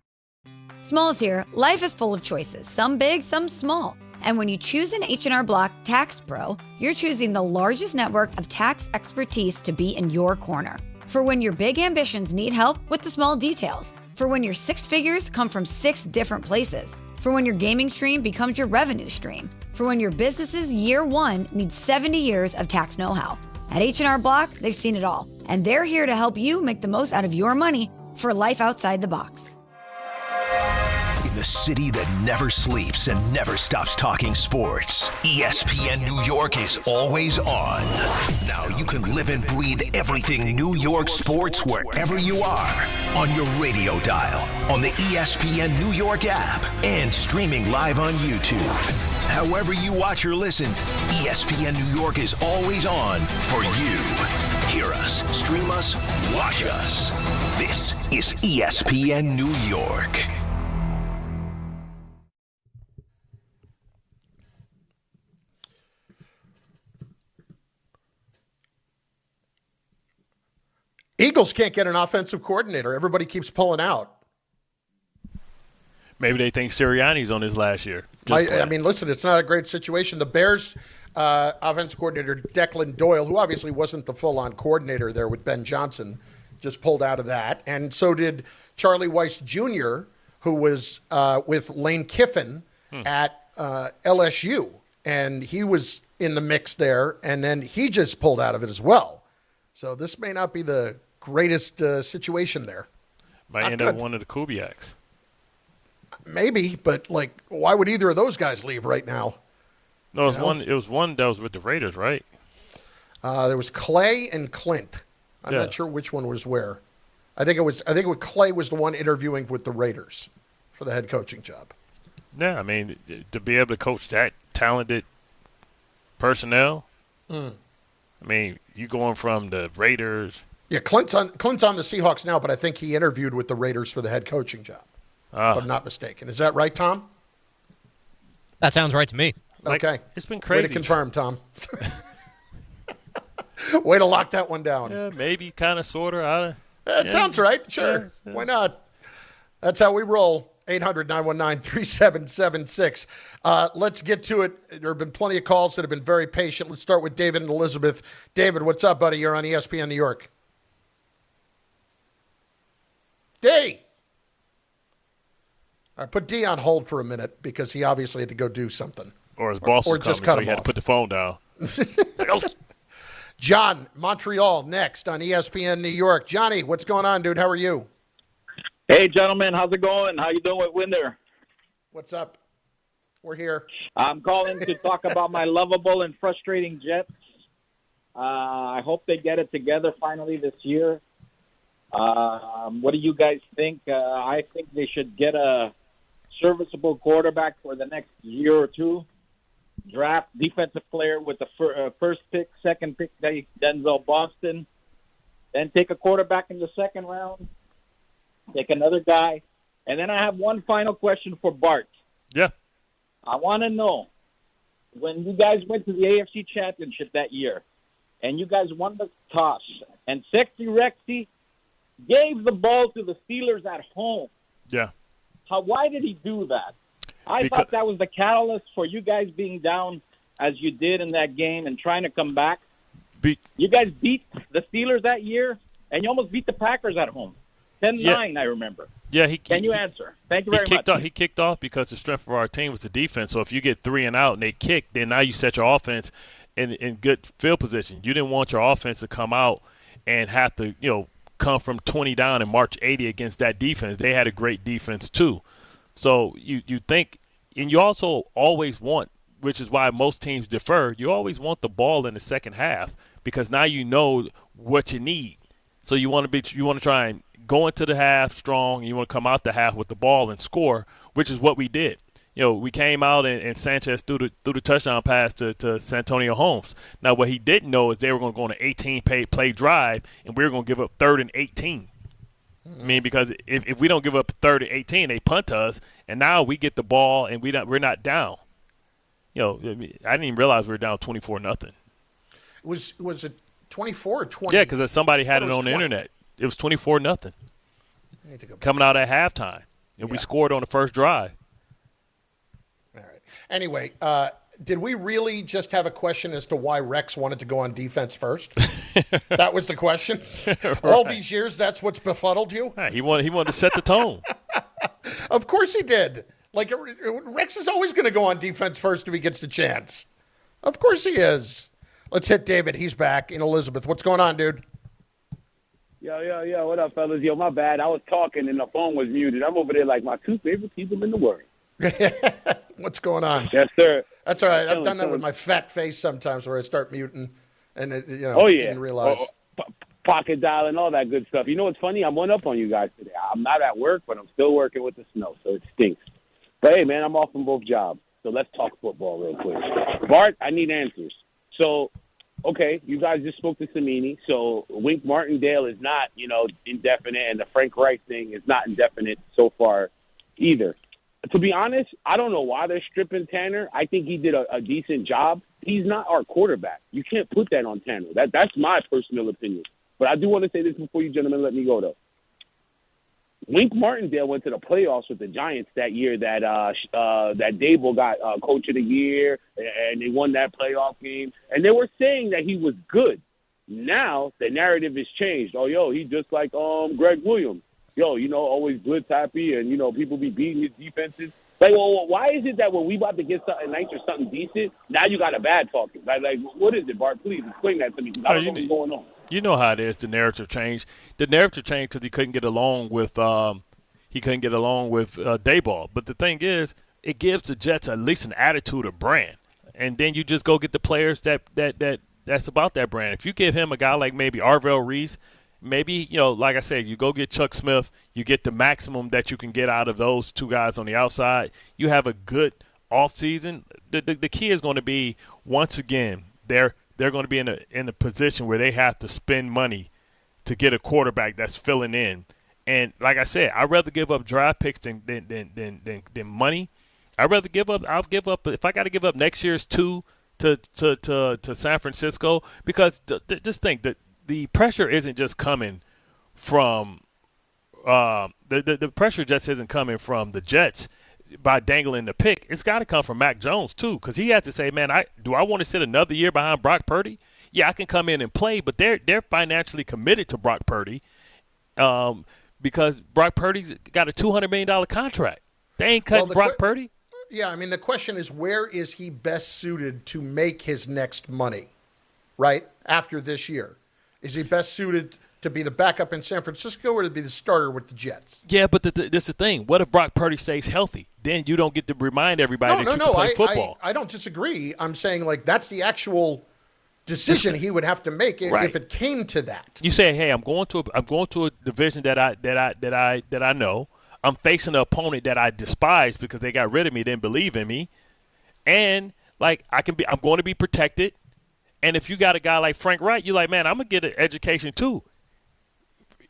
Smalls here. Life is full of choices, some big, some small. And when you choose an H&R Block Tax Pro, you're choosing the largest network of tax expertise to be in your corner. For when your big ambitions need help with the small details. For when your six figures come from 6 different places. For when your gaming stream becomes your revenue stream. For when your business's year one needs 70 years of tax know-how. At H&R Block, they've seen it all. And they're here to help you make the most out of your money for life outside the box. In the city that never sleeps and never stops talking sports, ESPN New York is always on. Now you can live and breathe everything New York sports wherever you are. On your radio dial, on the ESPN New York app, and streaming live on YouTube. However you watch or listen, ESPN New York is always on for you. Hear us, stream us, watch us. This is ESPN New York. Eagles can't get an offensive coordinator. Everybody keeps pulling out. Maybe they think Sirianni's on his last year. I mean, listen, it's not a great situation. The Bears offensive coordinator, Declan Doyle, who obviously wasn't the full-on coordinator there with Ben Johnson, just pulled out of that. And so did Charlie Weiss Jr., who was with Lane Kiffin at LSU. And he was in the mix there, and then he just pulled out of it as well. So this may not be the greatest situation there. Might end up one of the Kubiaks. Maybe, but like, why would either of those guys leave right now? No, it was one that was with the Raiders, right? There was Clay and Clint. I'm not sure which one was where. I think Clay was the one interviewing with the Raiders for the head coaching job. Yeah, I mean, to be able to coach that talented personnel. I mean, you going from the Raiders. Yeah, Clint's on the Seahawks now, but I think he interviewed with the Raiders for the head coaching job. If I'm not mistaken. Is that right, Tom? That sounds right to me. Okay. It's been crazy. Way to confirm, Tom. Way to lock that one down. Yeah, maybe, kind of, sort of. It sounds right. Sure. Yeah. Why not? That's how we roll. 800-919-3776. Let's get to it. There have been plenty of calls that have been very patient. Let's start with David and Elizabeth. David, what's up, buddy? You're on ESPN New York. D. All right, put D on hold for a minute because he obviously had to go do something. Or his boss was coming, so he had to put the phone down. John, Montreal, next on ESPN New York. Johnny, what's going on, dude? How are you? Hey, gentlemen. How's it going? How you doing with Winder? What's up? We're here. I'm calling to talk about my lovable and frustrating Jets. I hope they get it together finally this year. What do you guys think? I think they should get a serviceable quarterback for the next year or two. Draft defensive player with the first pick, second pick, Denzel Boston. Then take a quarterback in the second round. Take another guy. And then I have one final question for Bart. Yeah. I want to know, when you guys went to the AFC Championship that year, and you guys won the toss, and Sexy Rexy gave the ball to the Steelers at home. Yeah. Why did he do that? I thought that was the catalyst for you guys being down as you did in that game and trying to come back. You guys beat the Steelers that year, and you almost beat the Packers at home. 10-9, I remember. Yeah, Can you answer? Thank you very much. He kicked off because the strength of our team was the defense. So if you get 3 and out and they kick, then now you set your offense in good field position. You didn't want your offense to come out and have to, come from 20 down and march 80 against that defense. They had a great defense too. So you think, and you also always want, which is why most teams defer, you always want the ball in the second half because now you know what you need. So you want to try and go into the half strong. You want to come out the half with the ball and score, which is what we did. We came out and Sanchez threw the touchdown pass to Santonio Holmes. Now, what he didn't know is they were going to go on an 18-play drive, and we were going to give up 3rd and 18. I mean, because if we don't give up 3rd and 18, they punt us, and now we get the ball and we're not down. I didn't even realize we were down 24-0. Was it 24 or 20? Yeah, because somebody had it on the internet. It was 24-0. Coming out at halftime, and we scored on the first drive. All right. Anyway, did we really just have a question as to why Rex wanted to go on defense first? That was the question? Right. All these years, that's what's befuddled you? Right. He wanted to set the tone. Of course he did. Like, Rex is always going to go on defense first if he gets the chance. Of course he is. Let's hit David. He's back in Elizabeth. What's going on, dude? Yo. What up, fellas? Yo, my bad. I was talking and the phone was muted. I'm over there like my 2 favorite people in the world. What's going on? Yes, sir. That's all right. I've done that with my fat face sometimes where I start muting and didn't realize. Pocket dial and all that good stuff. You know what's funny? I'm one up on you guys today. I'm not at work, but I'm still working with the snow, so it stinks. But, hey, man, I'm off from both jobs. So let's talk football real quick. Bart, I need answers. So, okay, you guys just spoke to Samini. So Wink Martindale is not, indefinite, and the Frank Reich thing is not indefinite so far either. To be honest, I don't know why they're stripping Tanner. I think he did a decent job. He's not our quarterback. You can't put that on Tanner. That's my personal opinion. But I do want to say this before you gentlemen let me go, though. Wink Martindale went to the playoffs with the Giants that year that Dable got Coach of the Year, and they won that playoff game. And they were saying that he was good. Now the narrative has changed. Oh, he's just like Greg Williams. Always blitz happy, and, people be beating his defenses. Like, well, why is it that when we about to get something nice or something decent, now you got a bad talking? Like, what is it, Bart? Please explain that to me. I don't know what's going on. You know how it is. The narrative changed. The narrative changed because he couldn't get along with Dayball. But the thing is, it gives the Jets at least an attitude of brand, and then you just go get the players that's about that brand. If you give him a guy like maybe Arvell Reese, maybe, like I said, you go get Chuck Smith, you get the maximum that you can get out of those two guys on the outside. You have a good offseason. The key is going to be, once again, they're going to be in a position where they have to spend money to get a quarterback that's filling in. And like I said, I'd rather give up draft picks than money. I'll give up if I got to give up next year's 2 to San Francisco, because just think that the pressure isn't just coming from the pressure just isn't coming from the Jets by dangling the pick. It's got to come from Mac Jones too, because he has to say, man, do I want to sit another year behind Brock Purdy? Yeah, I can come in and play, but they're financially committed to Brock Purdy because Brock Purdy's got a $200 million contract. They ain't cutting Brock Purdy. Yeah, I mean, the question is, where is he best suited to make his next money, right, after this year? Is he best suited to be the backup in San Francisco or to be the starter with the Jets? Yeah, but this is the thing. What if Brock Purdy stays healthy? Then you don't get to remind everybody that you can play football. I don't disagree. I'm saying, like, that's the actual decision he would have to make if it came to that. You say, hey, I'm going to a division that I know. I'm facing an opponent that I despise because they got rid of me, didn't believe in me, and I'm going to be protected. And if you got a guy like Frank Wright, you're like, man, I'm gonna get an education too.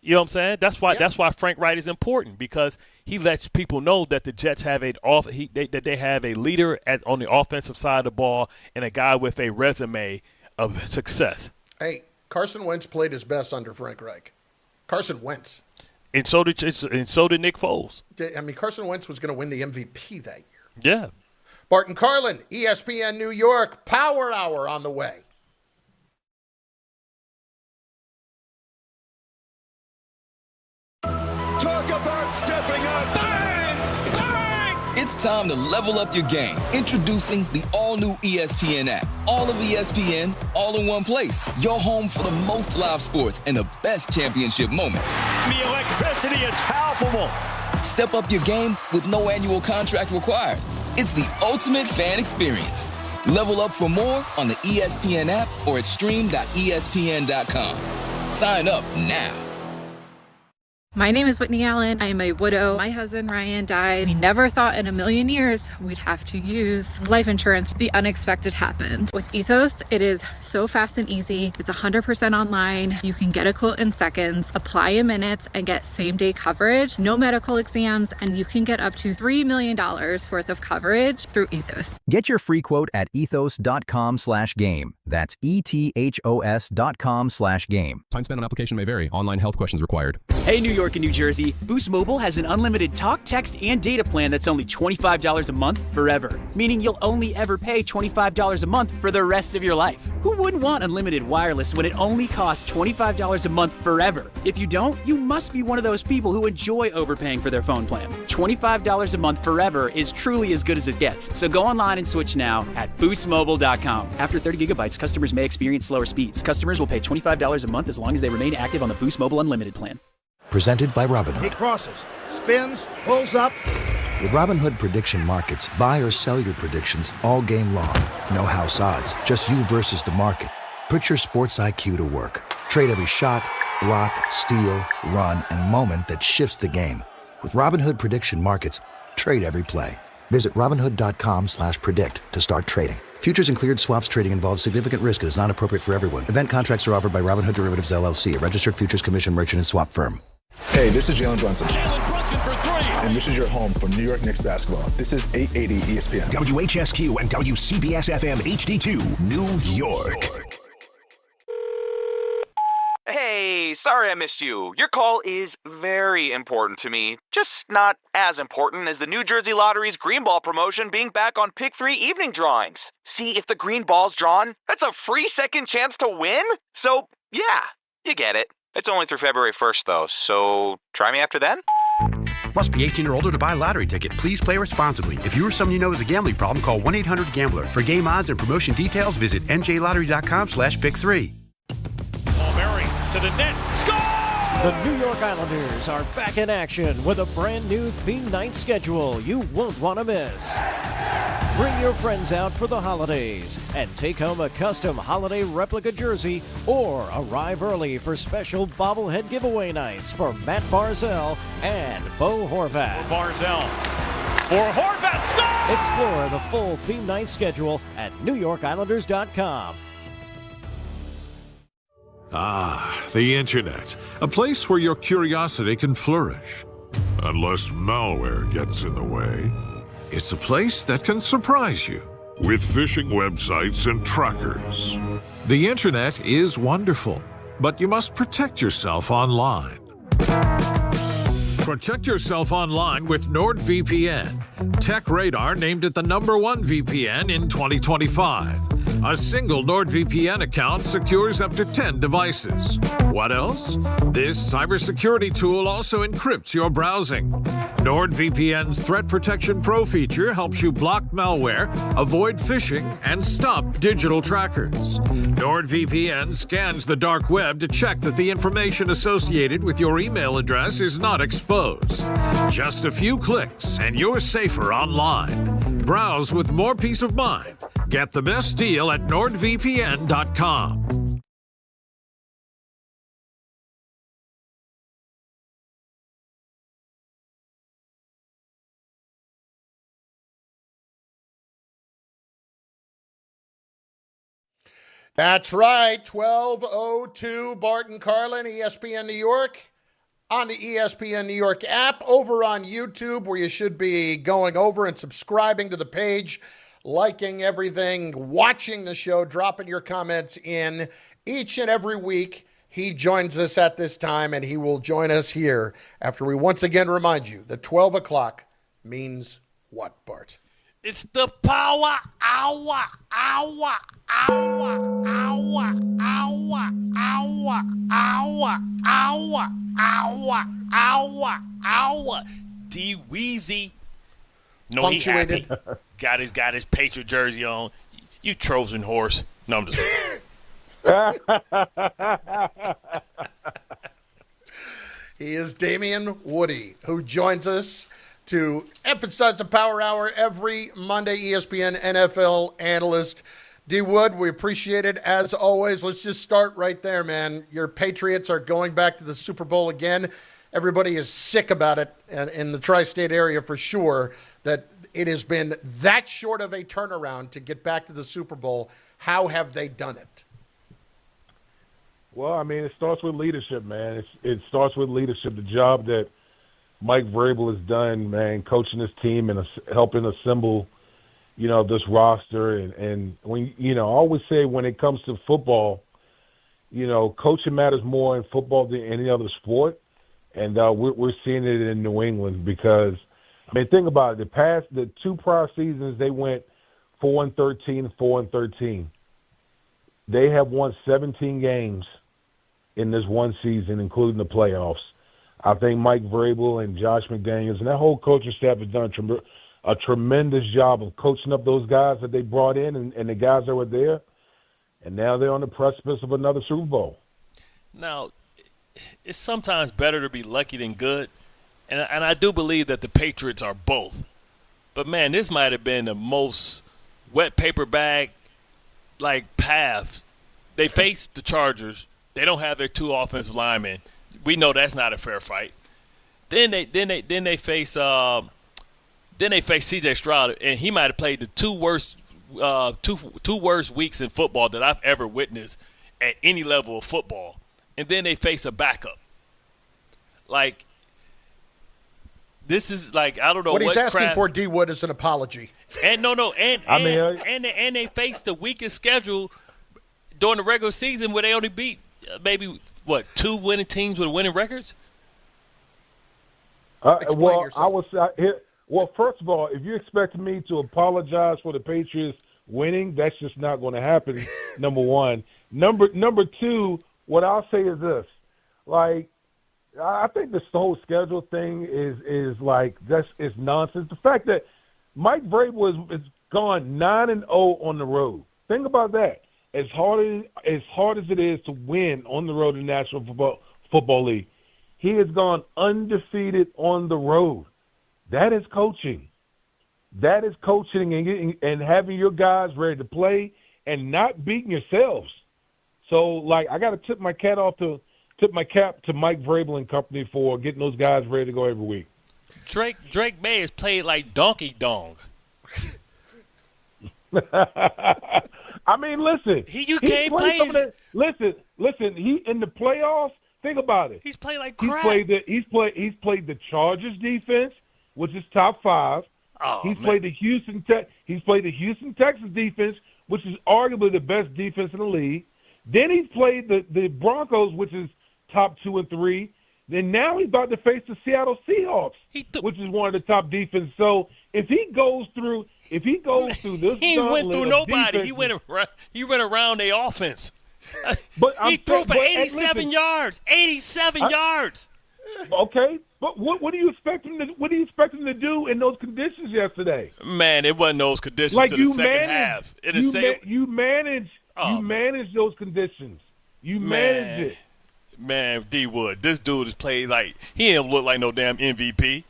You know what I'm saying? That's why Frank Wright is important, because he lets people know that the Jets have that they have a leader on the offensive side of the ball and a guy with a resume of success. Hey, Carson Wentz played his best under Frank Reich. Carson Wentz. And so did Nick Foles. I mean, Carson Wentz was going to win the MVP that year. Yeah. Bart Carlin, ESPN New York, Power Hour on the way. Talk about stepping up. Bang! Bang! It's time to level up your game. Introducing the all-new ESPN app. All of ESPN, all in one place. Your home for the most live sports and the best championship moments. The electricity is palpable. Step up your game with no annual contract required. It's the ultimate fan experience. Level up for more on the ESPN app or at stream.espn.com. Sign up now. My name is Whitney Allen. I am a widow. My husband, Ryan, died. We never thought in a million years we'd have to use life insurance. The unexpected happened. With Ethos, it is so fast and easy. It's 100% online. You can get a quote in seconds, apply in minutes, and get same-day coverage. No medical exams, and you can get up to $3 million worth of coverage through Ethos. Get your free quote at ethos.com/game. That's ETHOS.com/game. Time spent on application may vary. Online health questions required. Hey, New York and New Jersey, Boost Mobile has an unlimited talk, text, and data plan that's only $25 a month forever, meaning you'll only ever pay $25 a month for the rest of your life. Who wouldn't want unlimited wireless when it only costs $25 a month forever? If you don't, you must be one of those people who enjoy overpaying for their phone plan. $25 a month forever is truly as good as it gets. So go online and switch now at boostmobile.com. After 30 gigabytes, customers may experience slower speeds. Customers will pay $25 a month as long as they remain active on the Boost Mobile Unlimited plan. Presented by Robinhood. He crosses, spins, pulls up. With Robinhood Prediction Markets, buy or sell your predictions all game long. No house odds, just you versus the market. Put your sports IQ to work. Trade every shot, block, steal, run, and moment that shifts the game. With Robinhood Prediction Markets, trade every play. Visit Robinhood.com/predict to start trading. Futures and cleared swaps trading involves significant risk and is not appropriate for everyone. Event contracts are offered by Robinhood Derivatives LLC, a registered futures commission merchant and swap firm. Hey, this is Jalen Brunson. Jalen Brunson for three. And this is your home for New York Knicks basketball. This is 880 ESPN. WHSQ and WCBS-FM HD2, New York. Hey, sorry I missed you. Your call is very important to me. Just not as important as the New Jersey Lottery's Green Ball promotion being back on Pick 3 evening drawings. See, if the green ball's drawn, that's a free second chance to win. So, yeah, you get it. It's only through February 1st, though, so try me after then. Must be 18 or older to buy a lottery ticket. Please play responsibly. If you or someone you know has a gambling problem, call 1-800-GAMBLER. For game odds and promotion details, visit njlottery.com/pick3. To the net. Score! The New York Islanders are back in action with a brand new theme night schedule you won't want to miss. Bring your friends out for the holidays and take home a custom holiday replica jersey or arrive early for special bobblehead giveaway nights for Matt Barzell and Bo Horvat. Barzell for Horvat. Score! Explore the full theme night schedule at NewYorkIslanders.com. Ah, the Internet. A place where your curiosity can flourish. Unless malware gets in the way. It's a place that can surprise you with phishing websites and trackers. The Internet is wonderful, but you must protect yourself online. Protect yourself online with NordVPN. Tech Radar named it the #1 VPN in 2025. A single NordVPN account secures up to 10 devices. What else? This cybersecurity tool also encrypts your browsing. NordVPN's Threat Protection Pro feature helps you block malware, avoid phishing, and stop digital trackers. NordVPN scans the dark web to check that the information associated with your email address is not exposed. Just a few clicks and you're safer online. Browse with more peace of mind. Get the best deal at NordVPN.com. That's right, 12:02, Bart Carlin, ESPN New York, on the ESPN New York app, over on YouTube, where you should be going over and subscribing to the page, liking everything, watching the show, dropping your comments in each and every week. He joins us at this time, and he will join us here after we once again remind you that 12 o'clock means what, Bart? It's the power hour, hour, hour, hour, hour, hour, hour, hour, hour, hour, hour. D Weezy. No, he happy. Got his Patriot jersey on. You Trojan horse. No, I'm just He is Damian Woody, who joins us to emphasize the Power Hour every Monday. ESPN NFL analyst. D. Wood, we appreciate it as always. Let's just start right there, man. Your Patriots are going back to the Super Bowl again. everybody is sick about it in the tri-state area for sure, that it has been that short of a turnaround to get back to the Super Bowl. How have they done it? Well, I mean, it starts with leadership, man. It starts with leadership. The job that Mike Vrabel has done, man, coaching his team and helping assemble, this roster. And when, I always say when it comes to football, coaching matters more in football than any other sport. And we're seeing it in New England because, I mean, think about it. The 2 prior seasons, they went 4-13, 4-13. They have won 17 games in this one season, including the playoffs. I think Mike Vrabel and Josh McDaniels and that whole coaching staff has done a tremendous job of coaching up those guys that they brought in and the guys that were there. And now they're on the precipice of another Super Bowl. Now, it's sometimes better to be lucky than good. And I do believe that the Patriots are both. But, man, this might have been the most wet paper bag, path. They faced the Chargers. They don't have their 2 offensive linemen. We know that's not a fair fight. Then they face C.J. Stroud, and he might have played the 2 worst weeks in football that I've ever witnessed at any level of football. And then they face a backup. This is I don't know what he's asking for, D. Wood, is an apology. And and they face the weakest schedule during the regular season where they only beat maybe 2 winning teams with winning records. Well, I was well. First of all, if you expect me to apologize for the Patriots winning, that's just not going to happen. Number one. Number two. What I'll say is this: I think this whole schedule thing is nonsense. The fact that Mike Vrabel is gone 9-0 on the road. Think about that. As hard as it is to win on the road in the National Football League, he has gone undefeated on the road. That is coaching. That is coaching and having your guys ready to play and not beating yourselves. So, I got to tip my cap to Mike Vrabel and company for getting those guys ready to go every week. Drake May has played like Donkey Dong. I mean, listen. You can't play. Listen. He in the playoffs. Think about it. He's played like crap. He's played the Chargers defense, which is top 5. He's played the Houston Texans defense, which is arguably the best defense in the league. Then he's played the Broncos, which is top 2 and 3. Then now he's about to face the Seattle Seahawks, which is one of the top defenses. So if he goes through this, he went through nobody. He went around the offense. But he threw for 87 yards. 87 yards. Okay, but what do you expect him to? What do you expect him to do in those conditions yesterday? Man, it wasn't those conditions to the second half. You manage those conditions. You manage it. Man, D. Wood, this dude has played he didn't look like no damn MVP.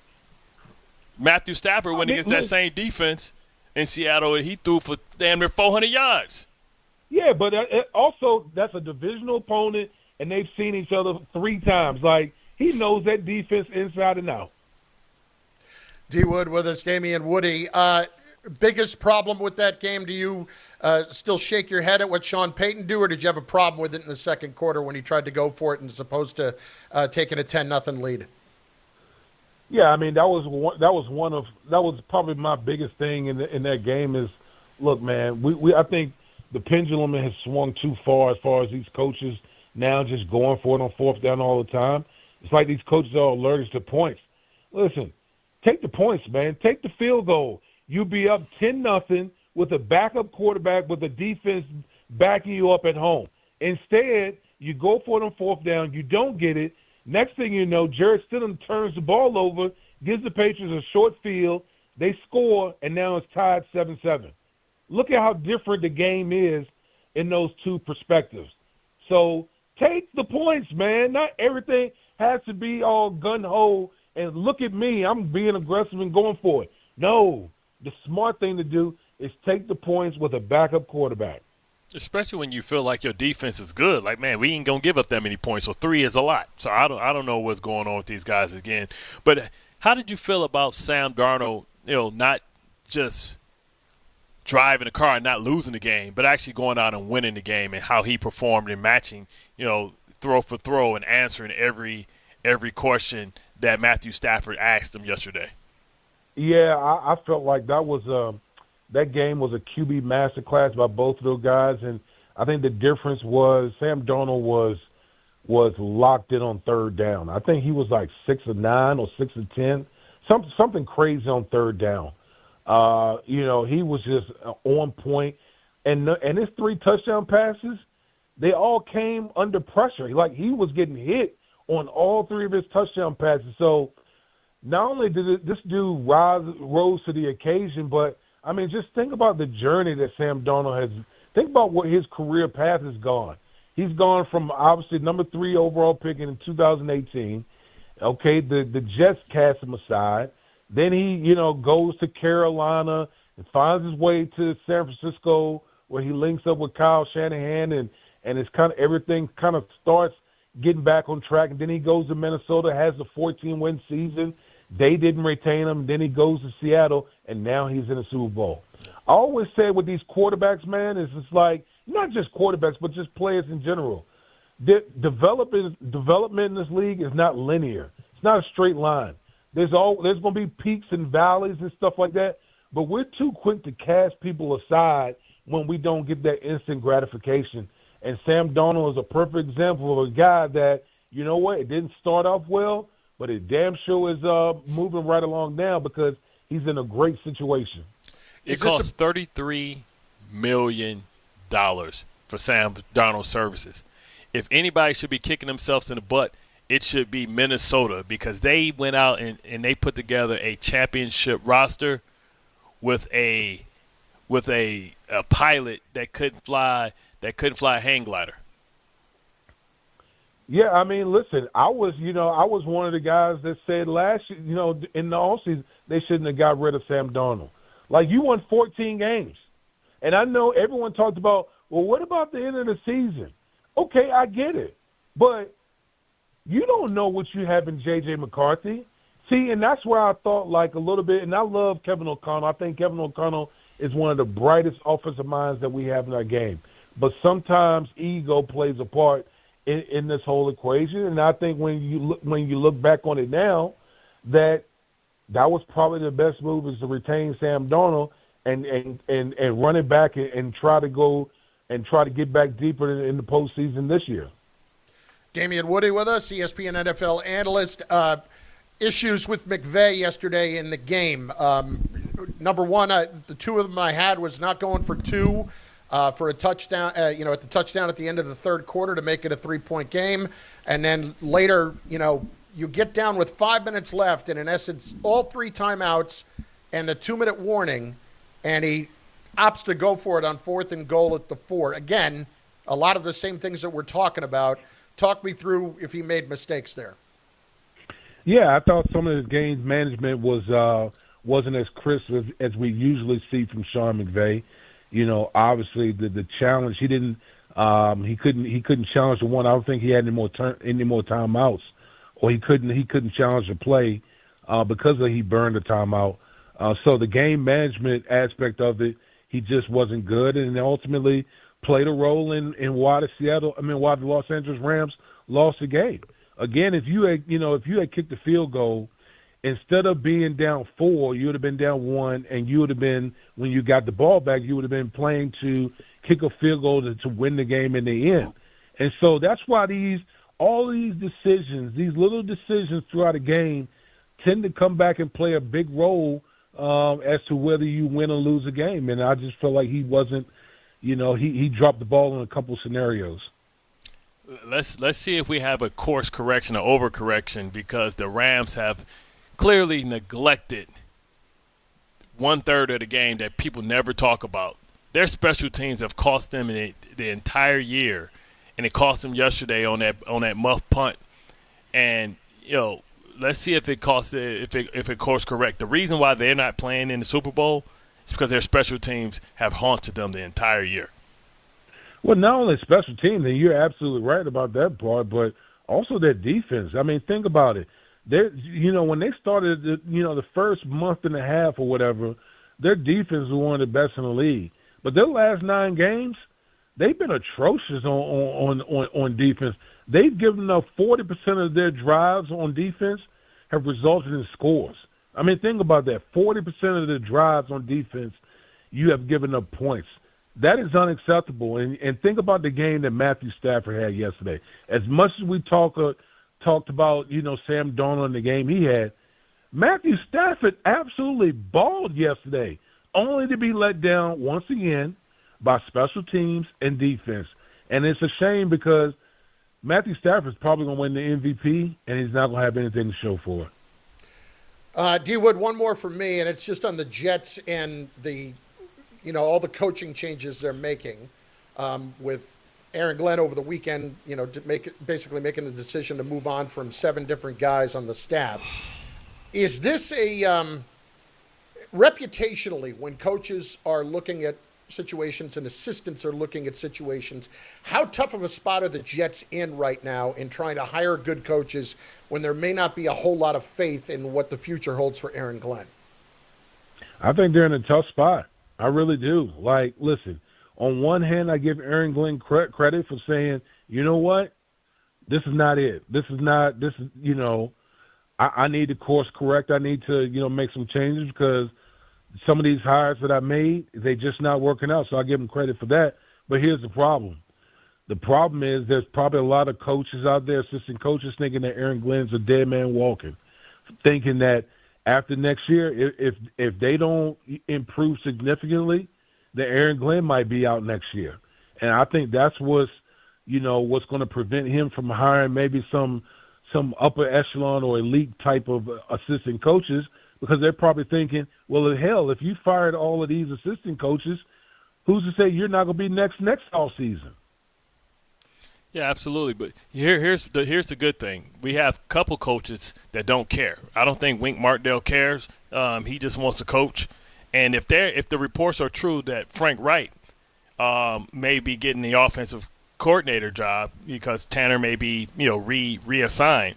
Matthew Stafford went against that same defense in Seattle, and he threw for damn near 400 yards. Yeah, but also that's a divisional opponent, and they've seen each other 3 times. He knows that defense inside and out. D. Wood with us, Damian Woody. Biggest problem with that game, do you still shake your head at what Sean Payton do, or did you have a problem with it in the second quarter when he tried to go for it and as opposed to taking a 10-0 lead? Yeah, I mean that was probably my biggest thing in that game is, look, man, I think the pendulum has swung too far as these coaches now just going for it on 4th down all the time. It's like these coaches are allergic to points. Listen, take the points, man. Take the field goal. You'll be up 10-0 with a backup quarterback with a defense backing you up at home. Instead, you go for it on 4th down. You don't get it. Next thing you know, Jarrett Stidham turns the ball over, gives the Patriots a short field. They score, and now it's tied 7-7. Look at how different the game is in those 2 perspectives. So take the points, man. Not everything has to be all gun-ho and look at me, I'm being aggressive and going for it. No. The smart thing to do is take the points with a backup quarterback. Especially when you feel like your defense is good. Like, man, we ain't going to give up that many points, so 3 is a lot. So I don't know what's going on with these guys again. But how did you feel about Sam Darnold, not just driving the car and not losing the game, but actually going out and winning the game, and how he performed in matching, throw for throw and answering every question that Matthew Stafford asked him yesterday? Yeah, I felt like that game was a QB masterclass by both of those guys, and I think the difference was Sam Darnold was locked in on third down. I think he was like 6 of 9 or 6 of 10, something crazy on third down. He was just on point, and his 3 touchdown passes, they all came under pressure. Like, he was getting hit on all 3 of his touchdown passes. So not only did this dude rose to the occasion, but I mean, just think about the journey that Sam Darnold has. Think about what his career path has gone. He's gone from obviously number 3 overall pick in 2018. Okay, the Jets cast him aside. Then he, goes to Carolina and finds his way to San Francisco, where he links up with Kyle Shanahan, and it's kind of everything kind of starts getting back on track. And then he goes to Minnesota, has the 14-win season. They didn't retain him. Then he goes to Seattle, and now he's in the Super Bowl. I always say with these quarterbacks, man, it's like not just quarterbacks, but just players in general. Development in this league is not linear. It's not a straight line. There's going to be peaks and valleys and stuff like that, but we're too quick to cast people aside when we don't get that instant gratification. And Sam Darnold is a perfect example of a guy that, it didn't start off well, but it damn sure is moving right along now because he's in a great situation. It costs $33 million for Sam Darnold's services. If anybody should be kicking themselves in the butt, it should be Minnesota, because they went out and they put together a championship roster with a pilot that couldn't fly a hang glider. Yeah, I mean, listen, I was one of the guys that said last year, in the offseason, they shouldn't have got rid of Sam Darnold. Like, you won 14 games. And I know everyone talked about, well, what about the end of the season? Okay, I get it. But you don't know what you have in J.J. McCarthy. See, and that's where I thought like a little bit, and I love Kevin O'Connell. I think Kevin O'Connell is one of the brightest offensive minds that we have in our game. But sometimes ego plays a part in this whole equation. And I think when you look back on it now, that was probably the best move, is to retain Sam Darnold and run it back and try to get back deeper in the postseason this year. Damian Woody with us, ESPN NFL analyst. Issues with McVay yesterday in the game. Number one, the 2 of them I had was not going for 2 for a touchdown, at the touchdown at the end of the third quarter to make it a 3-point game. And then later, you get down with 5 minutes left, and in essence, all 3 timeouts and a 2-minute warning, and he opts to go for it on 4th and goal at the 4. Again, a lot of the same things that we're talking about. Talk me through if he made mistakes there. Yeah, I thought some of his game management wasn't as crisp as we usually see from Sean McVay. Obviously the challenge, he couldn't challenge the one. I don't think he had any more timeouts, or he couldn't challenge the play because he burned the timeout. So the game management aspect of it, he just wasn't good, and ultimately played a role in why the Los Angeles Rams lost the game. Again, if you had kicked the field goal, instead of being down 4, you would have been down 1, and you would have been, when you got the ball back, you would have been playing to kick a field goal to win the game in the end. And so that's why all these decisions, these little decisions throughout a game, tend to come back and play a big role as to whether you win or lose a game. And I just feel like he wasn't, he dropped the ball in a couple scenarios. Let's see if we have a course correction or overcorrection, because the Rams have clearly neglected 1/3 of the game that people never talk about. Their special teams have cost them the entire year, and it cost them yesterday on that muff punt. And let's see if it course correct. The reason why they're not playing in the Super Bowl is because their special teams have haunted them the entire year. Well, not only special teams, and you're absolutely right about that part, but also their defense. I mean, think about it. When they started, the first month and a half or whatever, their defense was one of the best in the league. But their last 9 games, they've been atrocious on defense. They've given up 40% of their drives on defense have resulted in scores. I mean, think about that. 40% of the drives on defense, you have given up points. That is unacceptable. And think about the game that Matthew Stafford had yesterday. As much as we talked about, Sam Darnold in the game he had, Matthew Stafford absolutely balled yesterday, only to be let down once again by special teams and defense. And it's a shame because Matthew Stafford's probably going to win the MVP, and he's not going to have anything to show for it. D-Wood, one more from me, and it's just on the Jets and all the coaching changes they're making with Aaron Glenn over the weekend, basically making the decision to move on from 7 different guys on the staff. Is this reputationally, when coaches are looking at situations and assistants are looking at situations, how tough of a spot are the Jets in right now in trying to hire good coaches when there may not be a whole lot of faith in what the future holds for Aaron Glenn? I think they're in a tough spot. I really do. Listen, on one hand, I give Aaron Glenn credit for saying, you know what, this is not it. I need to course correct. I need to, make some changes because some of these hires that I made, they just not working out. So I give him credit for that. But here's the problem. The problem is there's probably a lot of coaches out there, assistant coaches, thinking that Aaron Glenn's a dead man walking, thinking that after next year, if they don't improve significantly, then Aaron Glenn might be out next year. And I think that's what's going to prevent him from hiring maybe some upper echelon or elite type of assistant coaches, because they're probably thinking, well, hell, if you fired all of these assistant coaches, who's to say you're not going to be next all season? Yeah, absolutely. But here's the good thing. We have a couple coaches that don't care. I don't think Wink Martindale cares. He just wants to coach. And if the reports are true that Frank Wright may be getting the offensive coordinator job because Tanner may be reassigned,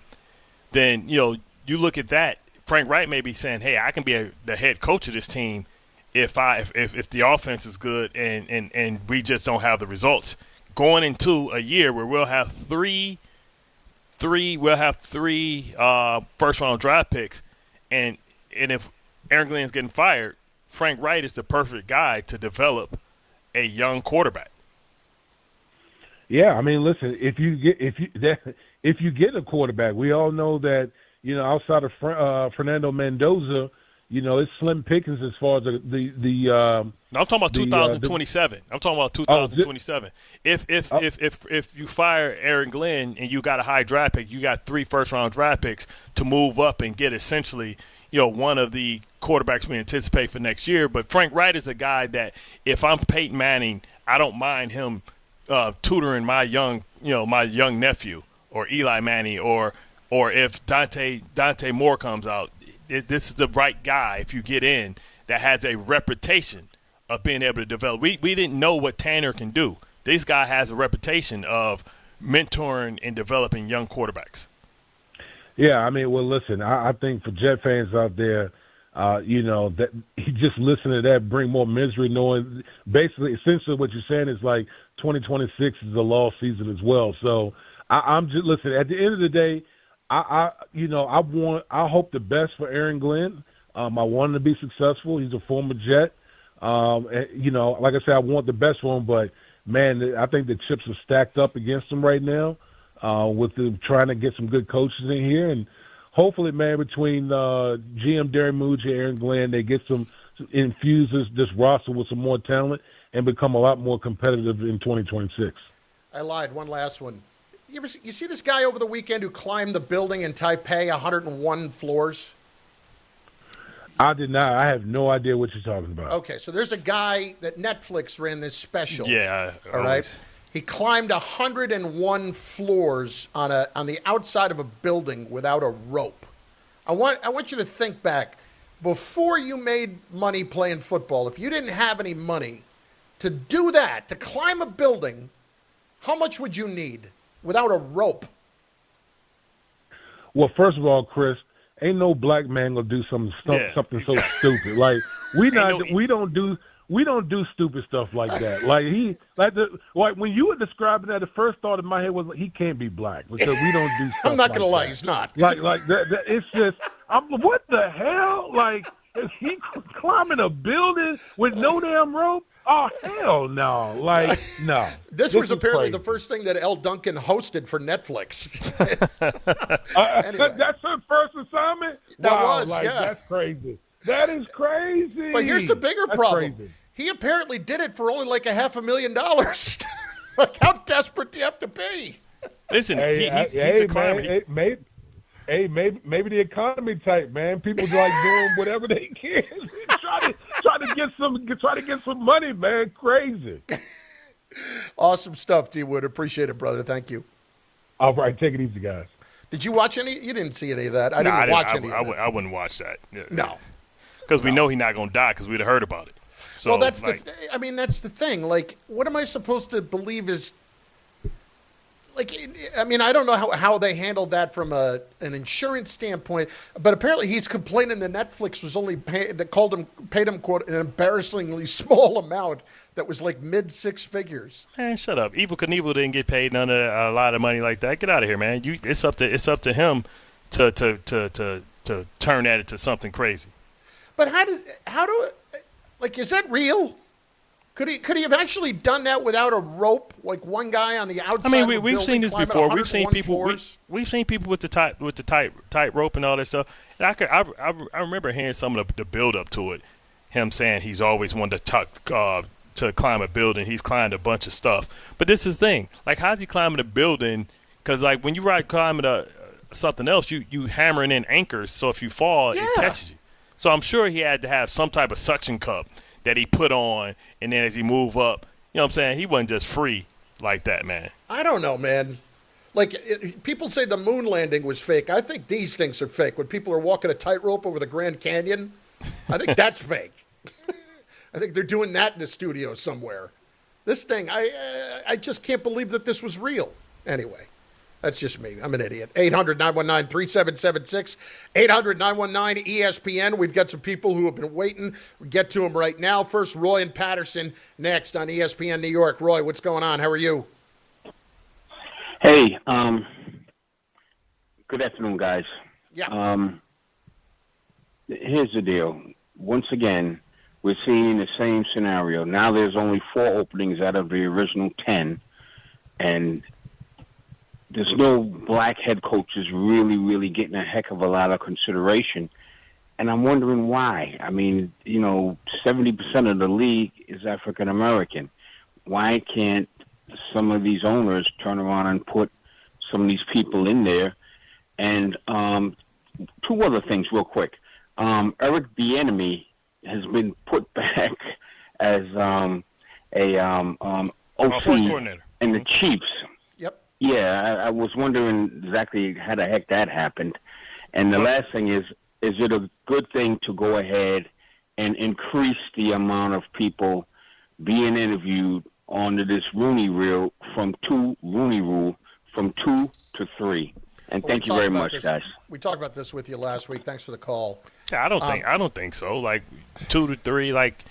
then you look at that. Frank Wright may be saying, "Hey, I can be the head coach of this team if the offense is good and we just don't have the results." Going into a year where we'll have three first round draft picks, and if Aaron Glenn's getting fired, Frank Wright is the perfect guy to develop a young quarterback. Yeah, I mean, listen, if you get a quarterback, we all know that outside of Fernando Mendoza, it's slim pickings as far as the No, I'm talking about 2027. I'm talking about 2027. If you fire Aaron Glenn and you got a high draft pick, you got 3 first-round draft picks to move up and get essentially, one of the quarterbacks we anticipate for next year. But Frank Wright is a guy that if I'm Peyton Manning, I don't mind him tutoring my young nephew or Eli Manning or if Dante Moore comes out. This is the right guy if you get in that has a reputation of being able to develop. We didn't know what Tanner can do. This guy has a reputation of mentoring and developing young quarterbacks. Yeah, I mean, well, listen, I think for Jet fans out there, that just listen to that bring more misery, knowing basically, essentially what you're saying is like 2026 is a lost season as well. So I'm just listen. At the end of the day, I hope the best for Aaron Glenn. I want him to be successful. He's a former Jet. Like I said, I want the best for him, but man, I think the chips are stacked up against him right now. With them trying to get some good coaches in here, and hopefully, man, between GM Darren Muge and Aaron Glenn, they get some infuses this roster with some more talent and become a lot more competitive in 2026. I lied. One last one. You see this guy over the weekend who climbed the building in Taipei, 101 floors? I did not. I have no idea what you're talking about. Okay, so there's a guy that Netflix ran this special. Yeah. All right. He climbed 101 floors on the outside of a building without a rope. I want you to think back. Before you made money playing football, if you didn't have any money to do that, to climb a building how much would you need without a rope? Well, first of all, Chris, ain't no black man gonna do something so stupid. Like we don't do stupid stuff like that. Like when you were describing that, the first thought in my head was he can't be black because we don't do stuff I'm not gonna lie, that. he's not. Like that it's just what the hell? Like is he climbing a building with no damn rope? Oh hell no! Like no. This was apparently crazy. the first thing that Elle Duncan hosted for Netflix. Anyway. That's her first assignment. That wow, was, like, yeah. That's crazy. That is crazy. But here's the bigger That's problem. Crazy. He apparently did it for only like $500,000. Like, how desperate do you have to be? Listen, he's a climber. Maybe the economy type, man. People like doing whatever they can. try to get some money, man. Crazy. Awesome stuff, D. Wood. Appreciate it, brother. Thank you. All right, take it easy, guys. Did you watch any? You didn't see any of that. I didn't watch any of it. I wouldn't watch that. Yeah. No. Because we know he's not going to die because we'd have heard about it. So, well, that's that's the thing. Like, what am I supposed to believe is – like, I mean, I don't know how they handled that from an insurance standpoint, but apparently he's complaining that Netflix was only paid him, quote, an embarrassingly small amount that was like mid-six figures. Man, shut up. Evil Knievel didn't get paid a lot of money like that. Get out of here, man. It's up to him to turn that into something crazy. But is that real? Could he have actually done that without a rope, like one guy on the outside? I mean, we've seen this before. We've seen people with the tight rope and all that stuff. And I remember hearing some of the build up to it. Him saying he's always wanted to climb a building. He's climbed a bunch of stuff. But this is the thing. Like, how's he climbing a building? Because like when you climbing something else, you hammering in anchors. So if you fall, it catches you. So I'm sure he had to have some type of suction cup that he put on, and then as he move up, you know what I'm saying? He wasn't just free like that, man. I don't know, man. Like, people say the moon landing was fake. I think these things are fake. When people are walking a tightrope over the Grand Canyon, I think that's fake. I think they're doing that in the studio somewhere. This thing, I just can't believe that this was real. Anyway. That's just me. I'm an idiot. 800-919-3776. 800-919-ESPN. We've got some people who have been waiting. We'll get to them right now. First, Roy and Patterson next on ESPN New York. Roy, what's going on? How are you? Hey, good afternoon, guys. Yeah. Here's the deal. Once again, we're seeing the same scenario. Now there's only 4 openings out of the original 10, and there's no black head coaches really getting a heck of a lot of consideration. And I'm wondering why. I mean, 70% of the league is African American. Why can't some of these owners turn around and put some of these people in there? And 2 other things real quick. Eric Bieniemy has been put back as OC coordinator and the Chiefs. Yeah, I was wondering exactly how the heck that happened. And the last thing is it a good thing to go ahead and increase the amount of people being interviewed under this Rooney Rule from 2 to 3? And thank you very much, guys. We talked about this with you last week. Thanks for the call. Yeah, I don't think so. Like 2 to 3, like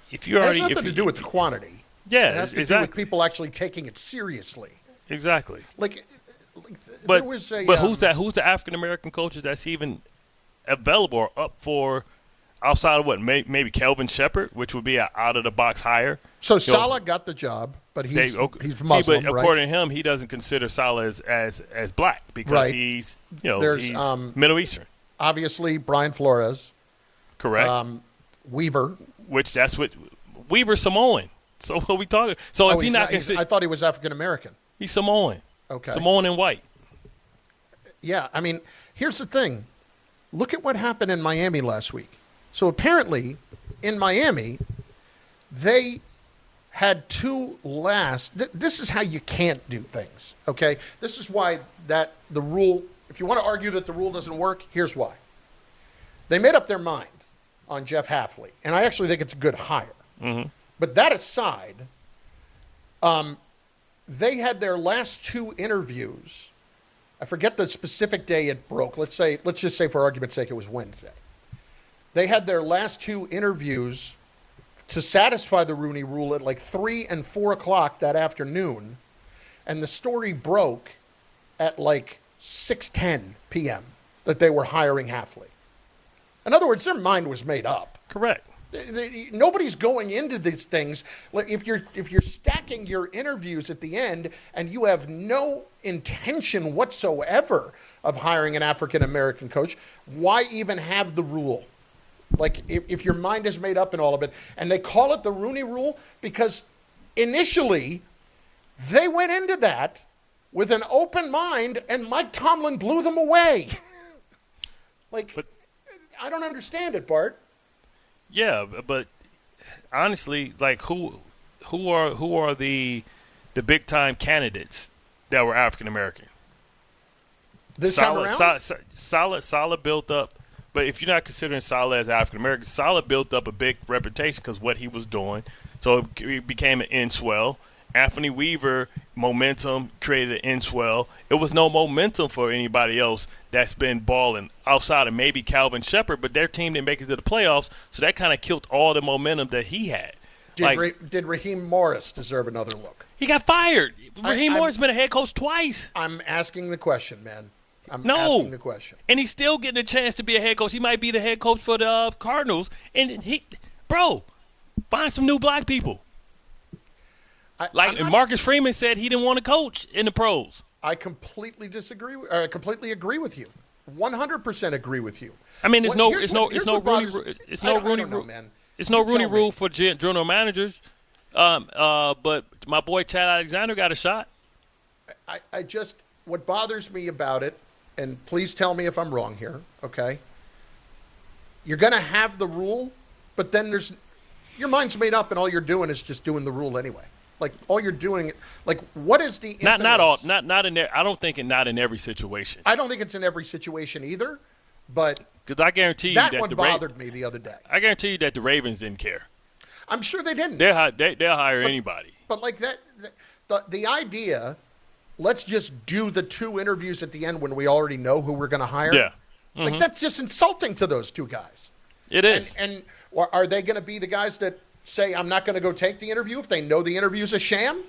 if you already, it has nothing to do with the quantity. Yeah, it has to do with people actually taking it seriously. Exactly. But there was a, who's the African American coaches that's even available or up for outside of what maybe Kelvin Shepard, which would be an out of the box hire. So Saleh got the job, but he's Muslim, but according to him, he doesn't consider Saleh as black because he's he's Middle Eastern. Obviously, Brian Flores, correct. Weaver, Weaver Samoan. So what we talking? So if he's not I thought he was African American. He's Samoan. Okay. Samoan and white. Yeah, I mean, here's the thing. Look at what happened in Miami last week. So apparently, in Miami, they had 2 this is how you can't do things, okay? This is why the rule, if you want to argue that the rule doesn't work, here's why. They made up their mind on Jeff Hafley, and I actually think it's a good hire. Mm-hmm. But that aside, they had their last 2 interviews. I forget the specific day it broke. Let's just say for argument's sake it was Wednesday. They had their last 2 interviews to satisfy the Rooney Rule at like 3 and 4 o'clock that afternoon, and the story broke at like 6:10 p.m. that they were hiring Hafley. In other words, their mind was made up. Correct. Nobody's going into these things. If you're stacking your interviews at the end and you have no intention whatsoever of hiring an African American coach, why even have the rule? Like, if your mind is made up in all of it, and they call it the Rooney Rule because initially they went into that with an open mind, and Mike Tomlin blew them away. I don't understand it, Bart. Yeah, but honestly, like who are the big time candidates that were African American? This time around, solid built up. But if you're not considering Saleh as African American, Saleh built up a big reputation because what he was doing. So it became an end swell. Anthony Weaver, momentum, created an end swell. It was no momentum for anybody else that's been balling outside of maybe Calvin Shepard, but their team didn't make it to the playoffs, so that kind of killed all the momentum that he had. Did Raheem Morris deserve another look? He got fired. Raheem Morris has been a head coach twice. I'm asking the question, man. Asking the question. And he's still getting a chance to be a head coach. He might be the head coach for the Cardinals. And find some new black people. Marcus Freeman said he didn't want to coach in the pros. I completely disagree. I completely agree with you. 100% agree with you. I mean, it's no Rooney Rule for general managers. But my boy Chad Alexander got a shot. What bothers me about it, and please tell me if I'm wrong here, okay? You're going to have the rule, but then your mind's made up, and all you're doing is just doing the rule anyway. Like, all you're doing, like, what is the not in there? I don't think not in every situation. I don't think it's in every situation either, but because I guarantee you that one bothered me the other day. I guarantee you that the Ravens didn't care. I'm sure they didn't. They'll hire anybody. But like that, the idea. Let's just do the 2 interviews at the end when we already know who we're going to hire. Yeah. Mm-hmm. Like, that's just insulting to those 2 guys. It is. And are they going to be the guys that say, I'm not going to go take the interview if they know the interview's a sham?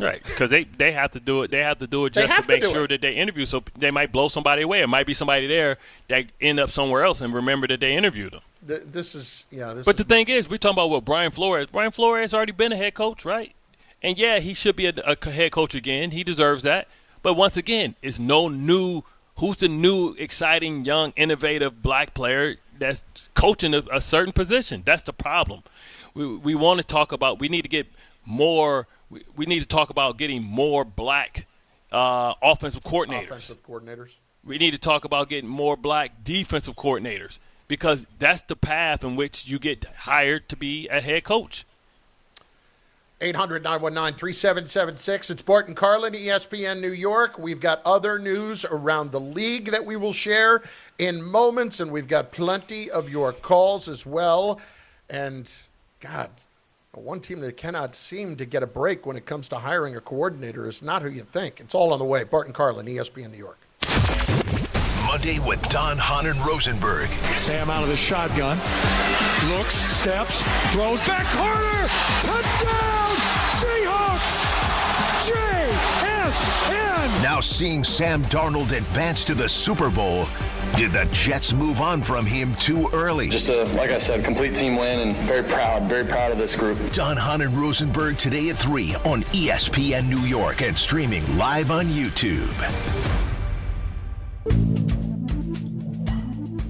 Right, because they have to do it. They have to do it just to make sure that they interview. So they might blow somebody away. It might be somebody there that end up somewhere else and remember that they interviewed them. But the thing is, we're talking about Brian Flores. Brian Flores has already been a head coach, right? And, yeah, he should be a head coach again. He deserves that. But once again, it's no new – who's the new, exciting, young, innovative black player that's coaching a certain position? That's the problem. We want to talk about – we need to get more – we need to talk about getting more black offensive coordinators. We need to talk about getting more black defensive coordinators because that's the path in which you get hired to be a head coach. 800-919-3776. It's Bart Carlin, ESPN New York. We've got other news around the league that we will share in moments, and we've got plenty of your calls as well. And, God, one team that cannot seem to get a break when it comes to hiring a coordinator is not who you think. It's all on the way. Bart Carlin, ESPN New York. Monday with Don, Hahn, and Rosenberg. Sam out of the shotgun. Looks, steps, throws back, Carter! Touchdown! Seahawks! JSN! Now seeing Sam Darnold advance to the Super Bowl, did the Jets move on from him too early? Just like I said, complete team win, and very proud of this group. Don, Hahn, and Rosenberg today at 3 on ESPN New York and streaming live on YouTube.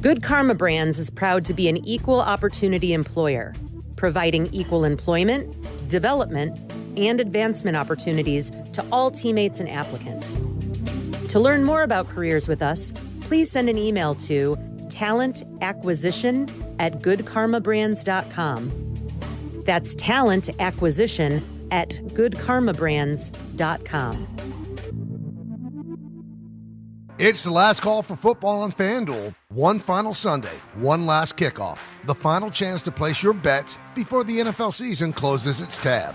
Good Karma Brands is proud to be an equal opportunity employer, providing equal employment, development, and advancement opportunities to all teammates and applicants. To learn more about careers with us, please send an email to talentacquisition@goodkarmabrands.com. That's talentacquisition@goodkarmabrands.com. It's the last call for football on FanDuel. One final Sunday, one last kickoff. The final chance to place your bets before the NFL season closes its tab.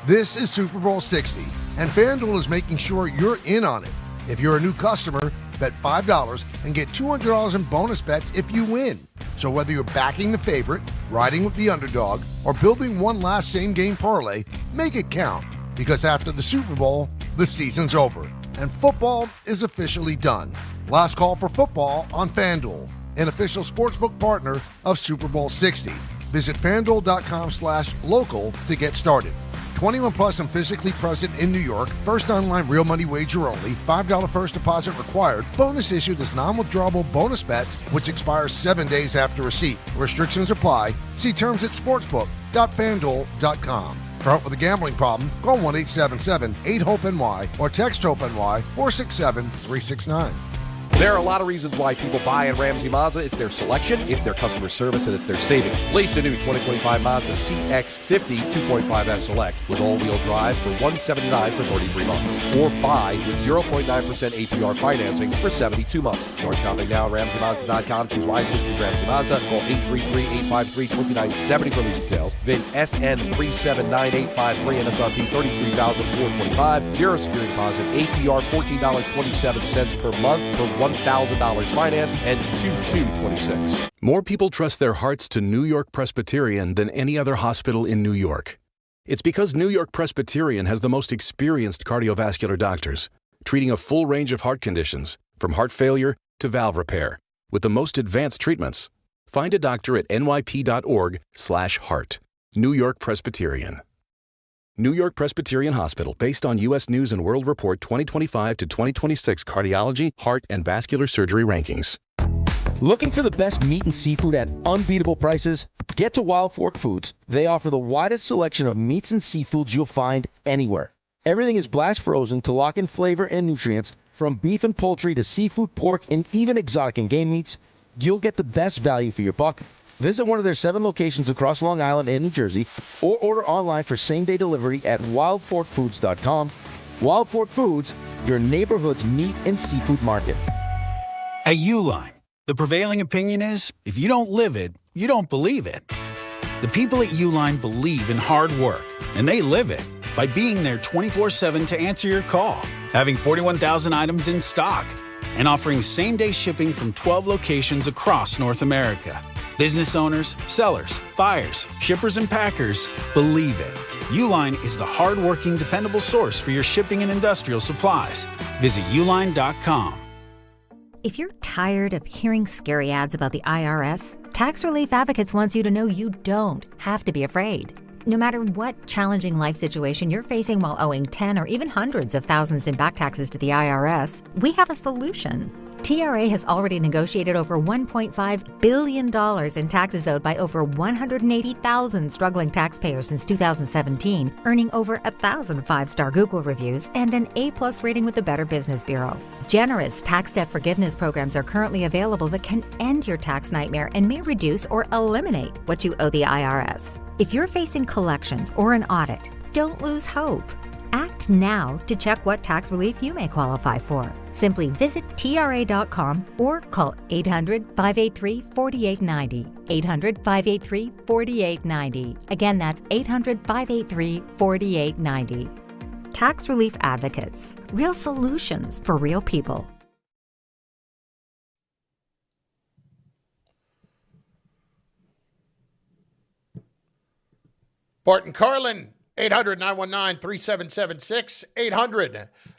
This is Super Bowl 60, and FanDuel is making sure you're in on it. If you're a new customer, bet $5 and get $200 in bonus bets if you win. So whether you're backing the favorite, riding with the underdog, or building one last same-game parlay, make it count. Because after the Super Bowl, the season's over, and football is officially done. Last call for football on FanDuel, an official sportsbook partner of Super Bowl 60. Visit FanDuel.com/local to get started. 21 plus and physically present in New York. First online real money wager only. $5 first deposit required. Bonus issued as non-withdrawable bonus bets, which expires 7 days after receipt. Restrictions apply. See terms at sportsbook.fanduel.com. For help with a gambling problem, call 1-877-8-HOPE-NY or text HOPE-NY 467-369. There are a lot of reasons why people buy at Ramsey Mazda. It's their selection, it's their customer service, and it's their savings. Lease a new 2025 Mazda CX-50 2.5S Select with all-wheel drive for $179 for 33 months. Or buy with 0.9% APR financing for 72 months. Start shopping now at RamseyMazda.com. Choose wisely, choose Ramsey Mazda. Call 833-853-2970 for these details. VIN SN379853, MSRP $33,425. Zero security deposit, APR $14.27 per month per $1,000 finance, ends 2/2/26. More people trust their hearts to New York Presbyterian than any other hospital in New York. It's because New York Presbyterian has the most experienced cardiovascular doctors, treating a full range of heart conditions, from heart failure to valve repair, with the most advanced treatments. Find a doctor at nyp.org/heart. New York Presbyterian. New York Presbyterian Hospital, based on U.S. News & World Report 2025 to 2026 cardiology, heart, and vascular surgery rankings. Looking for the best meat and seafood at unbeatable prices? Get to Wild Fork Foods. They offer the widest selection of meats and seafoods you'll find anywhere. Everything is blast frozen to lock in flavor and nutrients. From beef and poultry to seafood, pork, and even exotic and game meats, you'll get the best value for your buck. Visit one of their 7 locations across Long Island and New Jersey, or order online for same-day delivery at wildforkfoods.com. Wild Fork Foods, your neighborhood's meat and seafood market. At Uline, the prevailing opinion is, if you don't live it, you don't believe it. The people at Uline believe in hard work, and they live it by being there 24/7 to answer your call, having 41,000 items in stock, and offering same-day shipping from 12 locations across North America. Business owners, sellers, buyers, shippers, and packers believe it. Uline is the hard-working, dependable source for your shipping and industrial supplies. Visit uline.com. If you're tired of hearing scary ads about the IRS, Tax Relief Advocates wants you to know you don't have to be afraid. No matter what challenging life situation you're facing while owing 10 or even hundreds of thousands in back taxes to the IRS, we have a solution. TRA has already negotiated over $1.5 billion in taxes owed by over 180,000 struggling taxpayers since 2017, earning over 1,000 5-star Google reviews and an A+ rating with the Better Business Bureau. Generous tax debt forgiveness programs are currently available that can end your tax nightmare and may reduce or eliminate what you owe the IRS. If you're facing collections or an audit, don't lose hope. Act now to check what tax relief you may qualify for. Simply visit TRA.com or call 800-583-4890. 800-583-4890. Again, that's 800-583-4890. Tax Relief Advocates. Real solutions for real people. Bart Carlin. 800-919-3776,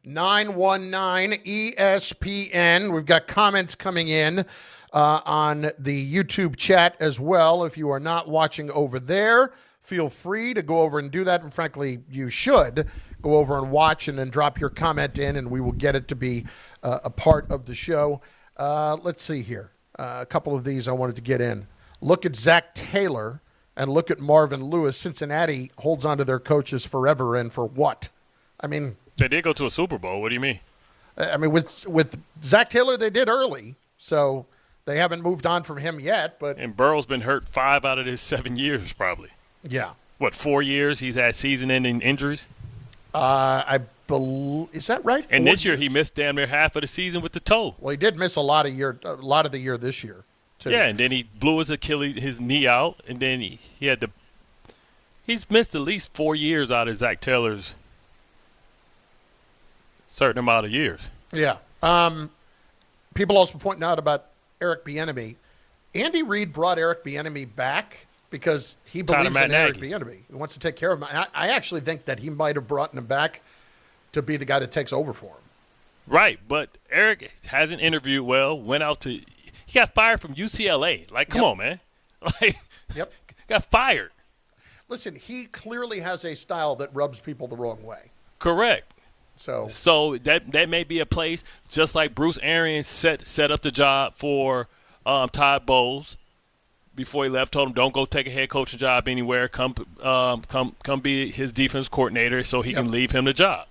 800-919-ESPN. We've got comments coming in on the YouTube chat as well. If you are not watching over there, feel free to go over and do that. And frankly, you should go over and watch and then drop your comment in, and we will get it to be a part of the show. Let's see here. A couple of these I wanted to get in. Look at Zach Taylor. And look at Marvin Lewis. Cincinnati holds on to their coaches forever, and for what? I mean, they did go to a Super Bowl. What do you mean? I mean, with Zach Taylor, they did early, so they haven't moved on from him yet. But and Burrow's been hurt 5 out of his 7 years, probably. Yeah. What, 4 years? He's had season-ending injuries. I believe, is that right? And this year he missed damn near half of the season with the toe. Well, he did miss a lot of the year this year. Yeah, and then he blew his knee out, and then he He's missed at least 4 years out of Zach Taylor's certain amount of years. Yeah. People also pointing out about Eric Bieniemy. Andy Reid brought Eric Bieniemy back because he believes in Eric Bieniemy. He wants to take care of him. I actually think that he might have brought him back to be the guy that takes over for him. Right, but Eric hasn't interviewed well, he got fired from UCLA. Like, come on, man. Like, got fired. Listen, he clearly has a style that rubs people the wrong way. Correct. So that may be a place, just like Bruce Arians set up the job for Todd Bowles before he left. Told him, don't go take a head coaching job anywhere. Come be his defense coordinator so he can leave him the job.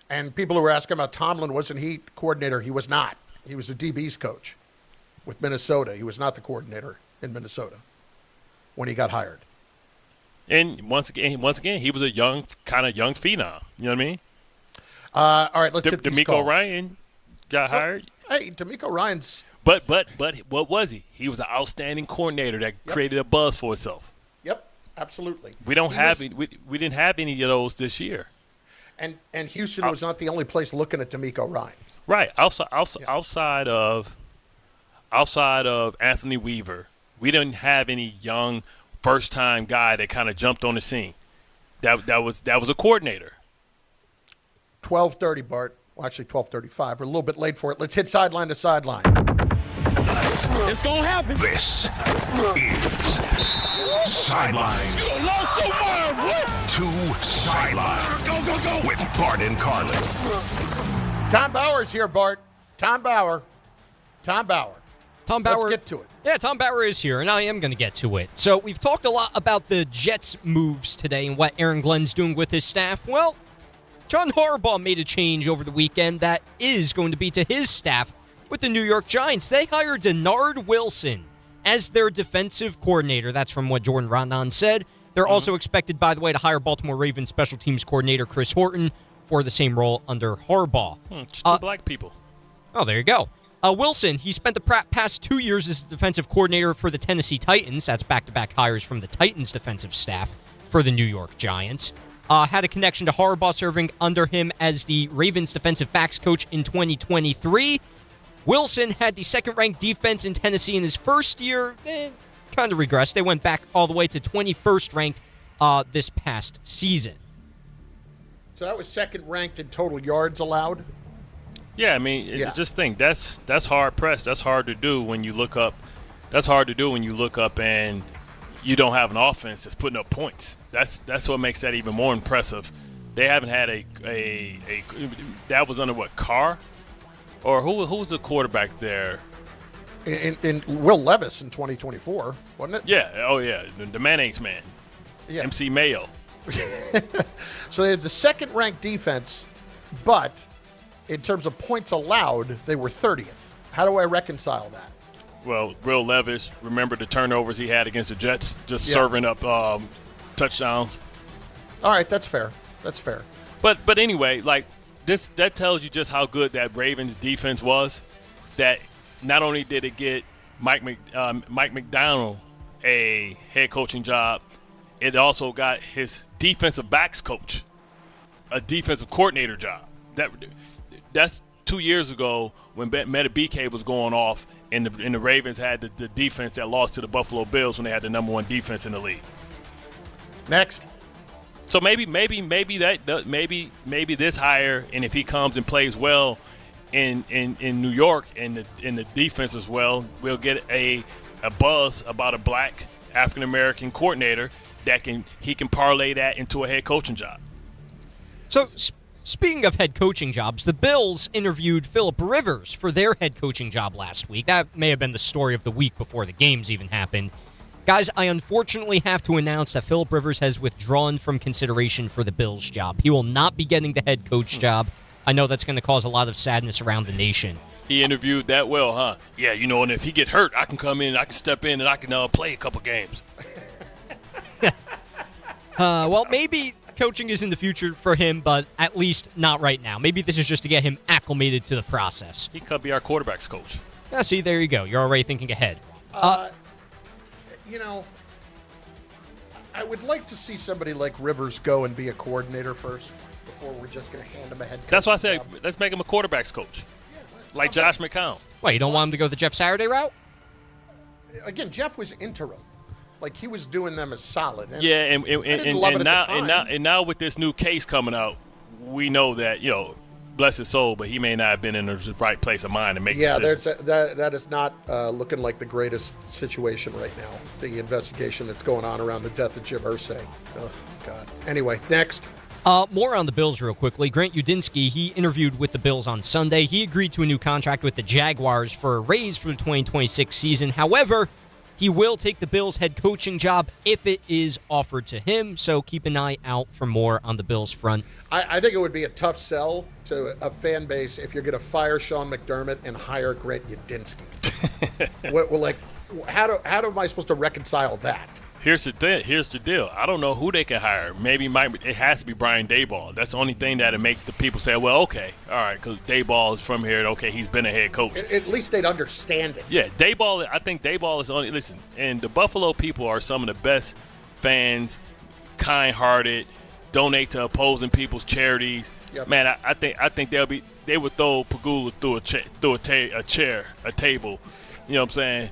And people who were asking about Tomlin, wasn't he coordinator? He was not. He was the DB's coach with Minnesota. He was not the coordinator in Minnesota when he got hired. And once again, he was a young phenom. You know what I mean? All right, let's hit these DeMeco calls. Ryan got hired. Hey, DeMeco Ryan's. But what was he? He was an outstanding coordinator that created a buzz for himself. Yep, absolutely. We didn't have any of those this year. And Houston was not the only place looking at DeMeco Ryan. Right. Outside of Anthony Weaver, we didn't have any young first-time guy that kind of jumped on the scene. That was a coordinator. 12:30, Bart. Well, actually 12:35. We're a little bit late for it. Let's hit sideline to sideline. It's going to happen. This is Sideline to Sideline. Go. With Bart and Carlin. Tom Bauer's here, Bart. Tom Bauer. Let's get to it. Yeah, Tom Bauer is here, and I am going to get to it. So we've talked a lot about the Jets' moves today and what Aaron Glenn's doing with his staff. Well, John Harbaugh made a change over the weekend that is going to be to his staff with the New York Giants. They hired Denard Wilson as their defensive coordinator. That's from what Jordan Raanan said. They're also expected, by the way, to hire Baltimore Ravens special teams coordinator Chris Horton for the same role under Harbaugh. Just two black people. Oh, there you go. Wilson, he spent the past 2 years as defensive coordinator for the Tennessee Titans. That's back-to-back hires from the Titans defensive staff for the New York Giants. Had a connection to Harbaugh, serving under him as the Ravens defensive backs coach in 2023. Wilson had the second-ranked defense in Tennessee in his first year. Kind of regressed. They went back all the way to 21st ranked this past season. So that was second ranked in total yards allowed? Yeah, I mean, just think that's hard pressed. That's hard to do when you look up. That's hard to do when you look up and you don't have an offense that's putting up points. That's what makes that even more impressive. They haven't had a that was under what, Carr? Or who was the quarterback there? In Will Levis in 2024, wasn't it? Yeah. Oh, yeah. The mayonnaise man. Yeah. MC Mayo. So they had the second-ranked defense, but in terms of points allowed, they were 30th. How do I reconcile that? Well, Will Levis, remember the turnovers he had against the Jets, just serving up touchdowns. All right, that's fair. But anyway, like that tells you just how good that Ravens defense was. That not only did it get Mike McDonald a head coaching job, it also got his defensive backs coach a defensive coordinator job. That's 2 years ago when Meta BK was going off, and the Ravens had the defense that lost to the Buffalo Bills when they had the number one defense in the league. Next. So maybe this hire, and if he comes and plays well in New York and in the defense as well, we'll get a buzz about a black African American coordinator that he can parlay that into a head coaching job. So speaking of head coaching jobs, the Bills interviewed Phillip Rivers for their head coaching job last week. That may have been the story of the week before the games even happened. Guys, I unfortunately have to announce that Phillip Rivers has withdrawn from consideration for the Bills job. He will not be getting the head coach job. I know that's going to cause a lot of sadness around the nation. He interviewed that well, huh? Yeah, and if he gets hurt, I can come in, I can step in, and I can play a couple games. Well, maybe coaching is in the future for him, but at least not right now. Maybe this is just to get him acclimated to the process. He could be our quarterback's coach. See, there you go. You're already thinking ahead. I would like to see somebody like Rivers go and be a coordinator first before we're just going to hand him a head coach. That's why I said let's make him a quarterback's coach, like Josh McCown. Wait, you don't want him to go the Jeff Saturday route? Again, Jeff was interim. Like, he was doing them as solid. And yeah, and now with this new case coming out, we know that, bless his soul, but he may not have been in the right place of mind to make decisions. That is not looking like the greatest situation right now, the investigation that's going on around the death of Jim Irsay. Oh, God. Anyway, next. More on the Bills real quickly. Grant Udinski, he interviewed with the Bills on Sunday. He agreed to a new contract with the Jaguars for a raise for the 2026 season. However, he will take the Bills' head coaching job if it is offered to him, so keep an eye out for more on the Bills' front. I think it would be a tough sell to a fan base if you're going to fire Sean McDermott and hire Grant Udinski. How am I supposed to reconcile that? Here's the deal. I don't know who they can hire. Maybe it has to be Brian Daboll. That's the only thing that'll make the people say, well, okay, all right, because Daboll is from here. Okay, he's been a head coach. At least they'd understand it. Yeah, Daboll. I think Daboll is only – listen, and the Buffalo people are some of the best fans, kind-hearted, donate to opposing people's charities. Yep. Man, I think they would throw Pagula through a table. You know what I'm saying?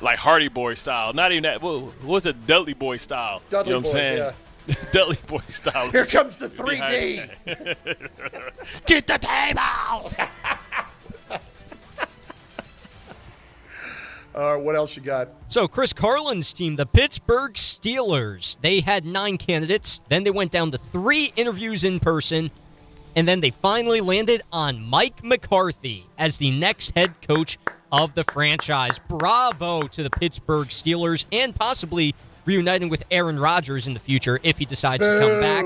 Like Hardy Boy style. Not even that. What's a Dudley Boy style? Dudley you know what I'm saying? Yeah. Dudley Boy style. Here comes the 3D. Get the tables! What else you got? So Chris Carlin's team, the Pittsburgh Steelers, they had 9 candidates. Then they went down to 3 interviews in person. And then they finally landed on Mike McCarthy as the next head coach of the franchise. Bravo to the Pittsburgh Steelers, and possibly reuniting with Aaron Rodgers in the future if he decides to come back.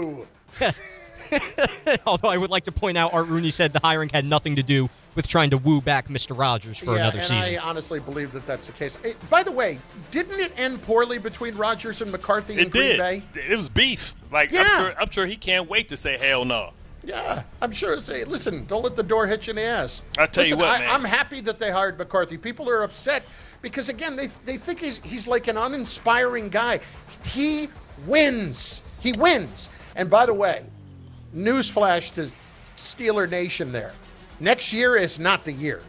Although I would like to point out, Art Rooney said the hiring had nothing to do with trying to woo back Mr. Rodgers for another season. I honestly believe that that's the case. By the way, didn't it end poorly between Rodgers and McCarthy in Green Bay? It was beef. I'm sure he can't wait to say hell no. Yeah, I'm sure. Listen, don't let the door hit you in the ass. I'll tell you what, man. I'm happy that they hired McCarthy. People are upset because, again, they think he's like an uninspiring guy. He wins. He wins. And by the way, newsflash to Steeler Nation there. Next year is not the year.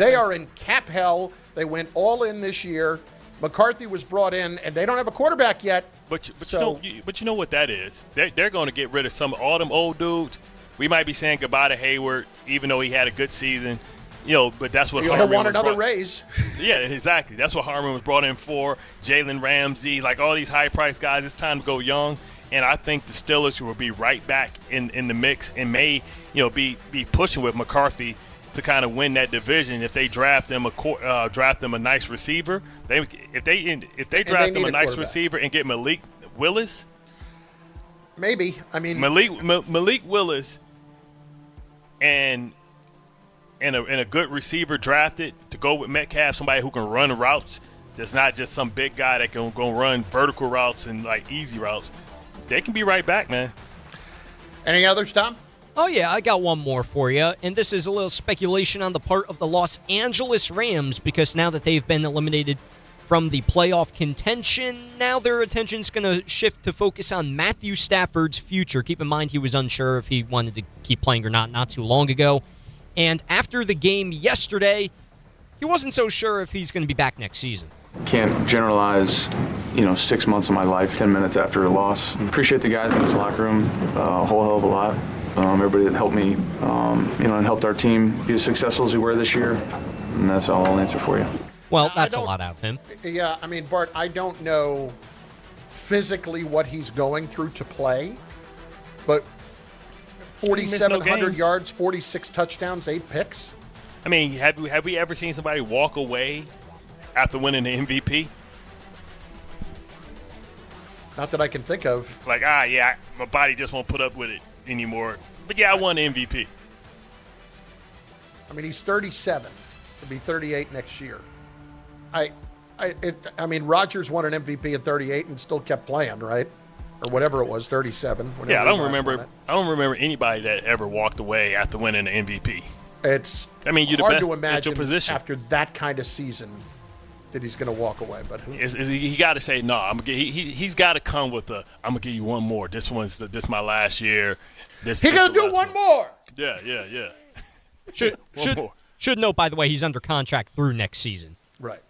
They are in cap hell. They went all in this year. McCarthy was brought in, and they don't have a quarterback yet. But you know what that is? They're going to get rid of all them old dudes. We might be saying goodbye to Hayward, even though he had a good season. But that's what Harmon want another raise. Yeah, exactly. That's what Harmon was brought in for. Jalen Ramsey, all these high-priced guys. It's time to go young. And I think the Steelers will be right back in the mix and may be pushing with McCarthy to kind of win that division if they draft them a nice receiver. If they draft them a nice receiver and get Malik Willis. Maybe. I mean Malik Willis and a good receiver drafted to go with Metcalf, somebody who can run routes. That's not just some big guy that can go run vertical routes and easy routes. They can be right back, man. Any others, Tom? Oh, yeah, I got one more for you, and this is a little speculation on the part of the Los Angeles Rams because now that they've been eliminated from the playoff contention, now their attention's going to shift to focus on Matthew Stafford's future. Keep in mind he was unsure if he wanted to keep playing or not too long ago. And after the game yesterday, he wasn't so sure if he's going to be back next season. Can't generalize, 6 months of my life, 10 minutes after a loss. Appreciate the guys in this locker room a whole hell of a lot. Everybody that helped me, and helped our team be as successful as we were this year. And that's all I'll answer for you. Well, that's a lot out of him. Yeah, I mean, Bart, I don't know physically what he's going through to play, but 4,700 yards, 46 touchdowns, 8 picks. I mean, have we ever seen somebody walk away after winning the MVP? Not that I can think of. My body just won't put up with it anymore. But yeah, I won the MVP. I mean, he's 37. He'll be 38 next year. I mean, Rodgers won an MVP at 38 and still kept playing, right? Or whatever it was, 37. Yeah, I don't remember anybody that ever walked away after winning an MVP. It's you're hard the best to imagine at your position after that kind of season that he's going to walk away. But he got to say no. He's got to come with I'm gonna give you one more. This my last year. He's gonna do one more. Yeah. Should note, by the way, he's under contract through next season. Right.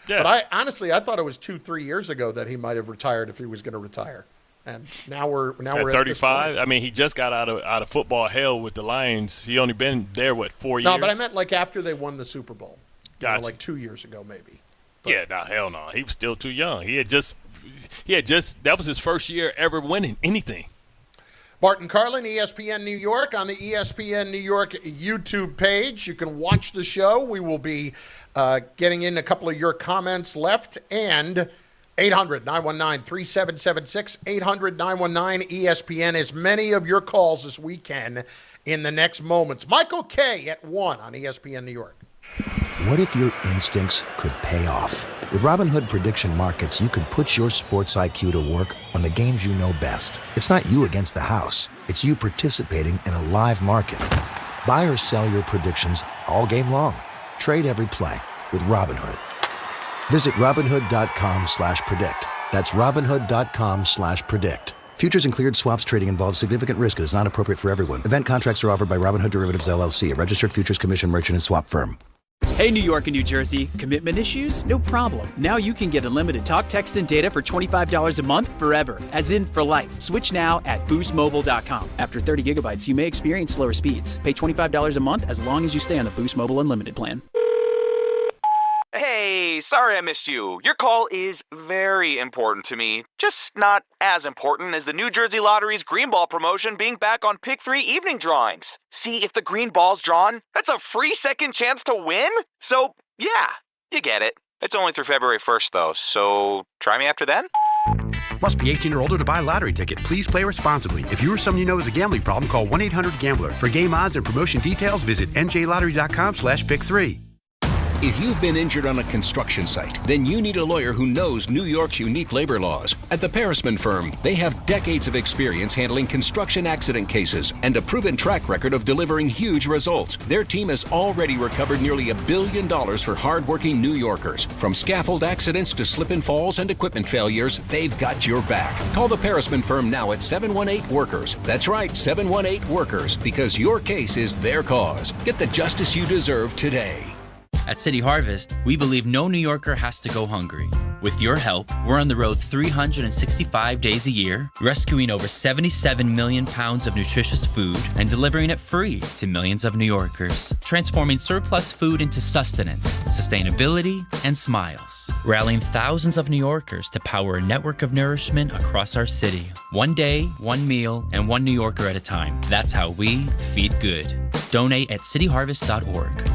Yeah. But I thought it was 2-3 years ago that he might have retired if he was going to retire, and now we're at 35. I mean, he just got out of football hell with the Lions. He only been there 4 years. No, but I meant like after they won the Super Bowl. Gotcha. Like 2 years ago, maybe. But, hell no. He was still too young. He had just that was his first year ever winning anything. Bart Carlin, ESPN New York, on the ESPN New York YouTube page. You can watch the show. We will be getting in a couple of your comments left. And 800-919-3776, 800-919-ESPN, as many of your calls as we can in the next moments. Michael K. at 1 on ESPN New York. What if your instincts could pay off? With Robinhood Prediction Markets, you could put your sports IQ to work on the games you know best. It's not you against the house. It's you participating in a live market. Buy or sell your predictions all game long. Trade every play with Robinhood. Visit Robinhood.com/predict. That's Robinhood.com/predict. Futures and cleared swaps trading involves significant risk and is not appropriate for everyone. Event contracts are offered by Robinhood Derivatives LLC, a registered futures commission merchant and swap firm. Hey, New York and New Jersey. Commitment issues? No problem. Now you can get unlimited talk, text, and data for $25 a month forever, as in for life. Switch now at boostmobile.com. After 30 gigabytes, you may experience slower speeds. Pay $25 a month as long as you stay on the Boost Mobile Unlimited plan. Hey, sorry I missed you. Your call is very important to me. Just not as important as the New Jersey Lottery's green ball promotion being back on Pick 3 evening drawings. See, if the green ball's drawn, that's a free second chance to win? So, yeah, you get it. It's only through February 1st, though, so try me after then? Must be 18 or older to buy a lottery ticket. Please play responsibly. If you or someone you know has a gambling problem, call 1-800-GAMBLER. For game odds and promotion details, visit njlottery.com/pick3. If you've been injured on a construction site, then you need a lawyer who knows New York's unique labor laws. At the Parisman Firm, they have decades of experience handling construction accident cases and a proven track record of delivering huge results. Their team has already recovered nearly $1 billion for hardworking New Yorkers. From scaffold accidents to slip and falls and equipment failures, they've got your back. Call the Parisman Firm now at 718-WORKERS. That's right, 718-WORKERS, because your case is their cause. Get the justice you deserve today. At City Harvest, we believe no New Yorker has to go hungry. With your help, we're on the road 365 days a year, rescuing over 77 million pounds of nutritious food and delivering it free to millions of New Yorkers, transforming surplus food into sustenance, sustainability, and smiles, rallying thousands of New Yorkers to power a network of nourishment across our city. One day, one meal, and one New Yorker at a time. That's how we feed good. Donate at cityharvest.org.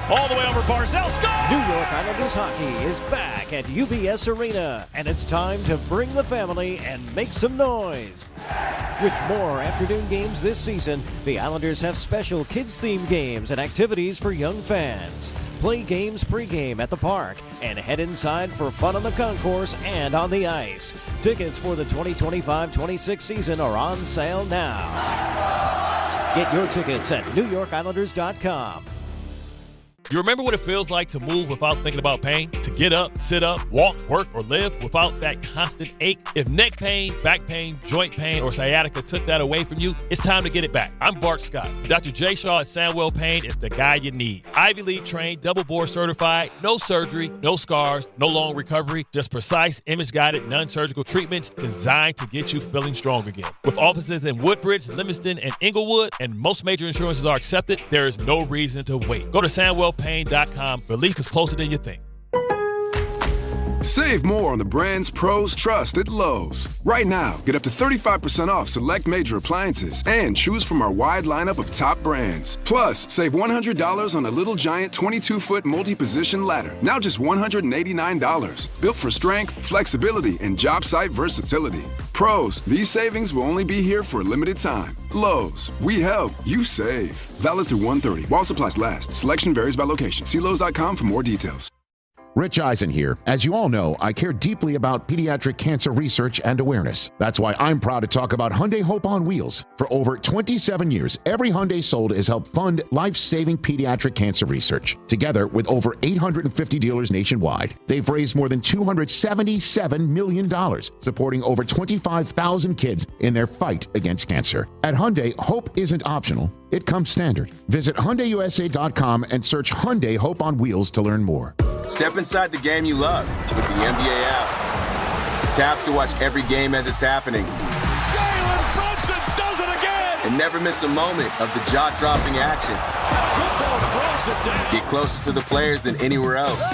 All the way over Barzell, score! New York Islanders hockey is back at UBS Arena, and it's time to bring the family and make some noise. With more afternoon games this season, the Islanders have special kids-themed games and activities for young fans. Play games pregame at the park and head inside for fun on the concourse and on the ice. Tickets for the 2025-26 season are on sale now. Get your tickets at NewYorkIslanders.com. You remember what it feels like to move without thinking about pain? To get up, sit up, walk, work, or live without that constant ache? If neck pain, back pain, joint pain, or sciatica took that away from you, it's time to get it back. I'm Bart Scott. Dr. J. Shaw at Sandwell Pain is the guy you need. Ivy League trained, double board certified, no surgery, no scars, no long recovery, just precise, image-guided, non-surgical treatments designed to get you feeling strong again. With offices in Woodbridge, Livingston, and Inglewood, and most major insurances are accepted, there is no reason to wait. Go to SandwellPain.com. Relief is closer than you think. Save more on the brands pros trust at Lowe's. Right now, get up to 35% off select major appliances and choose from our wide lineup of top brands. Plus, save $100 on a Little Giant 22-foot multi-position ladder, now just $189. Built for strength, flexibility, and job site versatility. Pros, these savings will only be here for a limited time. Lowe's, we help, you save. Valid through 1/30 while supplies last. Selection varies by location. See Lowe's.com for more details. Rich Eisen here. As you all know, I care deeply about pediatric cancer research and awareness. That's why I'm proud to talk about Hyundai Hope on Wheels. For over 27 years, every Hyundai sold has helped fund life-saving pediatric cancer research. Together with over 850 dealers nationwide, they've raised more than $277 million, supporting over 25,000 kids in their fight against cancer. At Hyundai, hope isn't optional. It comes standard. Visit HyundaiUSA.com and search Hyundai Hope on Wheels to learn more. Step inside the game you love with the NBA app. Tap to watch every game as it's happening. Jalen Brunson does it again! And never miss a moment of the jaw-dropping action. Get closer to the players than anywhere else.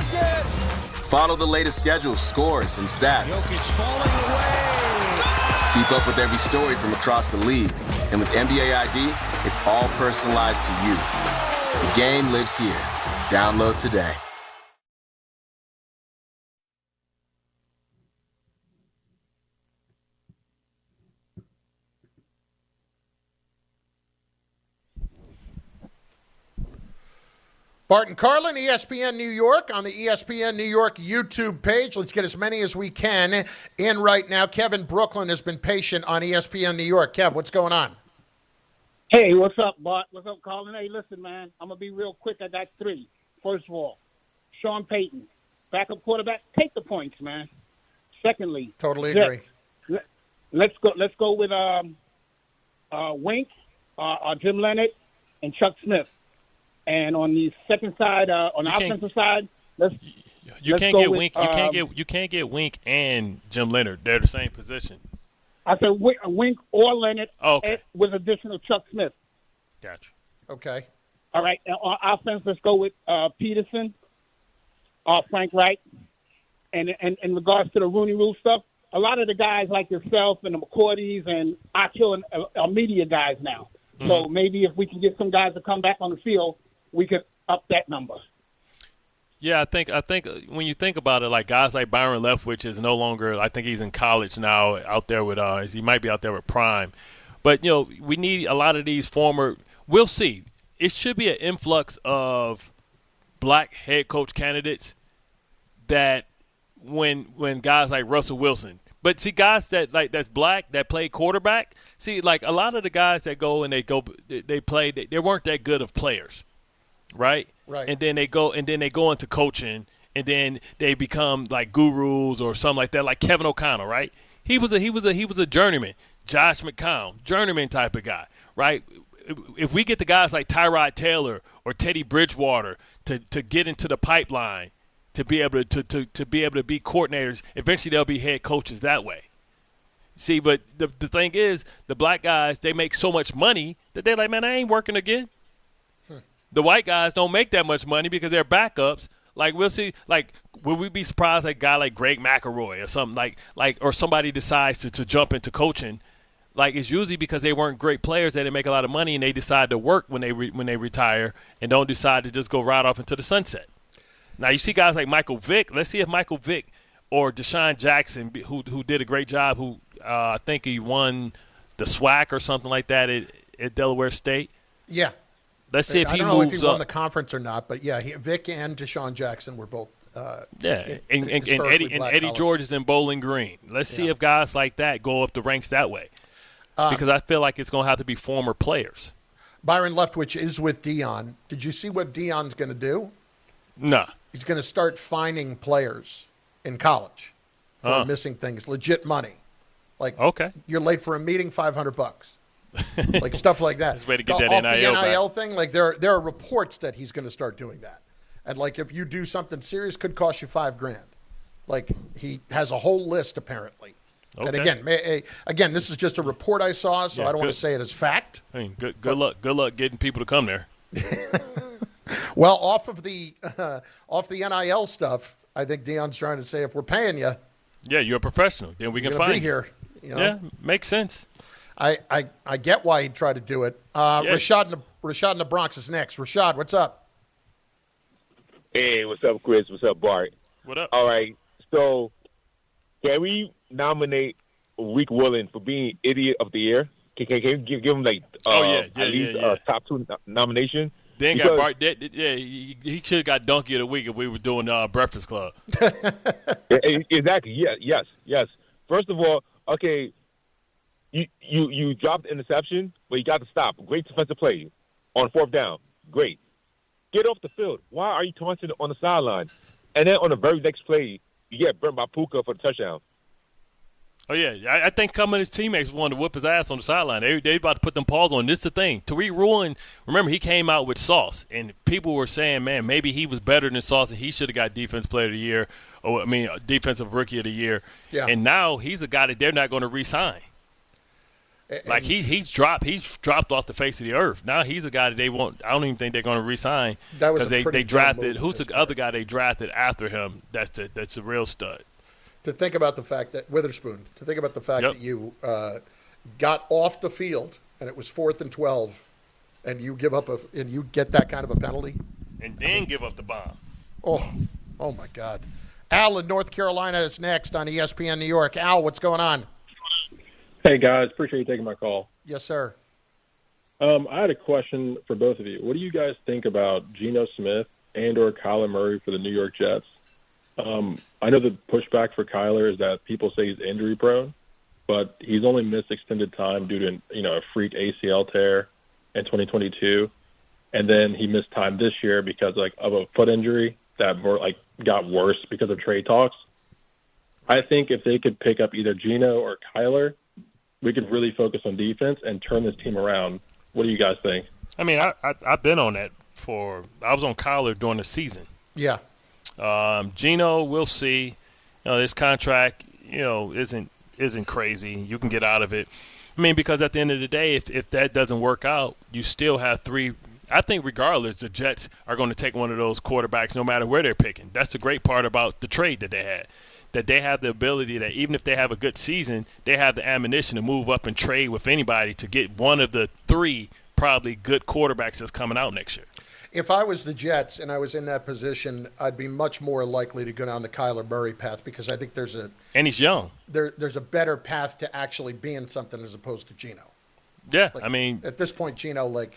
Follow the latest schedules, scores, and stats. Keep up with every story from across the league. And with NBA ID, it's all personalized to you. The game lives here. Download today. Bart Carlin, ESPN New York, on the ESPN New York YouTube page. Let's get as many as we can in right now. Kevin Brooklyn has been patient on ESPN New York. Kev, what's going on? Hey, what's up, Bart? What's up, Carlin? Hey, listen, man, I'm going to be real quick. I got three. First of all, Sean Payton, backup quarterback, take the points, man. Secondly, totally agree. Let's go with Wink, Jim Leonard, and Chuck Smith. And on the second side, on the offensive side, you can't get Wink. You can't get Wink and Jim Leonard. They're the same position. I said Wink or Leonard, with additional Chuck Smith. Gotcha. Okay. All right. And on offense, let's go with Peterson, Frank Wright, and in regards to the Rooney Rule stuff, a lot of the guys like yourself and the McCourties and Akil are media guys now. Mm-hmm. So maybe if we can get some guys to come back on the field, we could up that number. Yeah, I think when you think about it, like guys like Byron Leftwich is no longer. I think he's in college now, out there with he might be out there with Prime. But we need a lot of these former. We'll see. It should be an influx of black head coach candidates. That when guys like Russell Wilson. But see, guys that's black that play quarterback. See, like a lot of the guys that go and they play. They weren't that good of players. Right. And then they go into coaching, and then they become like gurus or something like that, like Kevin O'Connell, right? He was a journeyman. Josh McCown, journeyman type of guy, right? If we get the guys like Tyrod Taylor or Teddy Bridgewater to get into the pipeline to be able to be coordinators, eventually they'll be head coaches that way. See, but the thing is, the black guys, they make so much money that they're like, man, I ain't working again. The white guys don't make that much money because they're backups. Like, we'll see, like, will we be surprised like a guy like Greg McElroy or something like or somebody decides to jump into coaching? Like, it's usually because they weren't great players, they didn't make a lot of money, and they decide to work when they retire and don't decide to just go right off into the sunset. Now, you see guys like Michael Vick. Let's see if Michael Vick or Deshaun Jackson, who did a great job, who I think he won the SWAC or something like that at Delaware State. Yeah. Let's see if he moves up. I don't know if he won the conference or not, but yeah, Vic and Deshaun Jackson were both. And Eddie George is in Bowling Green. Let's see if guys like that go up the ranks that way, because I feel like it's going to have to be former players. Byron Leftwich is with Dion. Did you see what Dion's going to do? No. He's going to start fining players in college for missing things, legit money. Like, you're late for a meeting, $500. Like stuff like that. That's a way to get that off NIL the NIL back. thing. Like there are reports that he's going to start doing that, and like if you do something serious, could cost you $5,000. Like he has a whole list apparently. And again, this is just a report I saw, so I don't want to say it as fact. I mean, good luck getting people to come there. Well, off the NIL stuff, I think Dion's trying to say if we're paying you, you're a professional, then we can find be here. You know? Yeah, makes sense. I get why he'd try to do it. Rashad in the Bronx is next. Rashad, what's up? Hey, what's up, Chris? What's up, Bart? What up? All right, so can we nominate Rick Willen for being Idiot of the Year? Can you give him like at least a top 2 nomination? Then got Bart. Yeah, he should have got Donkey of the Week if we were doing Breakfast Club. Exactly. Yes. First of all, okay, you dropped the interception, but you got to stop. Great defensive play on 4th down. Great. Get off the field. Why are you taunting on the sideline? And then on the very next play, you get burnt by Puka for the touchdown. Oh, yeah. I think some of his teammates wanted to whip his ass on the sideline. They about to put them paws on. This is the thing. Tariq Woolen, remember, he came out with Sauce, and people were saying, man, maybe he was better than Sauce, and he should have got Defensive Player of the Year, Defensive Rookie of the Year. Yeah. And now he's a guy that they're not going to re-sign. Like he's dropped off the face of the earth. Now he's a guy that they won't. I don't even think they're going to re-sign because they drafted. Who's the other guy they drafted after him? That's a real stud. To think about the fact that Witherspoon. To think about the fact that you got off the field and it was 4th and 12, and you give up and you get that kind of a penalty, and then give up the bomb. Oh my God! Al in North Carolina is next on ESPN New York. Al, what's going on? Hey, guys. Appreciate you taking my call. Yes, sir. I had a question for both of you. What do you guys think about Geno Smith and or Kyler Murray for the New York Jets? I know the pushback for Kyler is that people say he's injury-prone, but he's only missed extended time due to a freak ACL tear in 2022, and then he missed time this year because of a foot injury that got worse because of trade talks. I think if they could pick up either Geno or Kyler, we could really focus on defense and turn this team around. What do you guys think? I mean, I've been on that I was on Kyler during the season. Yeah. Geno, we'll see. This contract, isn't crazy. You can get out of it. I mean, because at the end of the day, if that doesn't work out, you still have 3. I think regardless, the Jets are going to take one of those quarterbacks no matter where they're picking. That's the great part about the trade that they had. That they have the ability that even if they have a good season, they have the ammunition to move up and trade with anybody to get one of the 3 probably good quarterbacks that's coming out next year. If I was the Jets and I was in that position, I'd be much more likely to go down the Kyler Murray path because I think and he's young. There's a better path to actually being something as opposed to Geno. Yeah, I mean, at this point, Geno,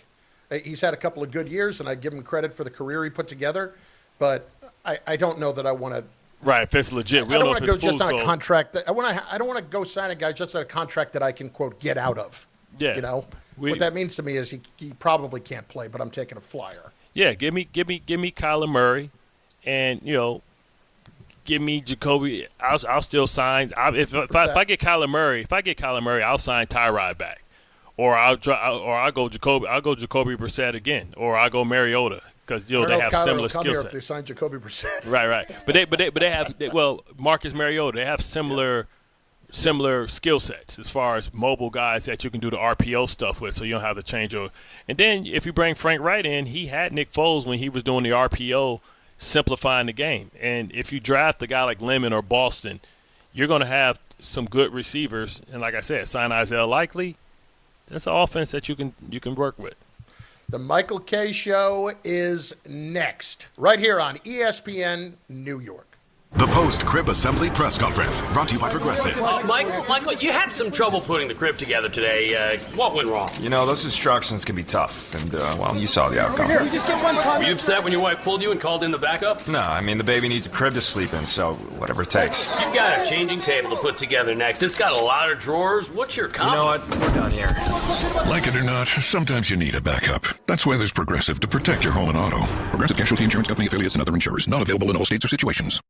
he's had a couple of good years, and I give him credit for the career he put together, but I don't know that I want to. Right, if it's legit. I don't want to go just on a contract. I don't want to go sign a guy just on a contract that I can, quote, get out of. Yeah. What that means to me is he probably can't play, but I'm taking a flyer. Yeah, give me Kyler Murray, and give me Jacoby. I'll still sign. If I get Kyler Murray, I'll sign Tyrod back, or I'll go Jacoby. I'll go Jacoby Brissett again, or I'll go Mariota because they have similar skill sets. If they sign Jacoby Brissett, right. But they have Marcus Mariota. They have similar skill sets as far as mobile guys that you can do the RPO stuff with, so you don't have to change over. And then if you bring Frank Wright in, he had Nick Foles when he was doing the RPO, simplifying the game. And if you draft a guy like Lemon or Boston, you're going to have some good receivers. And like I said, sign Isaiah Likely. That's an offense that you can work with. The Michael Kay Show is next, right here on ESPN New York. The post-crib assembly press conference, brought to you by Progressive. Michael, you had some trouble putting the crib together today. What went wrong? Those instructions can be tough, and, you saw the outcome. Were you upset when your wife pulled you and called in the backup? No, the baby needs a crib to sleep in, so whatever it takes. You've got a changing table to put together next. It's got a lot of drawers. What's your comment? You know what? We're done here. Like it or not, sometimes you need a backup. That's why there's Progressive to protect your home and auto. Progressive Casualty Insurance Company affiliates and other insurers. Not available in all states or situations.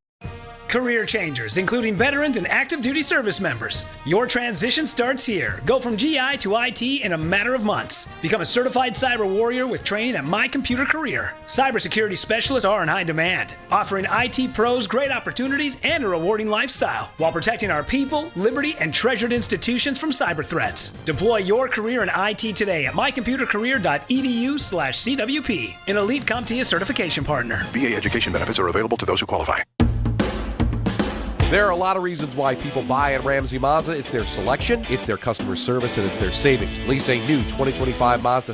Career changers, including veterans and active duty service members. Your transition starts here. Go from GI to IT in a matter of months. Become a certified cyber warrior with training at My Computer Career. Cybersecurity specialists are in high demand, offering IT pros great opportunities and a rewarding lifestyle while protecting our people, liberty, and treasured institutions from cyber threats. Deploy your career in IT today at mycomputercareer.edu/CWP, an elite CompTIA certification partner. VA education benefits are available to those who qualify. There are a lot of reasons why people buy at Ramsey Mazda. It's their selection, it's their customer service, and it's their savings. Lease a new 2025 Mazda